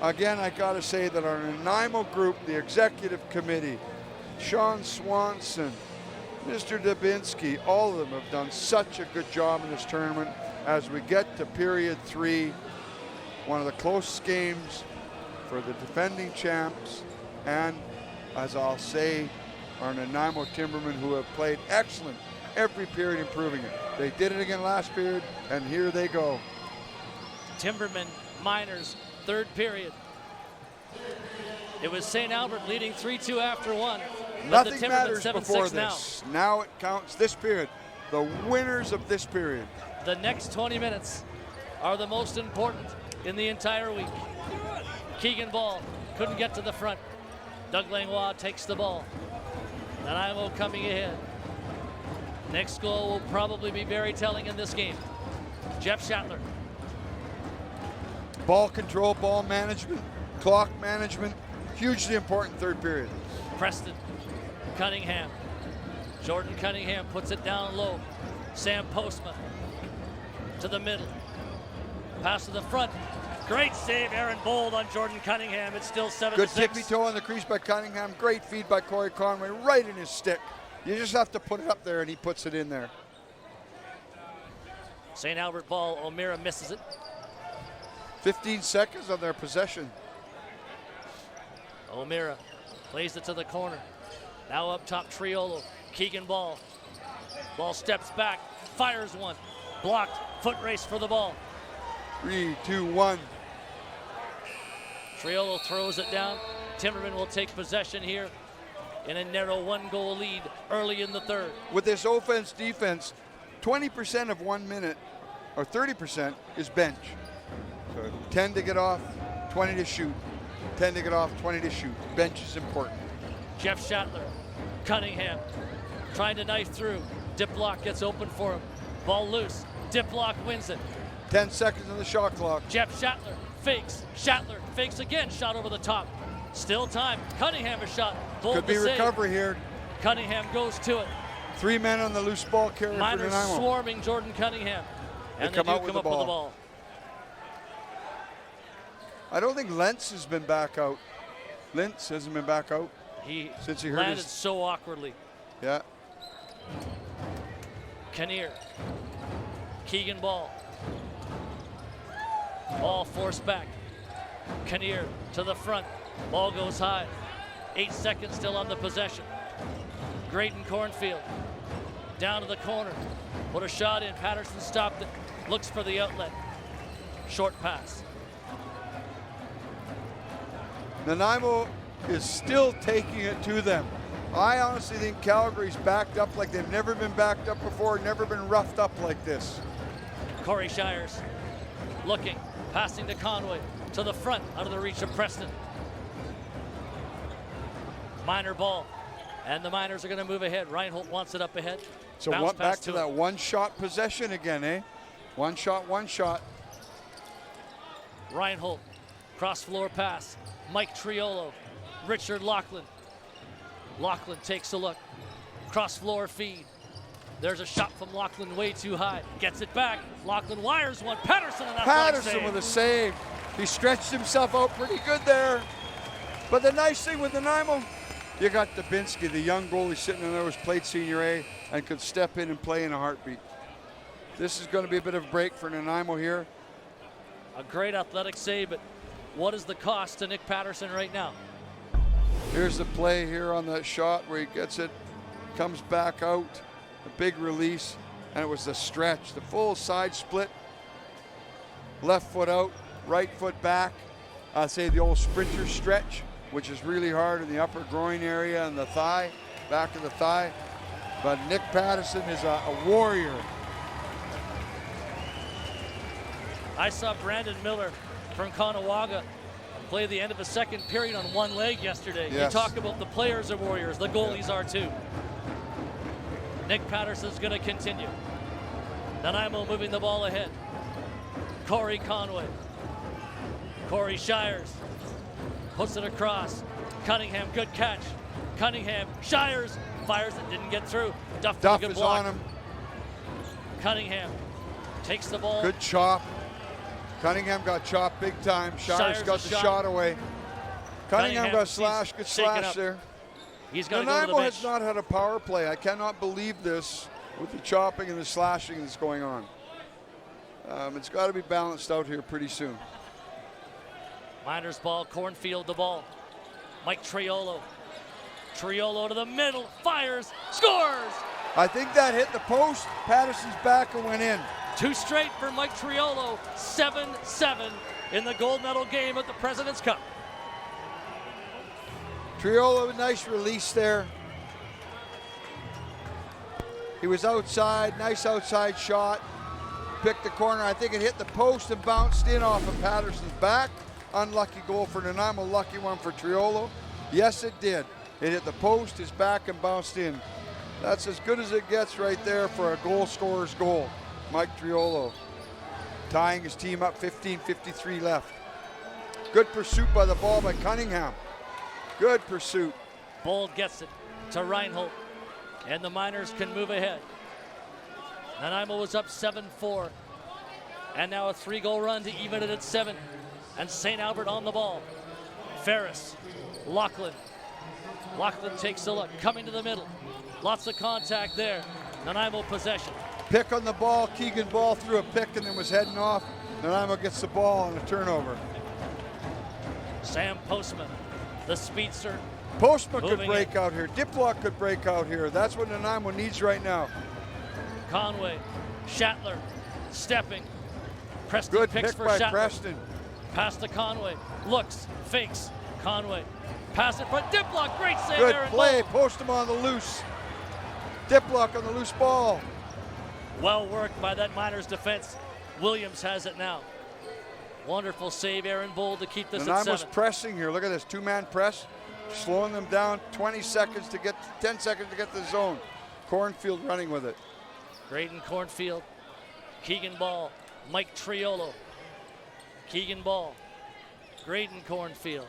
Again, I got to say that our Nanaimo group, the executive committee, Sean Swanson, Mr. Dubinsky, all of them have done such a good job in this tournament. As we get to period 3, one of the closest games for the defending champs, and as I'll say, our Nanaimo Timbermen, who have played excellent every period, improving it. They did it again last period, and here they go. Timbermen, Miners, third period. It was St. Albert leading 3-2 after one. Nothing the matters 7-6 before this. Now it counts this period. The winners of this period. The next 20 minutes are the most important in the entire week. Keegan Ball couldn't get to the front. Doug Langlois takes the ball. Nanaimo coming ahead. Next goal will probably be very telling in this game. Jeff Shatler. Ball control, ball management, clock management, hugely important third period. Preston Cunningham. Jordan Cunningham puts it down low. Sam Postma to the middle. Pass to the front. Great save, Aaron Bold on Jordan Cunningham. It's still 7-6. Good tippy toe on the crease by Cunningham. Great feed by Corey Conway, right in his stick. You just have to put it up there, and he puts it in there. St. Albert ball, O'Meara misses it. 15 seconds on their possession. O'Meara plays it to the corner. Now up top, Triolo. Keegan Ball. Ball steps back, fires one. Blocked, foot race for the ball. 3, 2, 1. Triolo throws it down. Timberman will take possession here in a narrow 1-goal lead early in the third. With this offense-defense, 20% of 1 minute, or 30% is bench. So 10 to get off, 20 to shoot. 10 to get off, 20 to shoot. Bench is important. Jeff Shatler, Cunningham, trying to knife through. Diplock gets open for him. Ball loose. Diplock wins it. 10 seconds on the shot clock. Jeff Shatler fakes. Shatler fakes again. Shot over the top. Still time. Cunningham a shot. Bold Could be recovery here. Cunningham goes to it. 3 men on the loose ball carrier Miners for Nanaimo. swarming Jordan Cunningham. And they come up with the ball. I don't think Lentz has been back out. Lentz hasn't been back out. Since he hurt landed his... so awkwardly. Yeah. Kinnear. Keegan Ball. Ball forced back. Kinnear to the front. Ball goes high. 8 seconds still on the possession. Graydon Cornfield. Down to the corner. Put a shot in. Patterson stopped it. Looks for the outlet. Short pass. Nanaimo is still taking it to them. I honestly think Calgary's backed up like they've never been backed up before, never been roughed up like this. Corey Shires looking, passing to Conway, to the front, out of the reach of Preston. Miner ball, and the Miners are going to move ahead. Reinhold wants it up ahead. So back to that one-shot possession again, eh? One shot, one shot. Reinhold, cross-floor pass. Mike Triolo, Richard Lachlan. Lachlan takes a look. Cross-floor feed. There's a shot from Lachlan way too high. Gets it back. Lachlan wires one. Patterson with a save. He stretched himself out pretty good there. But the nice thing with Nanaimo, you got Dubinsky, the young goalie sitting in there, who's played Senior A and could step in and play in a heartbeat. This is going to be a bit of a break for Nanaimo here. A great athletic save, but what is the cost to Nick Patterson right now? Here's the play here on that shot where he gets it, comes back out, a big release, and it was the stretch, the full side split, left foot out, right foot back. I'd say the old sprinter stretch, which is really hard in the upper groin area and the thigh, back of the thigh. But Nick Patterson is a warrior. I saw Brandon Miller from Conawaga play the end of a second period on one leg yesterday. Yes. You talk about the players are warriors, the goalies are too. Nick Patterson's going to continue. Nanaimo moving the ball ahead. Corey Conway. Corey Shires puts it across. Cunningham, good catch. Cunningham, Shires, fires it, didn't get through. Duff Duff is on him. Cunningham takes the ball. Good chop. Cunningham got chopped big time. Shires got the shot away. Cunningham got slashed. Good slash there. He's got to go to the bench. has not had a power play. I cannot believe this with the chopping and the slashing that's going on. It's got to be balanced out here pretty soon. Miners ball, Cornfield the ball. Mike Triolo. Triolo to the middle, fires, scores! I think that hit the post, Patterson's back and went in. 2 straight for Mike Triolo, 7-7 in the gold medal game at the President's Cup. Triolo, nice release there. He was outside, nice outside shot. Picked the corner, I think it hit the post and bounced in off of Patterson's back. Unlucky goal for Nanaimo, lucky one for Triolo. Yes, it did. It hit the post, his back, and bounced in. That's as good as it gets right there for a goal scorer's goal. Mike Triolo tying his team up, 15:53 left. Good pursuit by the ball by Cunningham. Good pursuit. Bold gets it to Reinhold, and the Miners can move ahead. Nanaimo was up 7-4, and now a 3-goal run to even it at 7. And St. Albert on the ball. Ferris, Lachlan. Lachlan takes a look, coming to the middle. Lots of contact there. Nanaimo possession. Pick on the ball. Keegan Ball threw a pick and then was heading off. Nanaimo gets the ball on a turnover. Sam Postman, the speedster. Postman could break out here. Diplock could break out here. That's what Nanaimo needs right now. Conway, Shatler, stepping. Preston Good picks pick for by Shatler. Preston. Pass to Conway. Looks, fakes. Conway. Pass it for Diplock. Great save Good there. play. Post him on the loose. Diplock on the loose ball. Well worked by that Miners defense. Williams has it now. Wonderful save, Aaron Bold, to keep this at 7. Pressing here. Look at this 2-man press. Slowing them down 10 seconds to get to the zone. Cornfield running with it. Graydon Cornfield. Keegan Ball. Mike Triolo. Keegan Ball. Graydon Cornfield.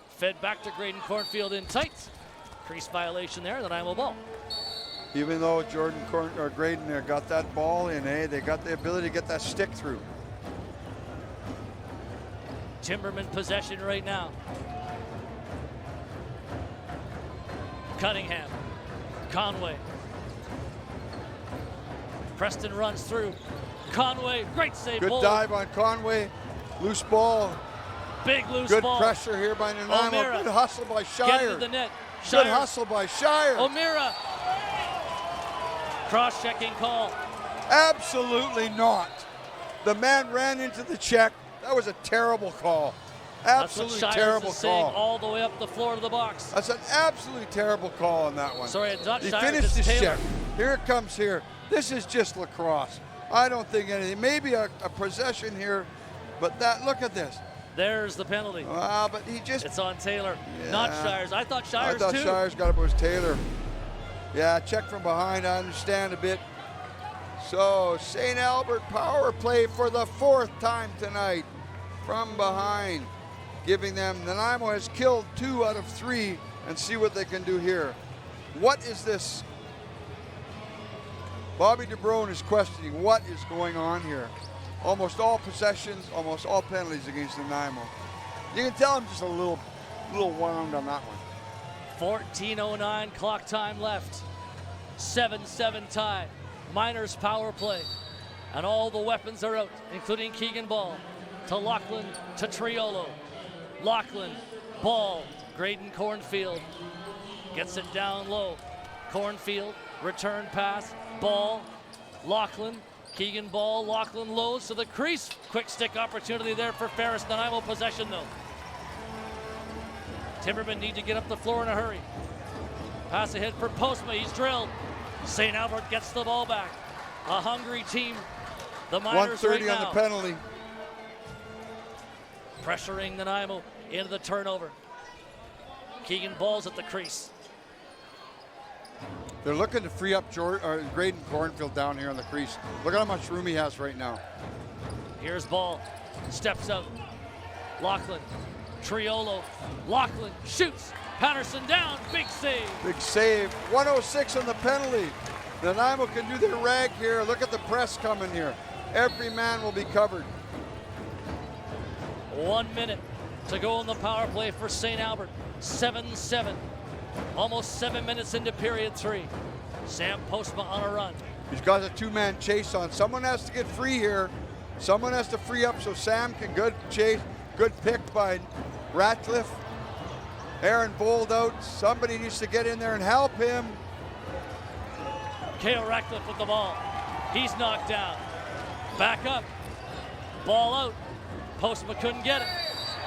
Fed back to Graydon Cornfield in tight. Crease violation there, the Nanaimo ball. Even though Graydon got that ball in, they got the ability to get that stick through. Timberman possession right now. Cunningham. Conway. Preston runs through. Conway, great save. Good dive on Conway. Loose ball. Big loose Good ball. pressure here by Nanaimo. O'Meara. Good hustle by Shire. Get to the net. Good hustle by Shire. O'Meara. Cross-checking call. Absolutely not. The man ran into the check. That was a terrible call. Absolutely terrible call. All the way up the floor of the box. That's an absolutely terrible call on that one. Sorry, it's not He Shires, finished it's his Taylor. check. Here it comes here. This is just lacrosse. I don't think anything. Maybe a possession here, but look at this. There's the penalty. But he just... It's on Taylor, not Shires. I thought Shires too. Shires got it, but it was Taylor. Yeah, check from behind. I understand a bit. So, St. Albert power play for the 4th time tonight from behind, giving them, Nanaimo has killed 2 out of 3, and see what they can do here. What is this? Bobby DeBrone is questioning what is going on here. Almost all possessions, almost all penalties against Nanaimo. You can tell I'm just a little wound on that one. 14:09 clock time left. 7-7 tie. Miners power play. And all the weapons are out, including Keegan Ball. To Lachlan, to Triolo. Lachlan, Ball, Graydon Cornfield. Gets it down low. Cornfield, return pass, Ball, Lachlan, Keegan Ball, Lachlan lows to the crease. Quick stick opportunity there for Ferris. Nanaimo possession though. Timbermen need to get up the floor in a hurry. Pass ahead for Postma, he's drilled. St. Albert gets the ball back. A hungry team. The Miners 1:30 right now. on the penalty. Pressuring Nanaimo into the turnover. Keegan Ball's at the crease. They're looking to free up Graydon Cornfield down here on the crease. Look at how much room he has right now. Here's Ball. Steps out. Lachlan. Triolo. Lachlan shoots. Patterson down, big save. Big save. 106 on the penalty. Nanaimo can do their rag here. Look at the press coming here. Every man will be covered. 1 minute to go in the power play for St. Albert. 7-7. Almost 7 minutes into period 3. Sam Postma on a run. He's got a two-man chase on. Someone has to get free here. Someone has to free up so Sam can good chase. Good pick by Ratcliffe. Aaron bowled out. Somebody needs to get in there and help him. Kale Ratcliffe with the ball. He's knocked down. Back up. Ball out. Postma couldn't get it.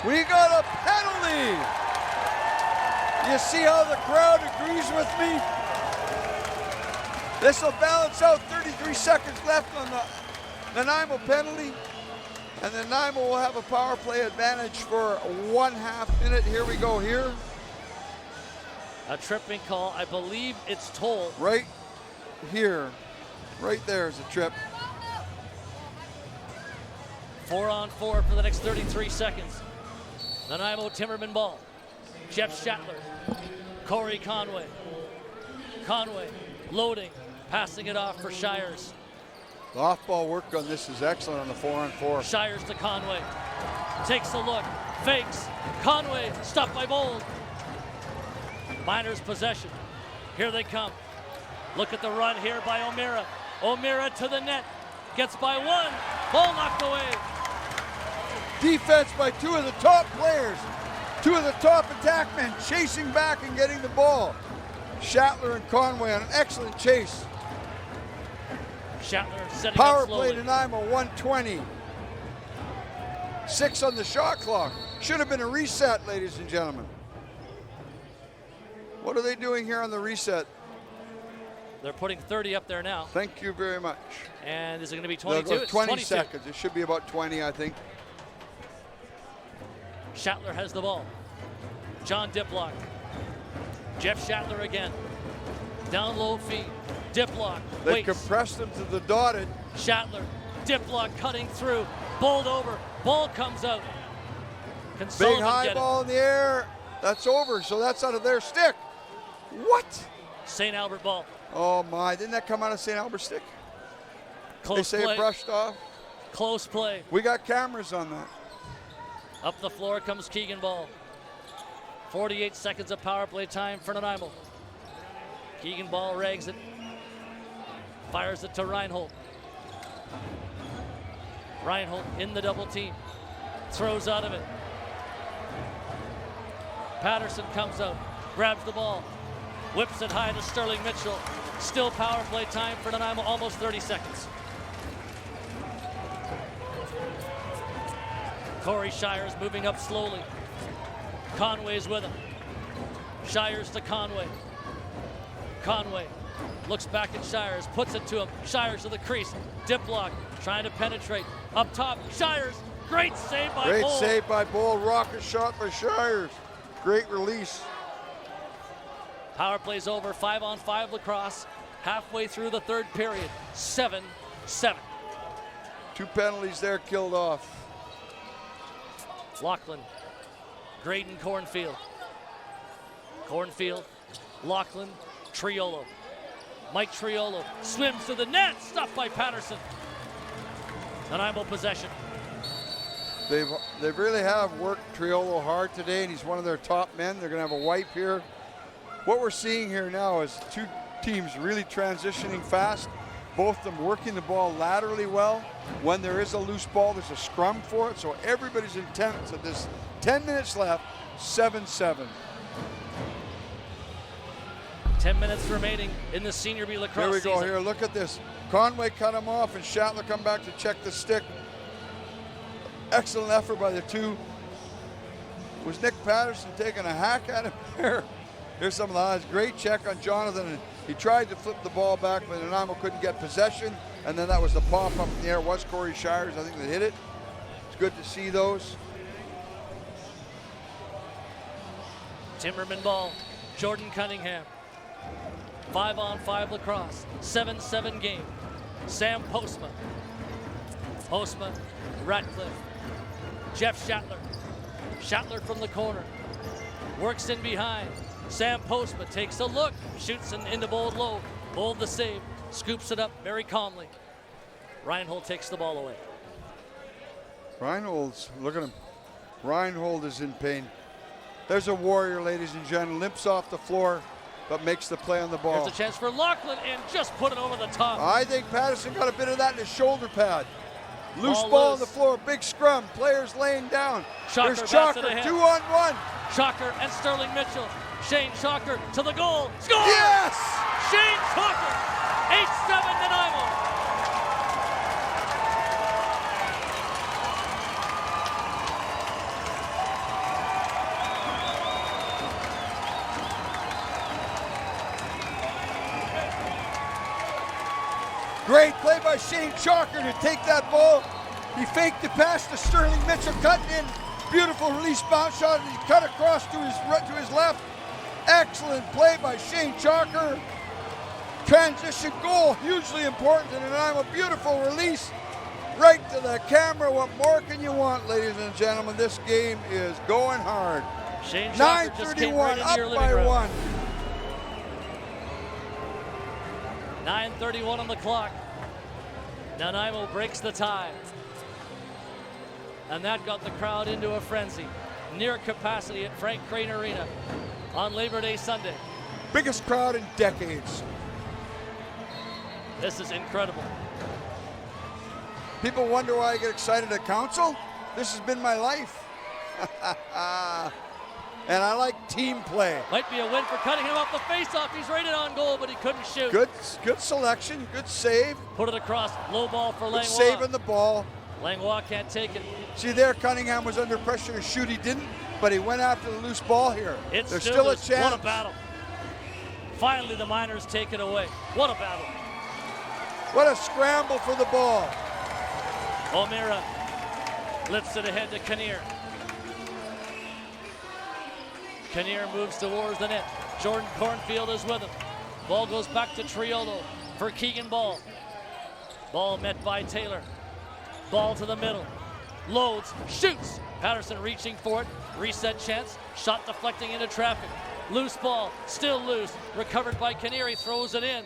We got a penalty. You see how the crowd agrees with me? This will balance out. 33 seconds left on the Nanaimo penalty. And Nanaimo will have a power play advantage for 1/2 minute. Here we go here. A tripping call. I believe it's told. Right here. Right there is a trip. 4-on-4 for the next 33 seconds. Nanaimo Timbermen ball. Jeff Shatler. Corey Conway. Conway loading. Passing it off for Shires. The off-ball work on this is excellent on the 4-on-4. Shires to Conway. Takes a look. Fakes. Conway stopped by Bold. Miners possession. Here they come. Look at the run here by O'Meara. O'Meara to the net. Gets by one. Ball knocked away. Defense by two of the top players. Two of the top attack men chasing back and getting the ball. Shatler and Conway on an excellent chase. Shatler setting Power up slowly. play Nanaimo, 120. 6 on the shot clock. Should have been a reset, ladies and gentlemen. What are they doing here on the reset? They're putting 30 up there now. Thank you very much. And is it going to be 22? They'll go 20 22. seconds. It should be about 20, I think. Shatler has the ball. John Diplock. Jeff Shatler again. Down low feed. Diplock They waits. compressed them to the dotted. Shatler. Diplock cutting through. Bowled over. Ball comes out. Can Big Sullivan high get ball in the air. That's over, so that's out of their stick. What? St. Albert ball. Oh my, didn't that come out of St. Albert stick? Close They say play. it brushed off. Close play. We got cameras on that. Up the floor comes Keegan Ball. 48 seconds of power play time for Nanaimo. Keegan Ball rags it. Fires it to Reinhold. Reinhold in the double team. Throws out of it. Patterson comes out. Grabs the ball. Whips it high to Sterling Mitchell. Still power play time for Nanaimo, almost 30 seconds. Corey Shires moving up slowly. Conway's with him. Shires to Conway. Conway looks back at Shires, puts it to him. Shires to the crease. Diplock trying to penetrate. Up top, Shires. Great save by Great Bull. save by Bull. Rocket shot by Shires. Great release. Power play's over. 5-on-5 lacrosse. Halfway through the third period. 7-7. 2 penalties there killed off. Lachlan. Graydon Cornfield. Cornfield. Lachlan. Triolo. Mike Triolo swims to the net. Stopped by Patterson. Nanaimo possession. They really have worked Triolo hard today, and he's one of their top men. They're going to have a wipe here. What we're seeing here now is 2 teams really transitioning fast. Both of them working the ball laterally well. When there is a loose ball, there's a scrum for it. So everybody's intent to this. 10 minutes left, 7-7. 10 minutes remaining in the Senior B lacrosse Here we go season. here. Look at this. Conway cut him off, and Shatler come back to check the stick. Excellent effort by the 2. Was Nick Patterson taking a hack at him there? Here's some of the highlights. Great check on Jonathan. And he tried to flip the ball back, but Nanaimo couldn't get possession. And then that was the pop up in the air. It was Corey Shires, I think, that hit it. It's good to see those. Timberman ball. Jordan Cunningham. 5-on-5 lacrosse. 7-7 game. Sam Postma. Postma. Ratcliffe. Jeff Shatler. Shatler from the corner. works in behind. Sam Postma takes a look, shoots into Bold low. Bold the save, scoops it up very calmly. Reinhold takes the ball away. Reinhold's, look at him. Reinhold is in pain. There's a warrior, ladies and gentlemen. Limps off the floor, but makes the play on the ball. Here's a chance for Lachlan and just put it over the top. I think Patterson got a bit of that in his shoulder pad. Loose ball on the floor, big scrum, players laying down. Shocker, there's Chalker, 2-on-1. Shocker and Sterling Mitchell. Shane Shocker to the goal. Score! Yes! Shane Shocker, 8-7 Nanaimo. Great play by Shane Chalker to take that ball. He faked the pass to Sterling Mitchell, cutting in. Beautiful release bounce shot, and he cut across to his left. Excellent play by Shane Chalker. Transition goal, hugely important to Nanaimo. Beautiful release right to the camera. What more can you want, ladies and gentlemen? This game is going hard. Shane Chalker just came right into your living room. Up by 1. 9:31 on the clock. Nanaimo breaks the tie. And that got the crowd into a frenzy. Near capacity at Frank Crane Arena on Labor Day Sunday. Biggest crowd in decades. This is incredible. People wonder why I get excited at council. This has been my life. And I like team play. Might be a win for Cunningham off the faceoff. He's rated on goal, but he couldn't shoot. Good selection, good save. Put it across, low ball for Langlois. Saving the ball. Langlois can't take it. See there, Cunningham was under pressure to shoot. He didn't, but he went after the loose ball here. There's still a chance. What a battle. Finally, the Miners take it away. What a battle. What a scramble for the ball. O'Meara lifts it ahead to Kinnear. Kinnear moves towards the net. Jordan Cornfield is with him. Ball goes back to Triolo for Keegan Ball. Ball met by Taylor. Ball to the middle. Loads, shoots. Patterson reaching for it. Reset chance. Shot deflecting into traffic. Loose ball, still loose. Recovered by Kinnear. He throws it in.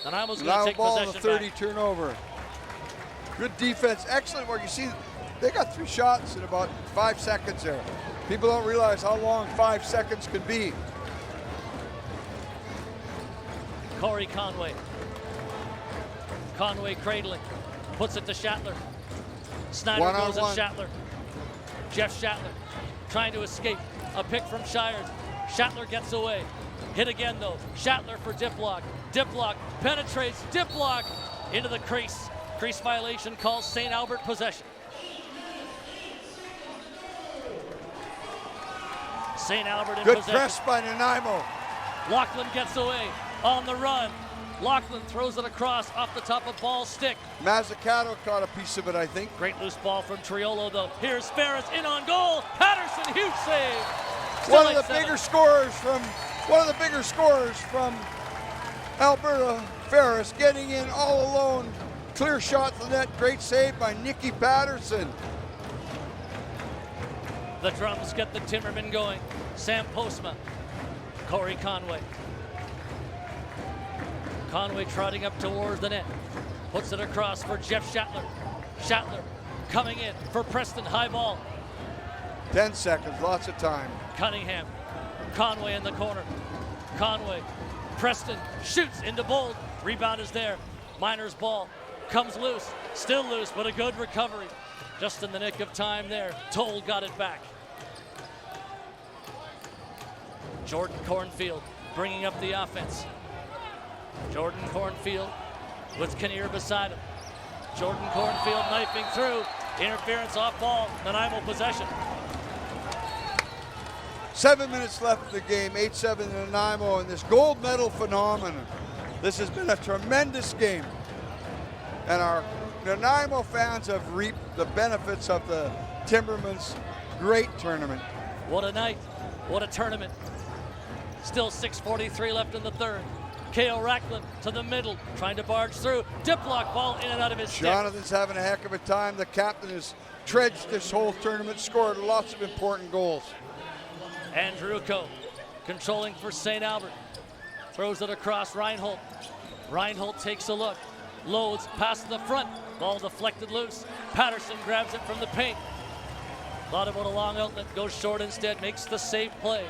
Nanaimo's going to take ball possession on the 30 back. turnover. Good defense, excellent work. You see, they got 3 shots in about 5 seconds there. People don't realize how long 5 seconds could be. Corey Conway. Conway cradling. Puts it to Shatler. Snyder goes at Shatler. Jeff Shatler trying to escape. A pick from Shires. Shatler gets away. Hit again though. Shatler for Diplock. Diplock penetrates. Diplock into the crease. Crease violation calls St. Albert possession. St. Albert in possession. Good press by Nanaimo. Lachlan gets away on the run. Lachlan throws it across off the top of Ball's stick. Mazzucato caught a piece of it, I think. Great loose ball from Triolo though. Here's Ferris in on goal. Patterson, huge save. One of the bigger scorers from Alberta, Ferris, getting in all alone. Clear shot to the net. Great save by Nicky Patterson. The drums get the Timbermen going. Sam Postma. Corey Conway. Conway trotting up towards the net. Puts it across for Jeff Shatler. Shatler coming in for Preston. High ball. 10 seconds, lots of time. Cunningham. Conway in the corner. Conway. Preston shoots into Bold. Rebound is there. Miners ball. Comes loose. Still loose, but a good recovery. Just in the nick of time there. Toll got it back. Jordan Cornfield bringing up the offense. Jordan Cornfield with Kinnear beside him. Jordan Cornfield knifing through. Interference off ball. Nanaimo possession. 7 minutes left of the game. 8-7 Nanaimo, and this gold medal phenomenon. This has been a tremendous game. And our Nanaimo fans have reaped the benefits of the Timbermen's great tournament. What a night. What a tournament. Still 6:43 left in the third. K.O. Racklin to the middle, trying to barge through. Diplock ball in and out of his stick. Jonathan's having a heck of a time. The captain has trudged this whole tournament, scored lots of important goals. Andrewko controlling for St. Albert. Throws it across Reinhold. Reinhold takes a look. Loads past the front. Ball deflected loose. Patterson grabs it from the paint. Thought about a long outlet. Goes short instead. Makes the safe play.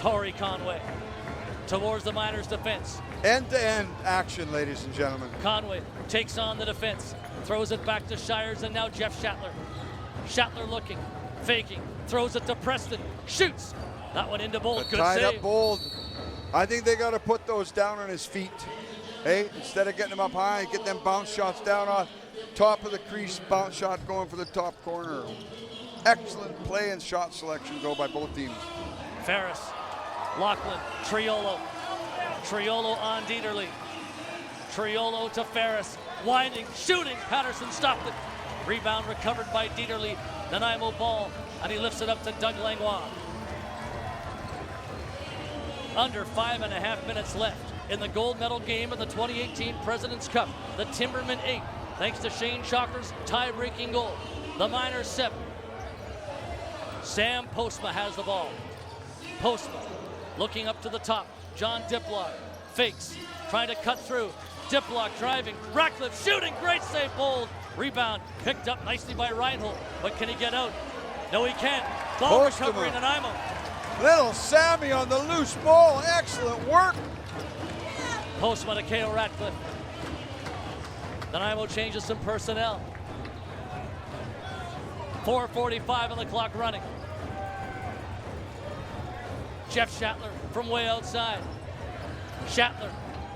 Corey Conway towards the Miners' defense. End-to-end action, ladies and gentlemen. Conway takes on the defense. Throws it back to Shires and now Jeff Shatler. Shatler looking, faking, throws it to Preston, shoots. That one into Bold. Good tied save. up Bold. I think they got to put those down on his feet. Hey, instead of getting them up high, get them bounce shots down off top of the crease, bounce shot going for the top corner. Excellent play and shot selection though by both teams. Ferris, Lachlan, Triolo. Triolo on Dieterle. Triolo to Ferris, winding, shooting. Patterson stopped it. Rebound recovered by Dieterle. Nanaimo ball, and he lifts it up to Doug Langlois. Under 5.5 minutes left in the gold medal game of the 2018 President's Cup. The Timbermen 8, thanks to Shane Chalker's tie-breaking goal. The Miners 7. Sam Postma has the ball. Postma looking up to the top. John Diplock fakes, trying to cut through. Diplock driving, Ratcliffe shooting, great save, Bold. Rebound picked up nicely by Reinhold, but can he get out? No, he can't. Ball recovery, Nanaimo. Little Sammy on the loose ball, excellent work. Postman to K.O. Ratcliffe. Nanaimo changes some personnel. 4:45 on the clock running. Jeff Shatler from way outside. Shatler,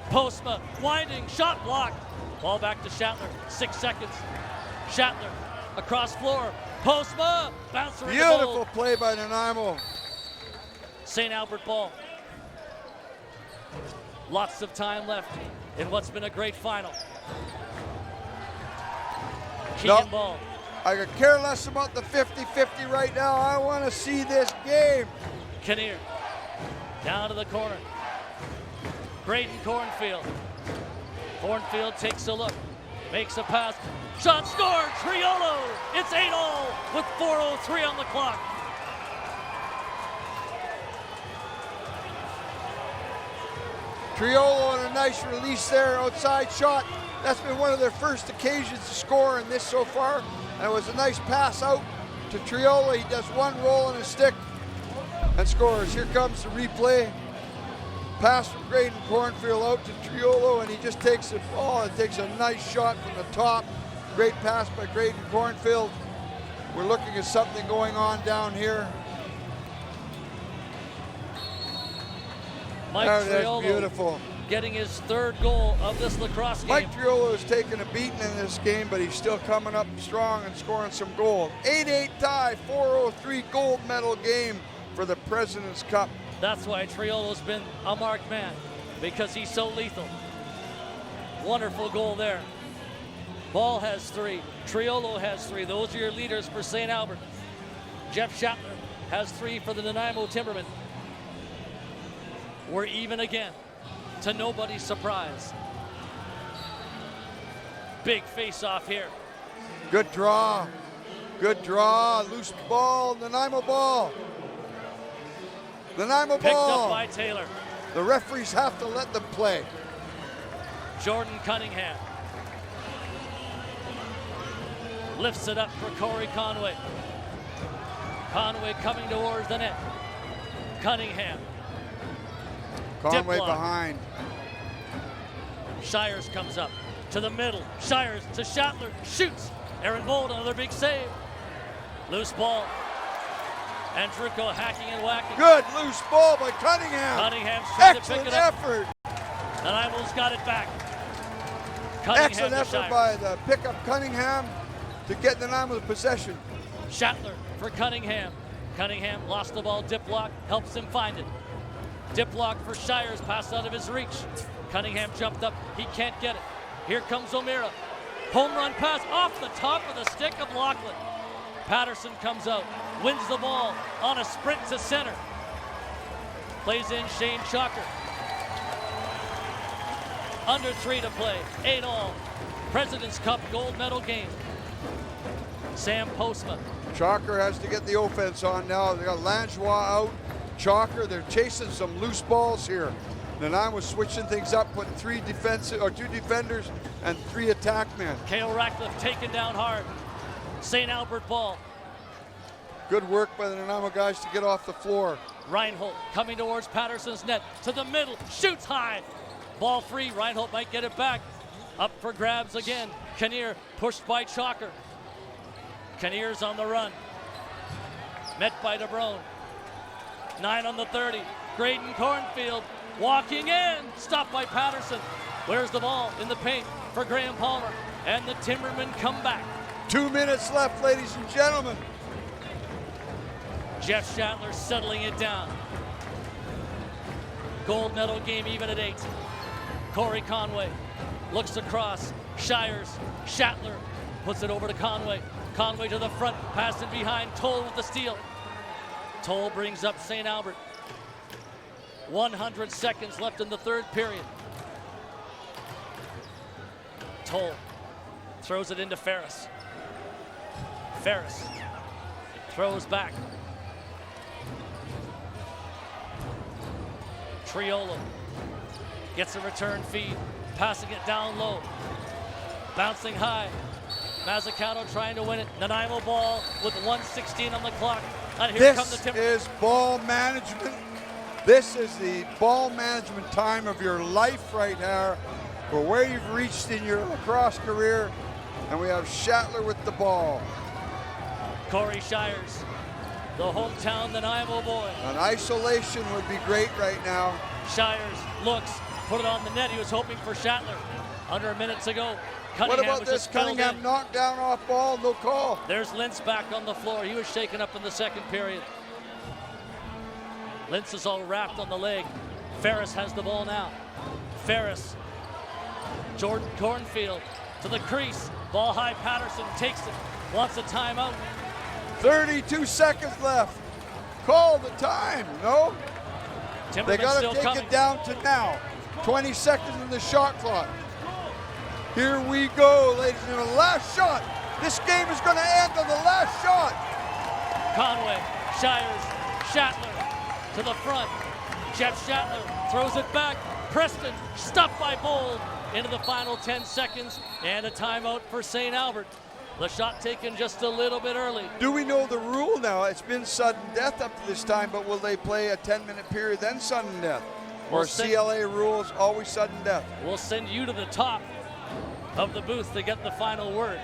Postma, winding, shot blocked. Ball back to Shatler, 6 seconds. Shatler, across floor. Postma, bouncer in the Beautiful goal. play by Nanaimo. St. Albert ball. Lots of time left in what's been a great final. Keegan ball. I could care less about the 50-50 right now. I want to see this game. Kinnear down to the corner. Braden Cornfield. Cornfield takes a look, makes a pass. Shot scored, Triolo. It's 8-all with 4:03 on the clock. Triolo on a nice release there, outside shot. That's been one of their first occasions to score in this so far. And it was a nice pass out to Triolo. He does one roll on his stick and scores. Here comes the replay. Pass from Braden Cornfield out to Triolo, and he just takes it. Oh, it takes a nice shot from the top. Great pass by Braden Cornfield. We're looking at something going on down here. Mike Triolo, beautiful. Getting his third goal of this lacrosse game. Mike Triolo has taken a beating in this game, but he's still coming up strong and scoring some goals. 8-8 tie, 4:03 gold medal game for the President's Cup. That's why Triolo's been a marked man, because he's so lethal. Wonderful goal there. Ball has 3. Triolo has 3. Those are your leaders for St. Albert. Jeff Shatler has 3 for the Nanaimo Timbermen. We're even again, to nobody's surprise. Big face-off here. Good draw. Good draw. Loose ball. Nanaimo ball. Nanaimo Picked ball. up by Taylor. The referees have to let them play. Jordan Cunningham lifts it up for Corey Conway. Conway coming towards the net. Cunningham. Conway Diplock. behind. Shires comes up to the middle. Shires to Shatler. Shoots. Aaron Bold, another big save. Loose ball. Andrewko hacking and whacking. Good loose ball by Cunningham. Cunningham's trying to pick Excellent it up. effort. Nanaimo's got it back. Cunningham Excellent to effort Shires. by the pickup Cunningham to get Nanaimo possession. Shatler for Cunningham. Cunningham lost the ball. Diplock helps him find it. Diplock for Shires, passed out of his reach. Cunningham jumped up. He can't get it. Here comes O'Meara. Home run pass off the top of the stick of Lachlan. Patterson comes out, wins the ball on a sprint to center. Plays in Shane Chalker. Under 3 to play. 8-all. President's Cup gold medal game. Sam Postma. Chalker has to get the offense on now. They got Langlois out. Chalker, they're chasing some loose balls here. Nanaimo switching things up, putting two defenders and 3 attack men. Cale Ratcliffe taken down hard. St. Albert ball. Good work by the Nanaimo guys to get off the floor. Reinhold coming towards Patterson's net. To the middle. Shoots high. Ball free. Reinhold might get it back. Up for grabs again. Kinnear pushed by Chalker. Kinnear's on the run. Met by DeBrone. 9 on the 30. Graydon Cornfield walking in. Stopped by Patterson. Where's the ball? In the paint for Graham Palmer. And the Timbermen come back. 2 minutes left, ladies and gentlemen. Jeff Shatler settling it down. Gold medal game even at 8. Corey Conway looks across. Shires. Shatler puts it over to Conway. Conway to the front. Passing behind. Toll with the steal. Toll brings up St. Albert. 100 seconds left in the 3rd period. Toll throws it into Ferris. Ferris throws back. Triolo gets a return feed, passing it down low. Bouncing high. Mazzucato trying to win it. Nanaimo ball with 1:16 on the clock. And here come the Timbermen. This is ball management. This is the ball management time of your life right now, for where you've reached in your lacrosse career. And we have Shatler with the ball. Corey Shires, the hometown Nanaimo boy. An isolation would be great right now. Shires looks, put it on the net. He was hoping for Shatler. Under a minute to go. Cunningham what about this? Cunningham knocked down off ball, no call. There's Lintz back on the floor. He was shaken up in the 2nd period. Lintz is all wrapped on the leg. Ferris has the ball now. Ferris. Jordan Cornfield to the crease. Ball high. Patterson takes it. Wants a timeout. 32 seconds left. Call the time. No? Timberman they got to take coming. it down to now. 20 seconds in the shot clock. Here we go, ladies and gentlemen. Last shot. This game is going to end on the last shot. Conway, Shires, Shatler to the front. Jeff Shatler throws it back. Preston stopped by Bold into the final 10 seconds. And a timeout for St. Albert. The shot taken just a little bit early. Do we know the rule now? It's been sudden death up to this time, but will they play a 10-minute period then sudden death? Or CLA rules always sudden death? We'll send you to the top of the booth to get the final word.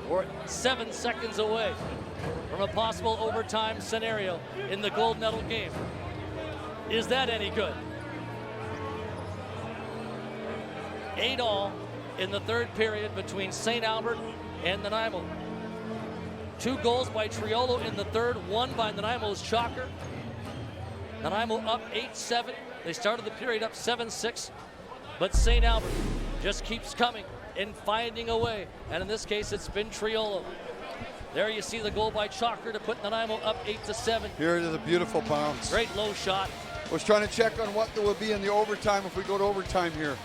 We're 7 seconds away from a possible overtime scenario in the gold medal game. Is that any good? 8-all in the 3rd period between St. Albert and Nanaimo. 2 goals by Triolo in the 3rd, 1 by Nanaimo's Chalker. Nanaimo up 8-7. They started the period up 7-6, but St. Albert just keeps coming and finding a way, and in this case it's been Triolo. There you see the goal by Chalker to put Nanaimo up 8-7. Here it is, a beautiful bounce. Great low shot. Was trying to check on what there will be in the overtime if we go to overtime here.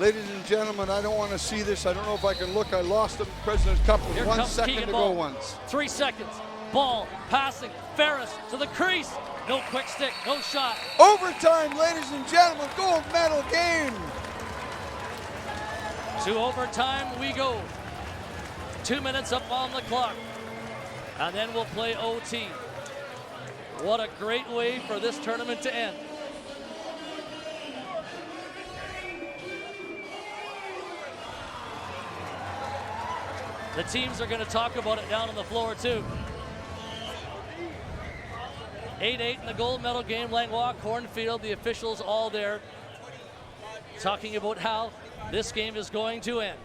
Ladies and gentlemen, I don't want to see this. I don't know if I can look. I lost the President's Cup with 1 second to go once. 3 seconds. Ball, passing, Ferris to the crease. No quick stick, no shot. Overtime, ladies and gentlemen, gold medal game. To overtime we go. 2 minutes up on the clock. And then we'll play OT. What a great way for this tournament to end. The teams are going to talk about it down on the floor, too. 8-8 in the gold medal game. Langlois, Cornfield, the officials all there talking about how this game is going to end.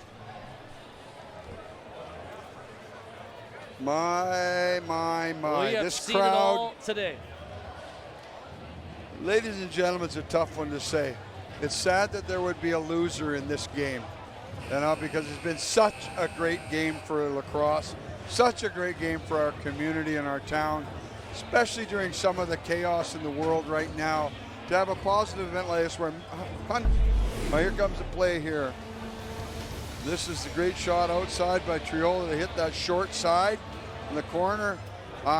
My. We have this seen crowd, it all today. Ladies and gentlemen, it's a tough one to say. It's sad that there would be a loser in this game. Because it's been such a great game for lacrosse, such a great game for our community and our town, especially during some of the chaos in the world right now. To have a positive event like this where, here comes the play here. This is the great shot outside by Triola to hit that short side in the corner.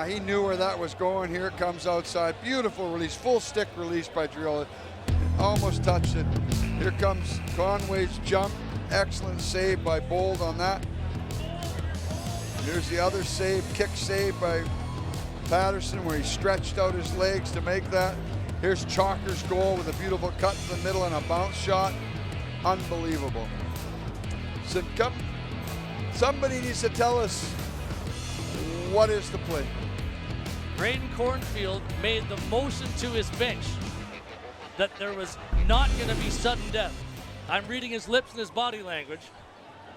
He knew where that was going. Here it comes outside. Beautiful release, full stick release by Triola. Almost touched it. Here comes Conway's jump. Excellent save by Bold on that. Here's the other save, kick save by Patterson, where he stretched out his legs to make that. Here's Chalker's goal with a beautiful cut to the middle and a bounce shot. Unbelievable. So somebody needs to tell us what is the play. Braden Cornfield made the motion to his bench that there was not going to be sudden death. I'm reading his lips and his body language,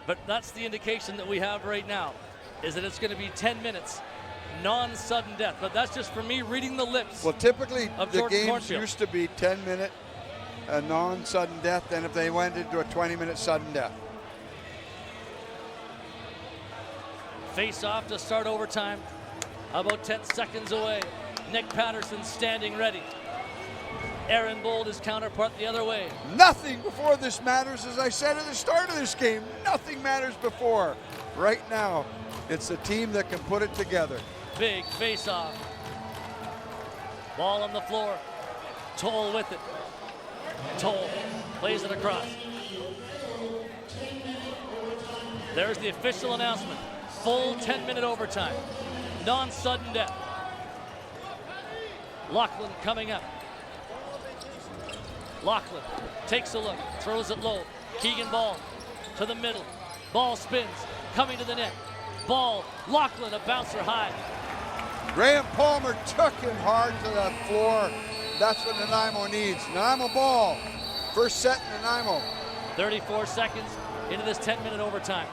but that's the indication that we have right now, is that it's going to be 10 minutes, non-sudden death. But that's just for me reading the lips. Well, typically of the Jordan games Cornfield. used to be 10-minute non-sudden death, then if they went into a 20-minute sudden death. Face off to start overtime. About 10 seconds away. Nick Patterson standing ready. Aaron Bold, his counterpart, the other way. Nothing before this matters, as I said at the start of this game. Nothing matters before. Right now, it's a team that can put it together. Big face off. Ball on the floor. Toll with it. Toll plays it across. There's the official announcement. Full 10-minute overtime. Non-sudden death. Lachlan coming up. Lachlan takes a look, throws it low. Keegan Ball to the middle. Ball spins, coming to the net. Ball, Lachlan, a bouncer high. Graham Palmer took him hard to the floor. That's what Nanaimo needs. Nanaimo ball. First set, Nanaimo. 34 seconds into this 10-minute overtime.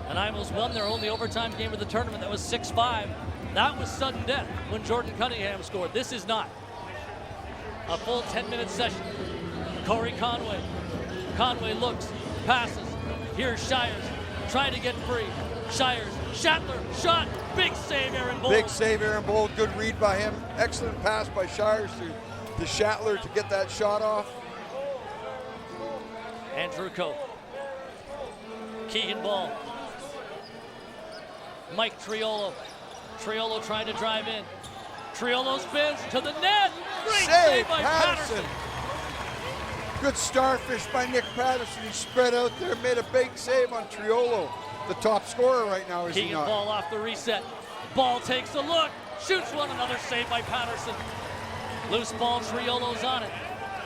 Nanaimo's won their only overtime game of the tournament. That was 6-5. That was sudden death when Jordan Cunningham scored. This is not. A full 10-minute session. Corey Conway. Conway looks, passes. Here's Shires trying to get free. Shires, Shatler, shot. Big save, Aaron Bold. Big save, Aaron Bold. Good read by him. Excellent pass by Shires to Shatler to get that shot off. Andrew Coe. Keegan Ball. Mike Triolo. Triolo trying to drive in. Triolo spins to the net. Great save by Patterson. Good starfish by Nick Patterson. He spread out there, made a big save on Triolo. The top scorer right now, is he Keegan not? Ball off the reset. Ball takes a look. Shoots one. Another save by Patterson. Loose ball. Triolo's on it.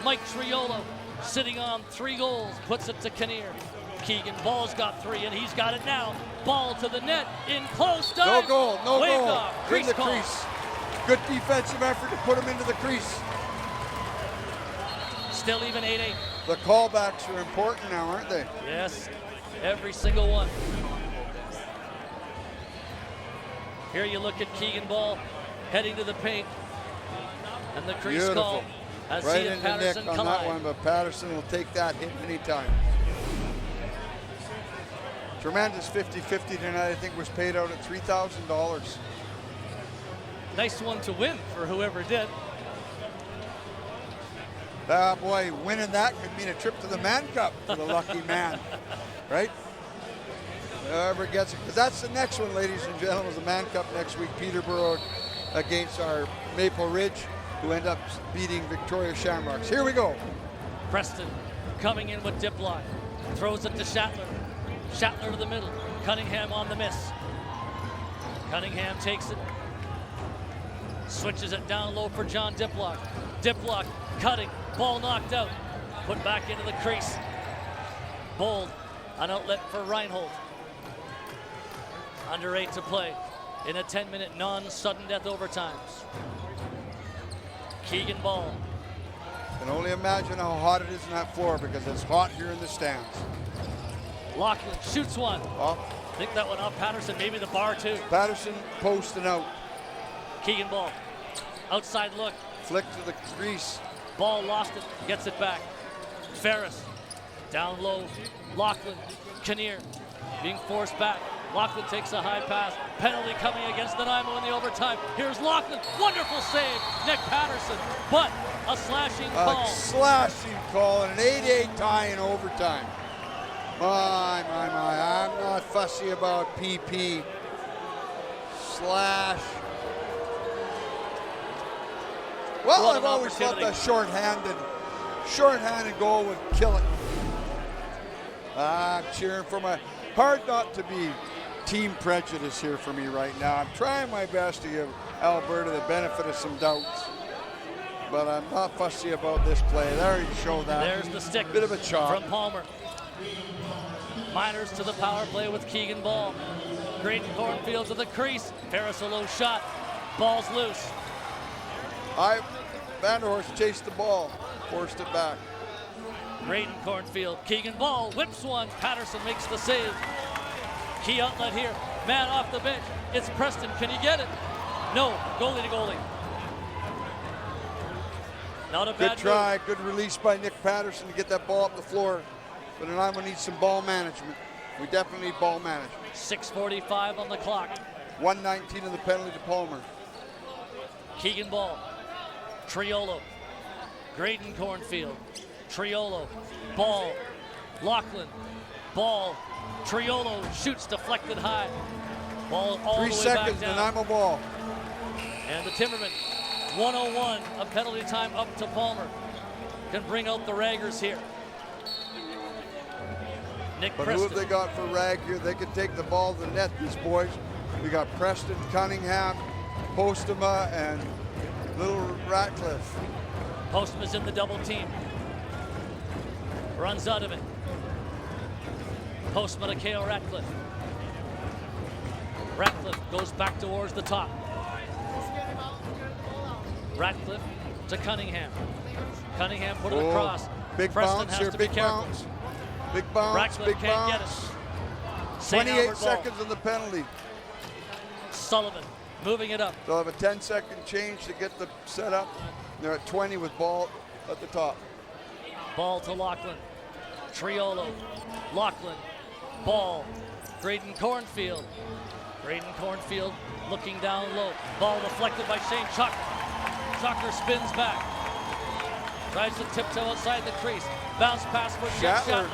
Mike Triolo sitting on 3 goals. Puts it to Kinnear. Keegan Ball's got 3, and he's got it now. Ball to the net, in close dive. No goal, no Waved goal. off. In Crease the call. crease. Good defensive effort to put him into the crease. Still even 8-8. The callbacks are important now, aren't they? Yes, every single one. Here you look at Keegan Ball heading to the paint, and the crease Beautiful. call. As Right he and into Patterson Nick on collide. that one, but Patterson will take that hit anytime. Tremendous 50-50 tonight. I think was paid out at $3,000. Nice one to win for whoever did. Ah, boy, winning that could mean a trip to the Man Cup for the lucky man, right? Whoever gets it, because that's the next one, ladies and gentlemen, is the Man Cup next week. Peterborough against our Maple Ridge, who end up beating Victoria Shamrocks. Here we go. Preston coming in with Diplock. Throws it to Shatler. Shatler to the middle. Cunningham on the miss. Cunningham takes it. Switches it down low for John Diplock. Diplock cutting. Ball knocked out. Put back into the crease. Bold. An outlet for Reinhold. Under 8 to play in a 10-minute non-sudden death overtimes. Keegan Ball. Can only imagine how hot it is on that floor because it's hot here in the stands. Lachlan shoots one. Oh. I think that one off Patterson, maybe the bar too. Patterson posting out. Keegan Ball. Outside look. Flick to the crease. Ball lost it, gets it back. Ferris. Down low. Lachlan. Kinnear. Being forced back. Lachlan takes a high pass. Penalty coming against Nanaimo in the overtime. Here's Lachlan. Wonderful save. Nick Patterson. But a slashing call. A slashing call and an 8-8 tie in overtime. My. I'm not fussy about PP. Slash. Well, I've always thought the shorthanded goal would kill it. I'm cheering for my, hard not to be team prejudice here for me right now. I'm trying my best to give Alberta the benefit of some doubts, but I'm not fussy about this play. There you show that. There's the stick. Bit of a chop. From Palmer. Miners to the power play with Keegan Ball. Graydon Cornfield to the crease. Harris a low shot. Ball's loose. Vanderhorst chased the ball, forced it back. Graydon Cornfield, Keegan Ball, whips one. Patterson makes the save. Key outlet here. Man off the bench. It's Preston. Can he get it? No. Goalie to goalie. Not a bad Good try. move. Good release by Nick Patterson to get that ball up the floor. But Nanaimo needs some ball management. We definitely need ball management. 6:45 on the clock. 119 in the penalty to Palmer. Keegan Ball. Triolo. Graydon Cornfield. Triolo. Ball. Lachlan. Ball. Triolo shoots deflected high. Ball all 3 the way seconds, back down. Nanaimo ball. And the Timbermen, 101 of penalty time up to Palmer. Can bring out the Raggers here. Nick But Preston. who have they got for Rag here? They can take the ball to the net, these boys. We got Preston, Cunningham, Postema, and Little Ratcliffe. Postma's in the double team. Runs out of it. Postma to K.O. Ratcliffe. Ratcliffe goes back towards the top. Ratcliffe to Cunningham. Cunningham put it across. Big Preston bounce has here, to big be careful. bounce. Big bounce, Ratcliffe big can't bounce. get it. St. 28 Albert seconds ball. on the penalty. Sullivan moving it up. They'll have a 10-second change to get the set up. They're at 20 with ball at the top. Ball to Lachlan. Triolo. Lachlan. Ball. Graydon Cornfield. Graydon Cornfield looking down low. Ball deflected by Shane Chucker. Chucker spins back. Tries to tiptoe outside the crease. Bounce pass for Jeff Shatler.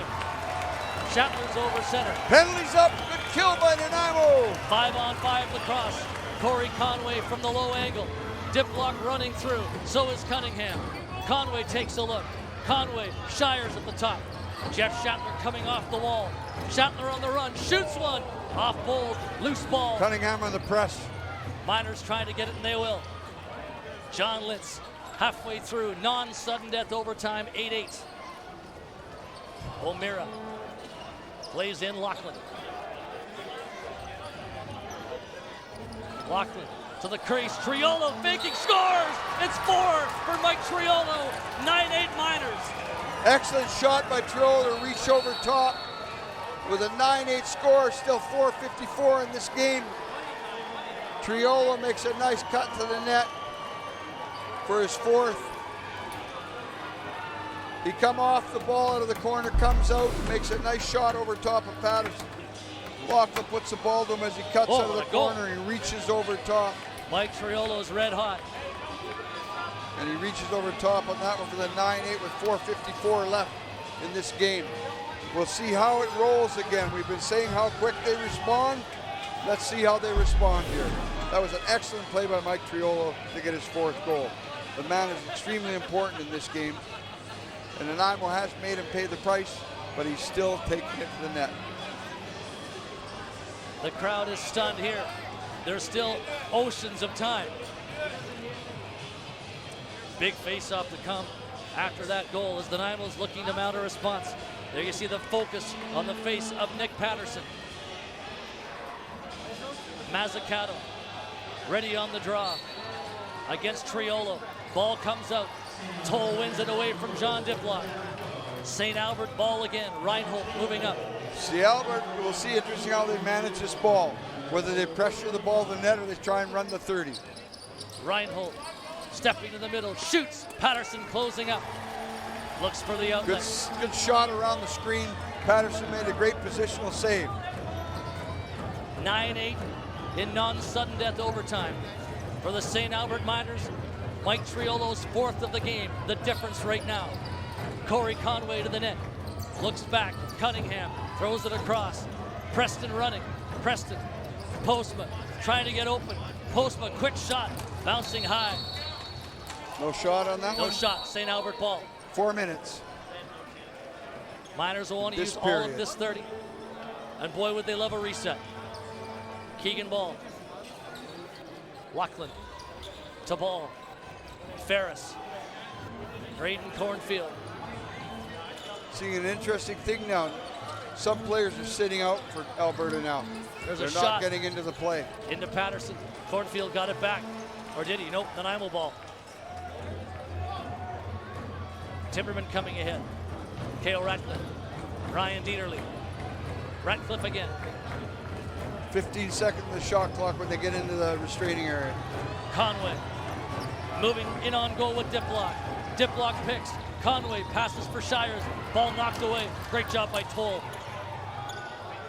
Shatler's over center. Penalties up. Good kill by Nanaimo. 5-on-5 lacrosse. Corey Conway from the low angle. Diplock running through. So is Cunningham. Conway takes a look. Conway, Shires at the top. Jeff Shatler coming off the wall. Shatler on the run, shoots one. Off bold, loose ball. Cunningham on the press. Miners trying to get it, and they will. John Litz, halfway through, non-sudden death overtime, 8-8. O'Meara plays in Lachlan. Lachlan to the crease. Triolo faking, scores! It's 4 for Mike Triolo. 9-8 Miners. Excellent shot by Triolo to reach over top with a 9-8 score. Still 4:54 in this game. Triolo makes a nice cut to the net for his 4th. He come off the ball out of the corner, comes out, and makes a nice shot over top of Patterson. Laughlin puts the ball to him as he cuts out of the corner. He reaches over top. Mike Triolo's red hot. And he reaches over top on that one for the 9-8 with 4:54 left in this game. We'll see how it rolls again. We've been saying how quick they respond. Let's see how they respond here. That was an excellent play by Mike Triolo to get his 4th goal. The man is extremely important in this game. And Nanaimo has made him pay the price, but he's still taking it to the net. The crowd is stunned here. There's still oceans of time. Big face-off to come after that goal as the Nanaimo's looking to mount a response. There you see the focus on the face of Nick Patterson. Mazzucato ready on the draw against Triolo. Ball comes out. Toll wins it away from John Diplock. St. Albert ball again. Reinhold moving up. See, Albert, we'll see interesting how they manage this ball. Whether they pressure the ball to the net or they try and run the 30. Reinhold stepping to the middle, shoots. Patterson closing up. Looks for the outlet. Good shot around the screen. Patterson made a great positional save. 9-8 in non-sudden death overtime. For the St. Albert Miners, Mike Triolo's 4th of the game, the difference right now. Corey Conway to the net, looks back, Cunningham throws it across. Preston running, Preston, Postma trying to get open. Postma, quick shot, bouncing high. No shot on that one? No shot, St. Albert ball. 4 minutes. Miners will want to use all of this 30. And boy, would they love a reset. Keegan ball. Lachlan to ball. Ferris. Braden Cornfield. Seeing an interesting thing now. Some players are sitting out for Alberta now. They're not getting into the play. Into Patterson. Cornfield got it back. Or did he? Nope, Nanaimo ball. Timberman coming ahead. Cale Ratcliffe. Ryan Dieterle. Ratcliffe again. 15 seconds of the shot clock when they get into the restraining area. Conway moving in on goal with Diplock. Diplock picks. Conway passes for Shires. Ball knocked away. Great job by Toll.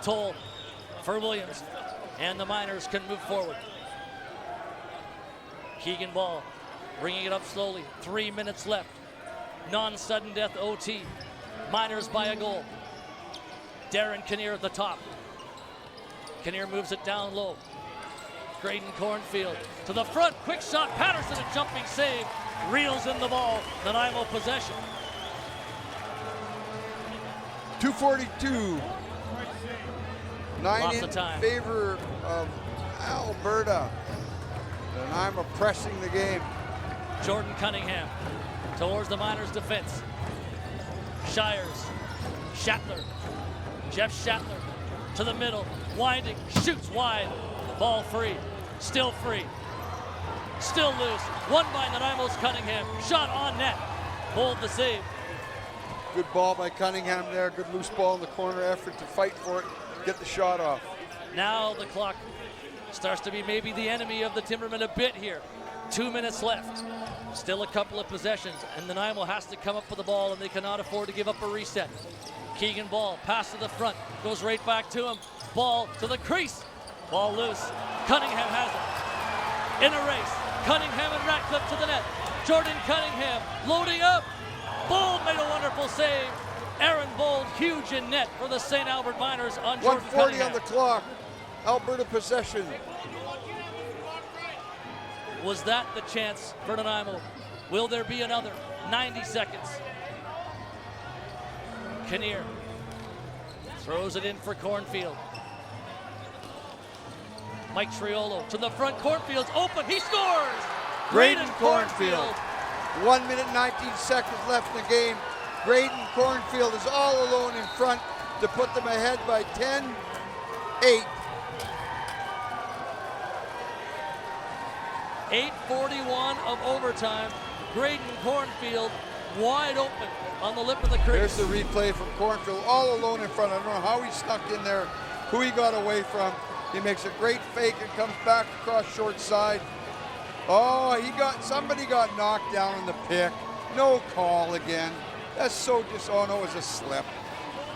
Toll for Williams. And the Miners can move forward. Keegan ball. Bringing it up slowly. 3 minutes left. Non-sudden death OT. Miners by a goal. Darren Kinnear at the top. Kinnear moves it down low. Graydon Cornfield to the front. Quick shot. Patterson, a jumping save. Reels in the ball. Nanaimo possession. 2:42. 9 in favor of Alberta. Nanaimo pressing the game. Jordan Cunningham towards the Miners' defense. Shires. Shatler. Jeff Shatler to the middle. Winding. Shoots wide. Ball free. Still free. Still loose. Won by Nanaimo's Cunningham. Shot on net. Hold the save. Good ball by Cunningham there. Good loose ball in the corner. Effort to fight for it. Get the shot off. Now the clock starts to be maybe the enemy of the Timbermen a bit here. 2 minutes left. Still a couple of possessions. And Nanaimo has to come up with the ball, and they cannot afford to give up a reset. Keegan ball. Pass to the front. Goes right back to him. Ball to the crease. Ball loose. Cunningham has it. In a race. Cunningham and Ratcliffe to the net. Jordan Cunningham loading up. Bold made a wonderful save. Aaron Bold, huge in net for the St. Albert Miners on Jordan 1:40 Cunningham. on the clock. Alberta possession. Was that the chance for Nanaimo? Will there be another? 90 seconds. Kinnear throws it in for Cornfield. Mike Triolo to the front. Cornfield's open. He scores! Graydon Cornfield. 1 minute 19 seconds left in the game. Graydon Cornfield is all alone in front to put them ahead by 10-8. 8:41 of overtime. Graydon Cornfield wide open on the lip of the crease. There's the replay from Cornfield, all alone in front. I don't know how he snuck in there, who he got away from. He makes a great fake and comes back across short side. Oh, somebody got knocked down in the pick. No call again. That's so oh no, it was a slip.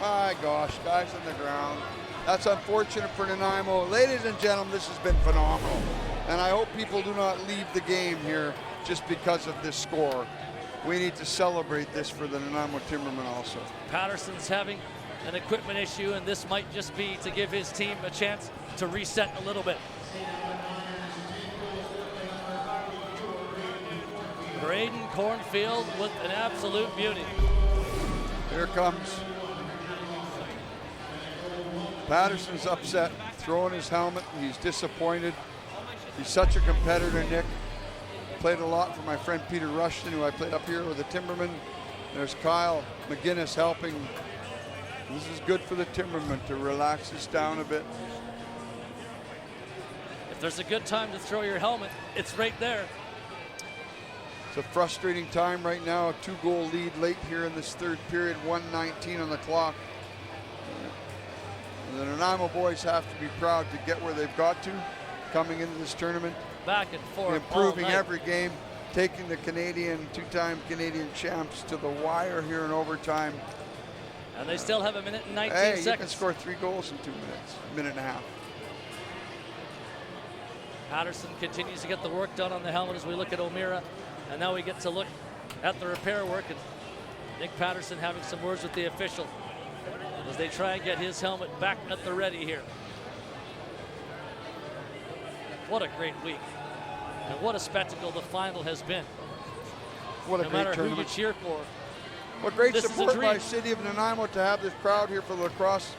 My gosh, guys on the ground. That's unfortunate for Nanaimo. Ladies and gentlemen, this has been phenomenal. And I hope people do not leave the game here just because of this score. We need to celebrate this for the Nanaimo Timbermen also. Patterson's having an equipment issue, and this might just be to give his team a chance to reset a little bit. Graydon Cornfield with an absolute beauty. Here comes. Patterson's upset, throwing his helmet. He's disappointed. He's such a competitor, Nick. Played a lot for my friend Peter Rushton, who I played up here with the Timbermen. There's Kyle McGinnis helping. This is good for the Timbermen to relax this down a bit. If there's a good time to throw your helmet, it's right there. It's a frustrating time right now. A 2-goal lead late here in this third period. 1:19 on the clock. And the Nanaimo boys have to be proud to get where they've got to coming into this tournament. Back and forth. Improving every game, taking the two-time Canadian champs to the wire here in overtime. And they still have a minute and 19 seconds. seconds. You can score 3 goals in 2 minutes, minute and a half. Patterson continues to get the work done on the helmet as we look at O'Meara. And now we get to look at the repair work. And Nick Patterson having some words with the official as they try and get his helmet back at the ready here. What a great week. And what a spectacle the final has been. What a no great matter tournament. who you cheer for. What great This is a support by dream. City of Nanaimo to have this crowd here for lacrosse.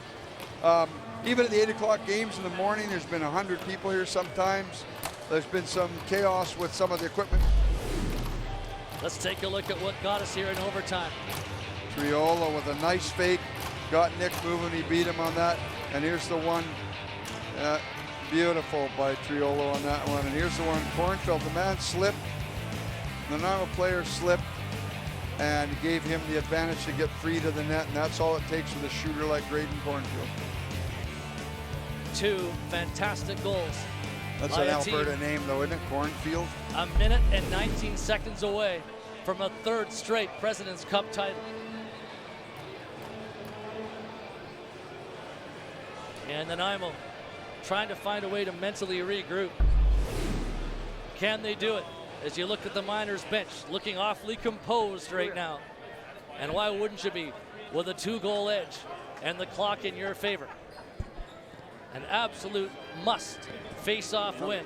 Even at the 8 o'clock games in the morning, there's been 100 people here sometimes. There's been some chaos with some of the equipment. Let's take a look at what got us here in overtime. Triolo with a nice fake, got Nick moving, he beat him on that. And here's the one, beautiful by Triolo on that one. And here's the one, Cornfield, the man slipped, the Nanaimo player slipped, and gave him the advantage to get free to the net, and that's all it takes with a shooter like Graydon Cornfield. 2 fantastic goals. That's by an a Alberta team name though, isn't it? Cornfield. a minute and 19 seconds away from a 3rd straight President's Cup title. And Nanaimo trying to find a way to mentally regroup. Can they do it? As you look at the Miners bench, looking awfully composed right now. And why wouldn't you be with a 2-goal edge and the clock in your favor? An absolute must face-off win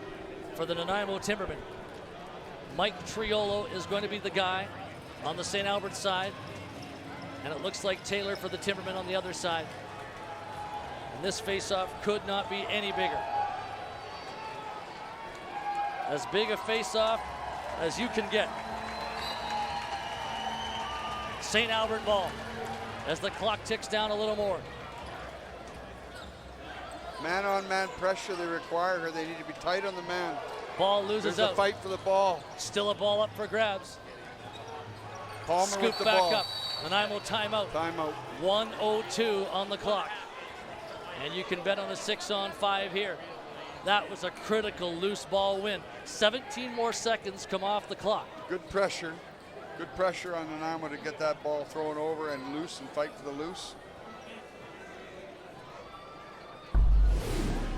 for the Nanaimo Timbermen. Mike Triolo is going to be the guy on the St. Albert side. And it looks like Taylor for the Timbermen on the other side. And this face-off could not be any bigger. As big a face-off as you can get. St. Albert ball as the clock ticks down a little more. Man-on-man pressure they require here. They need to be tight on the man. Ball loses There's out. a fight for the ball. Still a ball up for grabs. Palmer Scoop with the back ball. up. Nanaimo timeout. Timeout. 1:02 on the clock. And you can bet on a 6-on-5 here. That was a critical loose ball win. 17 more seconds come off the clock. Good pressure. Good pressure on Nanaimo to get that ball thrown over and loose and fight for the loose.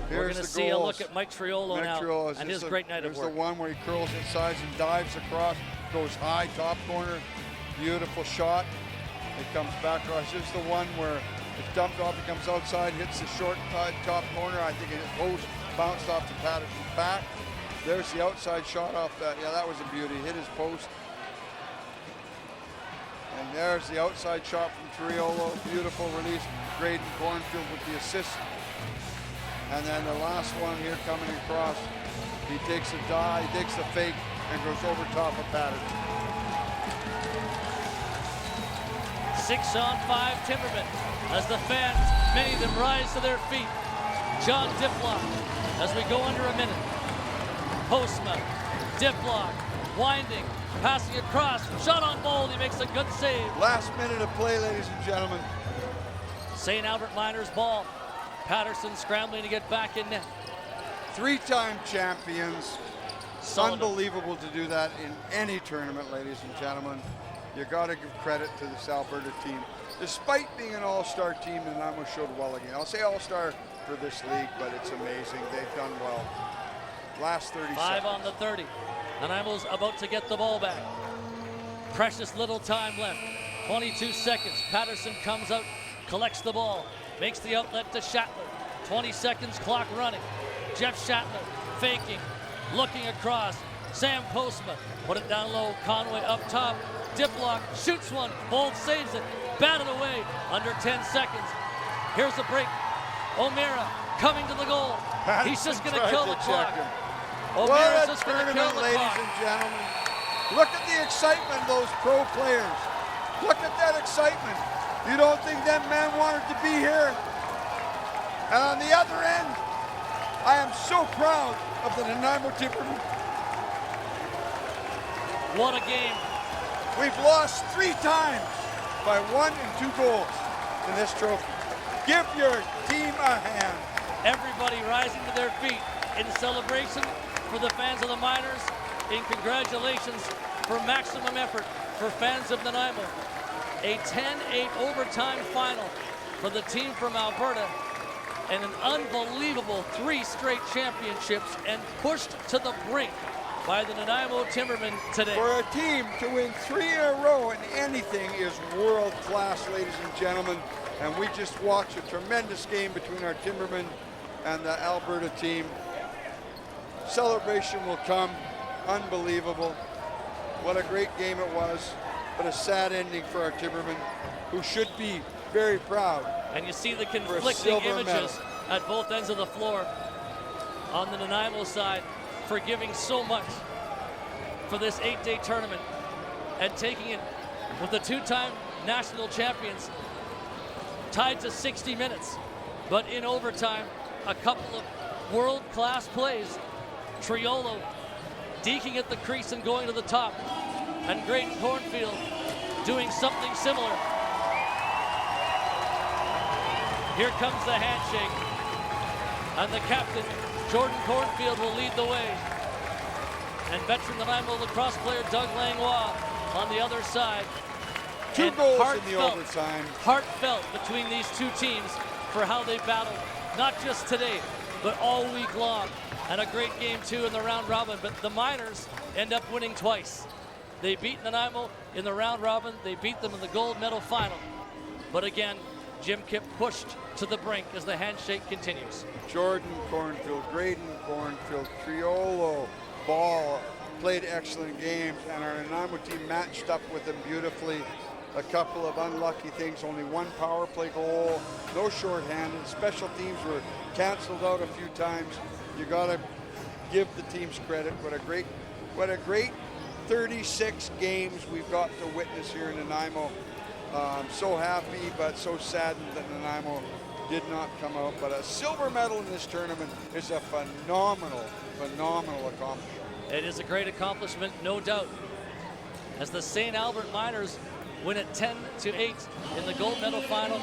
We're going to see a look at Mike Triolo now and his great night of work. There's the one where he curls inside and dives across, goes high, top corner. Beautiful shot. It comes back across. Here's the one where it's dumped off, it comes outside, hits the short top corner. I think it post bounced off to Patterson's back. There's the outside shot off that. Yeah, that was a beauty. Hit his post. And there's the outside shot from Triolo. Beautiful release. Graydon Cornfield with the assist. And then the last one here coming across. He takes a dive, he takes the fake, and goes over top of Patterson. 6-on-5 Timbermen as the fans, many of them rise to their feet. John Diplock as we go under a minute. Postma, Diplock, winding, passing across, shot on goal, he makes a good save. Last minute of play, ladies and gentlemen. St. Albert Miners ball. Patterson scrambling to get back in net. 3-time champions. Sullivan. Unbelievable to do that in any tournament, ladies and gentlemen. You got to give credit to this Alberta team. Despite being an all-star team, Nanaimo showed well again. I'll say all-star for this league, but it's amazing. They've done well. Last 30 5 seconds. on the 30. Nanaimo's about to get the ball back. Precious little time left. 22 seconds. Patterson comes out, collects the ball, makes the outlet to Shatler. 20 seconds, clock running. Jeff Shatler faking, looking across. Sam Postma put it down low. Conway up top. Diplock shoots one. Bold saves it. Batted away under 10 seconds. Here's the break. O'Meara coming to the goal. He's just going to kill the clock. O'Meara's just going to kill the ladies clock. and gentlemen. Look at the excitement of those pro players. Look at that excitement. You don't think that man wanted to be here? And on the other end, I am so proud of the Nanaimo Timbermen. What a game. We've lost 3 times by 1 and 2 goals in this trophy. Give your team a hand. Everybody rising to their feet in celebration for the fans of the Miners, in congratulations for maximum effort for fans of Nanaimo. A 10-8 overtime final for the team from Alberta. and an unbelievable 3 straight championships and pushed to the brink by the Nanaimo Timbermen today. For a team to win 3 in a row in anything is world class, ladies and gentlemen. And we just watched a tremendous game between our Timbermen and the Alberta team. Celebration will come. Unbelievable. What a great game it was, but a sad ending for our Timbermen, who should be very proud. And you see the conflicting images at both ends of the floor. On the Nanaimo side, for giving so much for this 8-day tournament and taking it with the 2-time national champions, tied to 60 minutes. But in overtime, a couple of world-class plays. Triolo deking at the crease and going to the top. And Graydon Cornfield doing something similar. Here comes the handshake. And the captain, Jordan Cornfield, will lead the way. And veteran Nanaimo lacrosse player Doug Langlois on the other side. 2 goals in the overtime. Heartfelt between these two teams for how they battled, not just today, but all week long. And a great game, too, in the round robin. But the Miners end up winning twice. They beat Nanaimo in the round robin. They beat them in the gold medal final. But again, Jim Kipp pushed to the brink as the handshake continues. Jordan Cornfield, Graydon Cornfield, Triolo, Ball played excellent games, and our Nanaimo team matched up with them beautifully. A couple of unlucky things, only 1 power play goal, no shorthanded. Special teams were canceled out a few times. You got to give the teams credit. What a great 36 games we've got to witness here in Nanaimo. So happy, but so saddened that Nanaimo did not come out. But a silver medal in this tournament is a phenomenal accomplishment. It is a great accomplishment, no doubt. As the St. Albert Miners win it 10-8 in the gold medal final.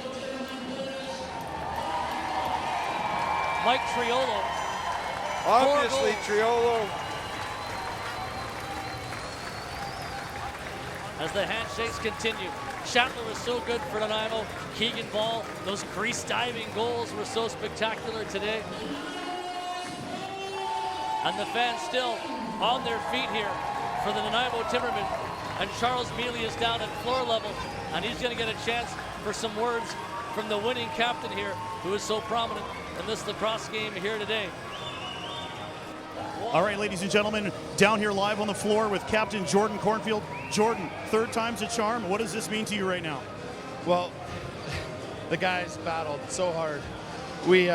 Mike Triolo. Obviously, Triolo. As the handshakes continue. Shatler was so good for Nanaimo. Keegan Ball, those crease diving goals were so spectacular today. And the fans still on their feet here for the Nanaimo Timbermen. And Charles Mealy is down at floor level, and he's going to get a chance for some words from the winning captain here, who is so prominent in this lacrosse game here today. All right, ladies and gentlemen, down here live on the floor with Captain Jordan Cornfield. Jordan, 3rd time's a charm. What does this mean to you right now? Well, the guys battled so hard. We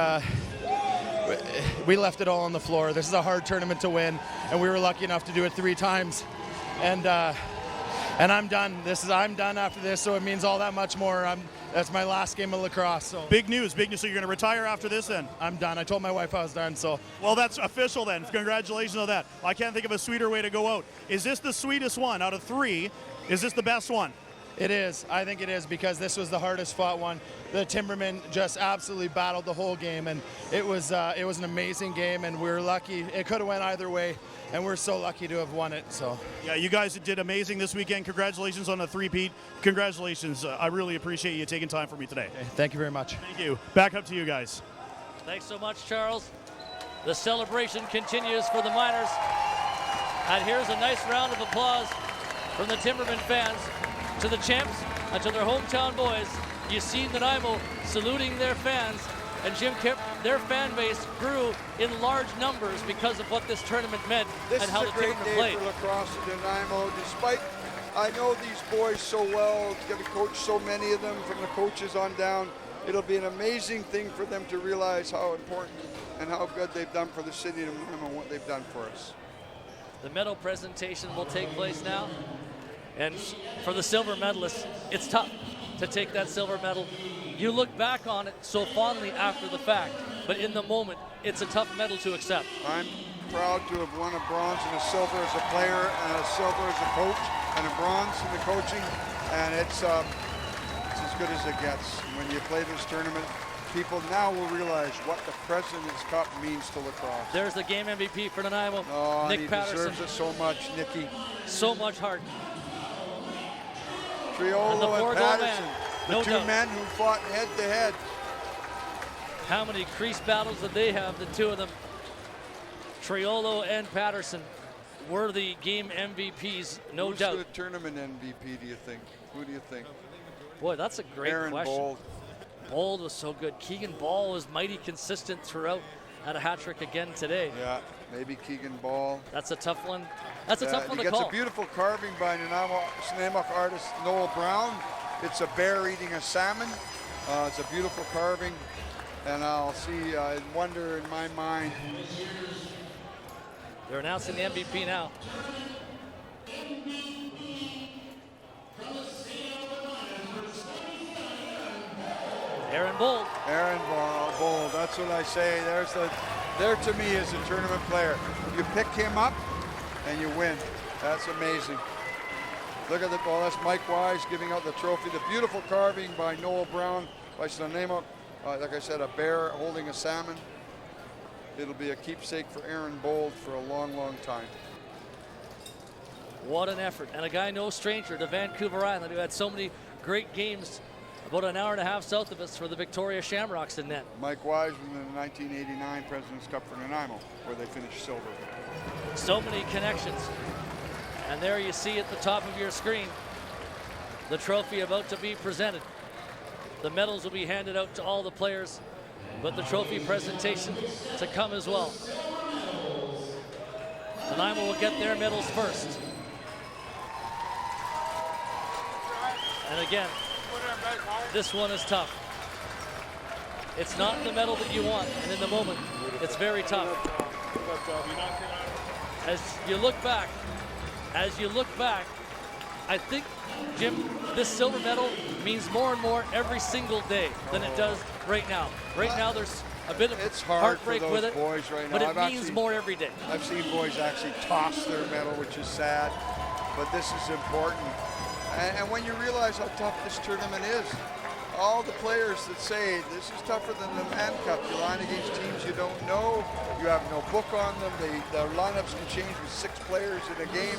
left it all on the floor. This is a hard tournament to win, and we were lucky enough to do it 3 times. And I'm done. I'm done after this, so it means all that much more. That's my last game of lacrosse. So. Big news. So you're going to retire after this then? I'm done. I told my wife I was done, so. Well, that's official then. Congratulations on that. I can't think of a sweeter way to go out. Is this the sweetest one out of 3? Is this the best one? It is. I think it is, because this was the hardest fought one. The Timbermen just absolutely battled the whole game, and it was an amazing game, and we were lucky. It could have went either way, and we're so lucky to have won it. So. Yeah, you guys did amazing this weekend. Congratulations on a 3-peat. Congratulations. I really appreciate you taking time for me today. Okay, thank you very much. Thank you. Back up to you guys. Thanks so much, Charles. The celebration continues for the Miners. And here's a nice round of applause from the Timbermen fans to the champs and to their hometown boys. You see Nanaimo saluting their fans, and Jim Kipp, their fan base grew in large numbers because of what this tournament meant and how the Timbermen played. This is a great day for lacrosse in Nanaimo. Despite, I know these boys so well, get to coach so many of them from the coaches on down. It'll be an amazing thing for them to realize how important and how good they've done for the city of Nanaimo and what they've done for us. The medal presentation will take place now. And for the silver medalists, it's tough to take that silver medal. You look back on it so fondly after the fact, but in the moment, it's a tough medal to accept. I'm proud to have won a bronze and a silver as a player, and a silver as a coach, and a bronze in the coaching, and it's as good as it gets. When you play this tournament, people now will realize what the President's Cup means to lacrosse. There's the game MVP for Nanaimo, oh, Nick he Patterson. Deserves it so much, Nicky. So much heart. Triolo and Patterson, the 2 men who fought head to head. How many crease battles did they have, the two of them? Triolo and Patterson were the game MVPs, no doubt. Who's the tournament MVP, do you think? Who do you think? Boy, that's a great Aaron question. Bold. Bold was so good. Keegan Ball was mighty consistent throughout. Had a hat trick again today. Yeah, maybe Keegan Ball. That's a tough one. That's a tough one to He call. gets a beautiful carving by Nanaimo artist Noel Brown. It's a bear eating a salmon. It's a beautiful carving. And I'll see, I wonder in my mind. They're announcing the MVP now. Aaron Bold. Aaron Bold, that's what I say. There to me is a tournament player. You pick him up and you win. That's amazing. Look at the ball. That's Mike Wise giving out the trophy. The beautiful carving by Noel Brown, by Nanaimo. Like I said, a bear holding a salmon. It'll be a keepsake for Aaron Bold for a long, long time. What an effort. And a guy no stranger to Vancouver Island, who had so many great games about an hour and a half south of us for the Victoria Shamrocks in net. Mike Wise in the 1989 President's Cup for Nanaimo, where they finished silver. So many connections. And there you see at the top of your screen the trophy about to be presented. The medals will be handed out to all the players, but the trophy presentation to come as well. Nanaimo will get their medals first. And again, this one is tough. It's not the medal that you want, and in the moment, it's very tough. As you look back, I think, Jim, this silver medal means more and more every single day than it does right now. Right now, there's a bit of heartbreak for those with it, boys right now. but it means more every day. I've seen boys actually toss their medal, which is sad, but this is important. And when you realize how tough this tournament is, all the players that say this is tougher than the Man Cup, you line against teams you don't know, you have no book on them, their lineups can change with 6 players in a game.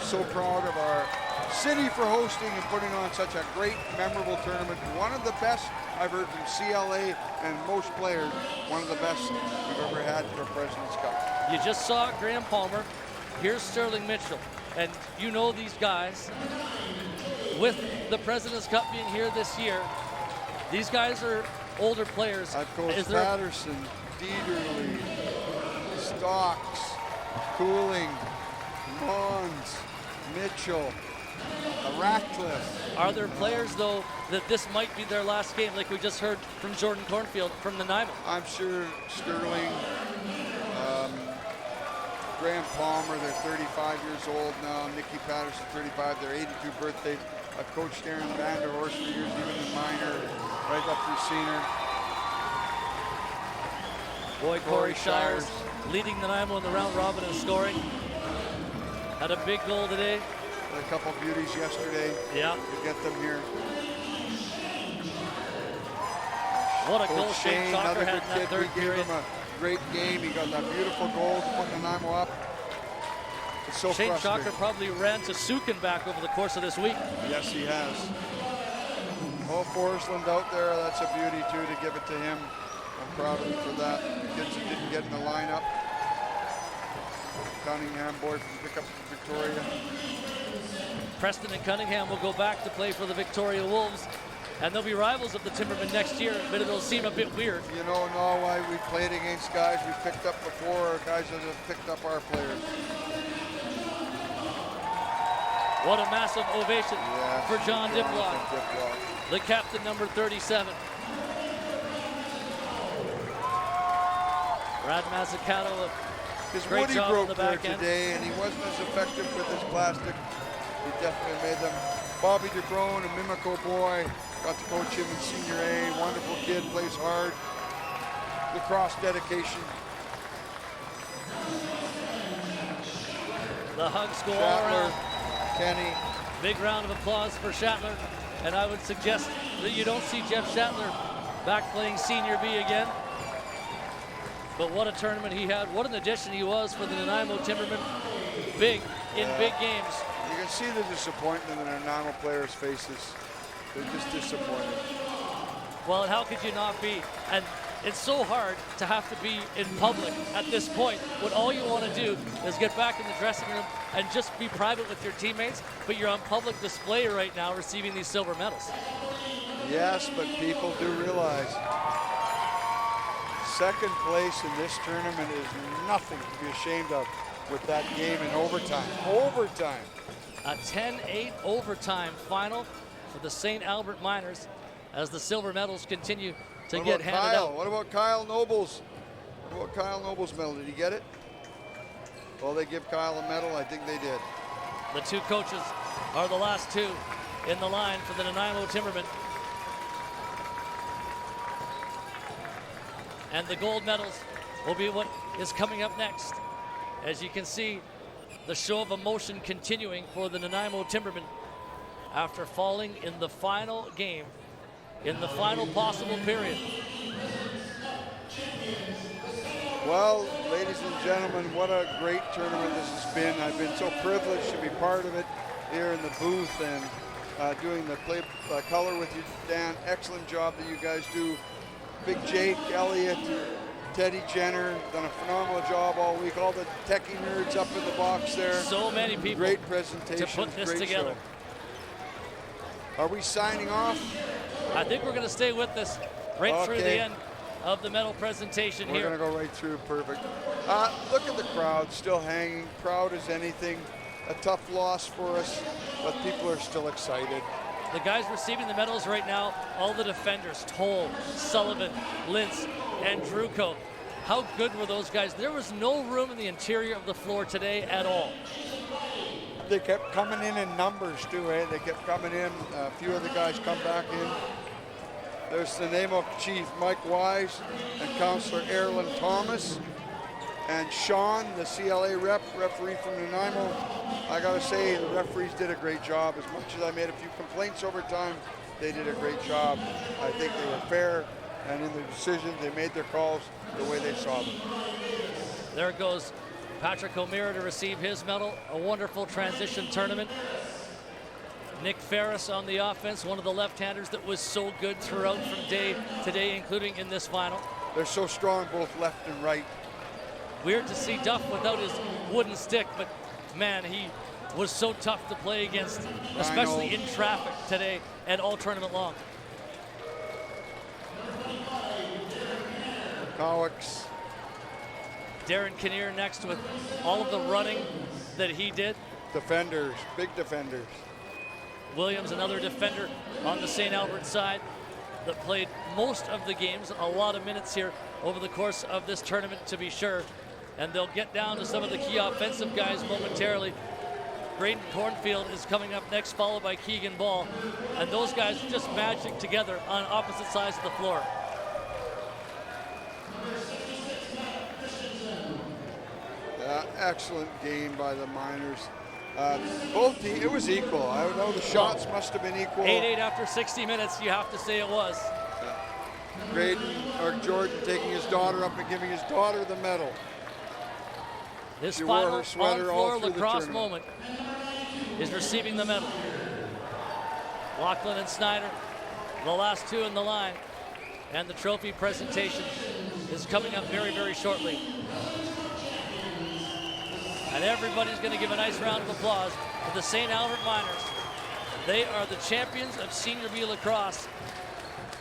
So proud of our city for hosting and putting on such a great, memorable tournament. One of the best I've heard from CLA and most players, one of the best we've ever had for President's Cup. You just saw Graham Palmer. Here's Sterling Mitchell. And you know these guys. With the President's Cup being here this year, these guys are older players. I've coached Patterson, Dieterle, Stocks, Cooling, Mons, Mitchell, Ratcliffe. Are there players, though, that this might be their last game, like we just heard from Jordan Cornfield from Nanaimo? I'm sure Sterling, Graham Palmer, they're 35 years old now. Nicky Patterson, 35, their 82 birthday. I've coached Aaron Vanderhorst for years, even in minor, right up through senior. Boy, Corey Shires leading Nanaimo in the round robin in scoring. Had a big goal today. Had a couple beauties yesterday. Yeah. To get them here. What a goal Shane Chalker had in that third we gave period. him a great game. He got that beautiful goal to put Nanaimo up. It's so Shane frustrating. Chalker probably ran to Sukenbach over the course of this week. Yes, he has. Oh, Forsland out there, that's a beauty too, to give it to him. I'm proud of him for that. The kids that didn't get in the lineup. Cunningham boy from pickup from Victoria. Preston and Cunningham will go back to play for the Victoria Wolves, and they'll be rivals of the Timbermen next year, but it'll seem a bit weird. You know why we played against guys we picked up before, or guys that have picked up our players. What a massive ovation for John Diplock, the captain, number 37. Brad Mazzucato, his great woody job on the broke there back end today, and he wasn't as effective with his plastic. He definitely made them. Bobby DeBrone, a Mimico boy, got to coach him in Senior A. Wonderful kid, plays hard. Lacrosse dedication. The hugs go all Shatler, around. Kenny. Big round of applause for Shatler, and I would suggest that you don't see Jeff Shatler back playing Senior B again. But what a tournament he had. What an addition he was for the Nanaimo Timbermen. Big in big games. You can see the disappointment in the Nanaimo players' faces. They're just disappointed. Well, and how could you not be? And it's so hard to have to be in public at this point when all you want to do is get back in the dressing room and just be private with your teammates, but you're on public display right now receiving these silver medals. Yes, but people do realize second place in this tournament is nothing to be ashamed of with that game in overtime. Overtime. A 10-8 overtime final for the St. Albert Miners as the silver medals continue to get handed out. What about Kyle Noble's? What about Kyle Noble's medal? Did he get it? Well, they give Kyle a medal. I think they did. The two coaches are the last two in the line for the Nanaimo Timbermen. And the gold medals will be what is coming up next. As you can see, the show of emotion continuing for the Nanaimo Timbermen after falling in the final game, in the final possible period. Well, ladies and gentlemen, what a great tournament this has been. I've been so privileged to be part of it here in the booth and doing the color with you, Dan. Excellent job that you guys do. Big Jake, Elliott, Teddy Jenner, done a phenomenal job all week. All the techie nerds up in the box there. So many people. Great presentation. To put this great together. Show. Are we signing off? I think we're going to stay with this right through the end of the medal presentation here. We're going to go right through. Perfect. Look at the crowd still hanging. Proud as anything. A tough loss for us, but people are still excited. The guys receiving the medals right now, all the defenders, Toll, Sullivan, Lintz, and Druko. How good were those guys? There was no room in the interior of the floor today at all. They kept coming in numbers too, eh? They kept coming in. A few of the guys come back in. There's the Nanaimo Chief Mike Wise and Councillor Erlen Thomas. And Sean, the CLA referee from Nanaimo. I gotta say, the referees did a great job. As much as I made a few complaints over time, they did a great job. I think they were fair, and in their decisions, they made their calls the way they saw them. There goes Patrick O'Meara to receive his medal. A wonderful transition tournament. Nick Ferris on the offense, one of the left-handers that was so good throughout from day to day, including in this final. They're so strong, both left and right. Weird to see Duff without his wooden stick, but man, he was so tough to play against, especially in traffic today and all tournament long. Cowics. Darren Kinnear next with all of the running that he did. Defenders, big defenders. Williams, another defender on the St. Albert side that played most of the games, a lot of minutes here over the course of this tournament to be sure. And they'll get down to some of the key offensive guys momentarily. Braden Cornfield is coming up next, followed by Keegan Ball. And those guys just magic together on opposite sides of the floor. Excellent game by the Miners. Both teams, it was equal. I don't know, the shots must have been equal. 8-8 after 60 minutes, you have to say it was. Graydon, or Jordan, taking his daughter up and giving his daughter the medal. This she final wore her sweater all on-floor through lacrosse the moment is receiving the medal. Lachlan and Snyder, the last two in the line. And the trophy presentation is coming up very, very shortly. And everybody's going to give a nice round of applause to the St. Albert Miners. They are the champions of Senior B lacrosse.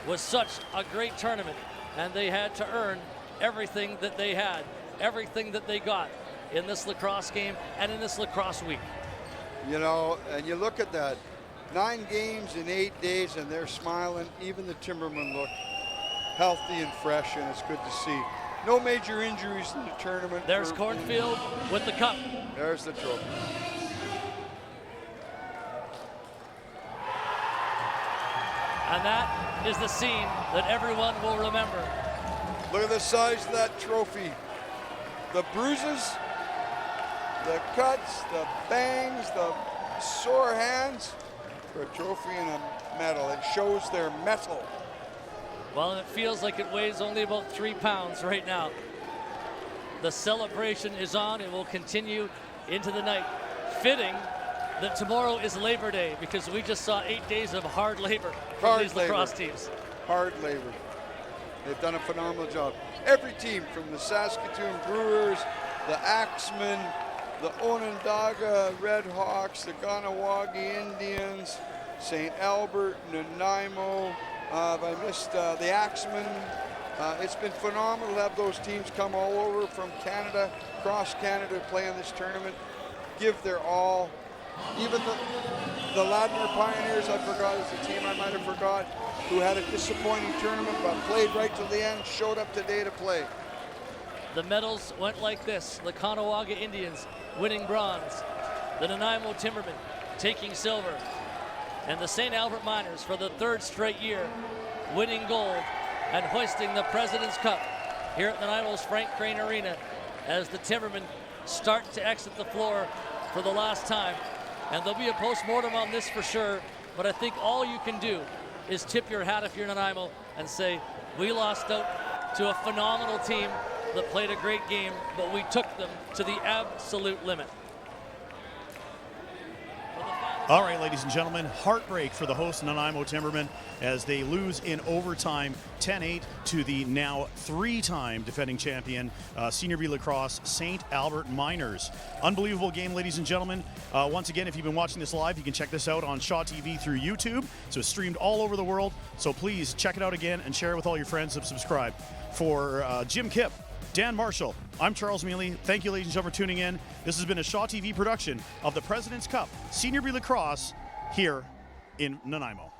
Was such a great tournament, and they had to earn everything that they had, everything that they got in this lacrosse game and in this lacrosse week. You know, and you look at that, 9 games in 8 days, and they're smiling. Even the Timbermen look healthy and fresh, and it's good to see. No major injuries in the tournament. There's Cornfield with the cup. There's the trophy. And that is the scene that everyone will remember. Look at the size of that trophy. The bruises, the cuts, the bangs, the sore hands for a trophy and a medal. It shows their mettle. Well, and it feels like it weighs only about 3 pounds right now. The celebration is on and will continue into the night. Fitting that tomorrow is Labor Day because we just saw 8 days of hard labor from these lacrosse teams. hard labor. They've done a phenomenal job. Every team from the Saskatoon Brewers, the Axemen, the Onondaga Redhawks, the Ganawagi Indians, St. Albert, Nanaimo, I missed the Axemen. It's been phenomenal to have those teams come all over from Canada, across Canada, to play in this tournament, give their all. Even the Ladner Pioneers, I forgot, is the team I might have forgot, who had a disappointing tournament but played right to the end, showed up today to play. The medals went like this. The Caughnawaga Indians winning bronze, the Nanaimo Timbermen taking silver, and the St. Albert Miners for the third straight year winning gold and hoisting the President's Cup here at Nanaimo's Frank Crane Arena as the Timbermen start to exit the floor for the last time. And there'll be a post-mortem on this for sure, but I think all you can do is tip your hat if you're Nanaimo and say, we lost out to a phenomenal team that played a great game, but we took them to the absolute limit. All right, ladies and gentlemen, heartbreak for the host Nanaimo Timbermen as they lose in overtime 10-8 to the now three-time defending champion Senior B Lacrosse St. Albert Miners. Unbelievable game, ladies and gentlemen. Once again, if you've been watching this live, you can check this out on Shaw TV through YouTube. So it's streamed all over the world. So please check it out again and share it with all your friends and subscribe. For Jim Kipp, Dan Marshall, I'm Charles Mealy. Thank you, ladies and gentlemen, for tuning in. This has been a Shaw TV production of the President's Cup Senior B Lacrosse here in Nanaimo.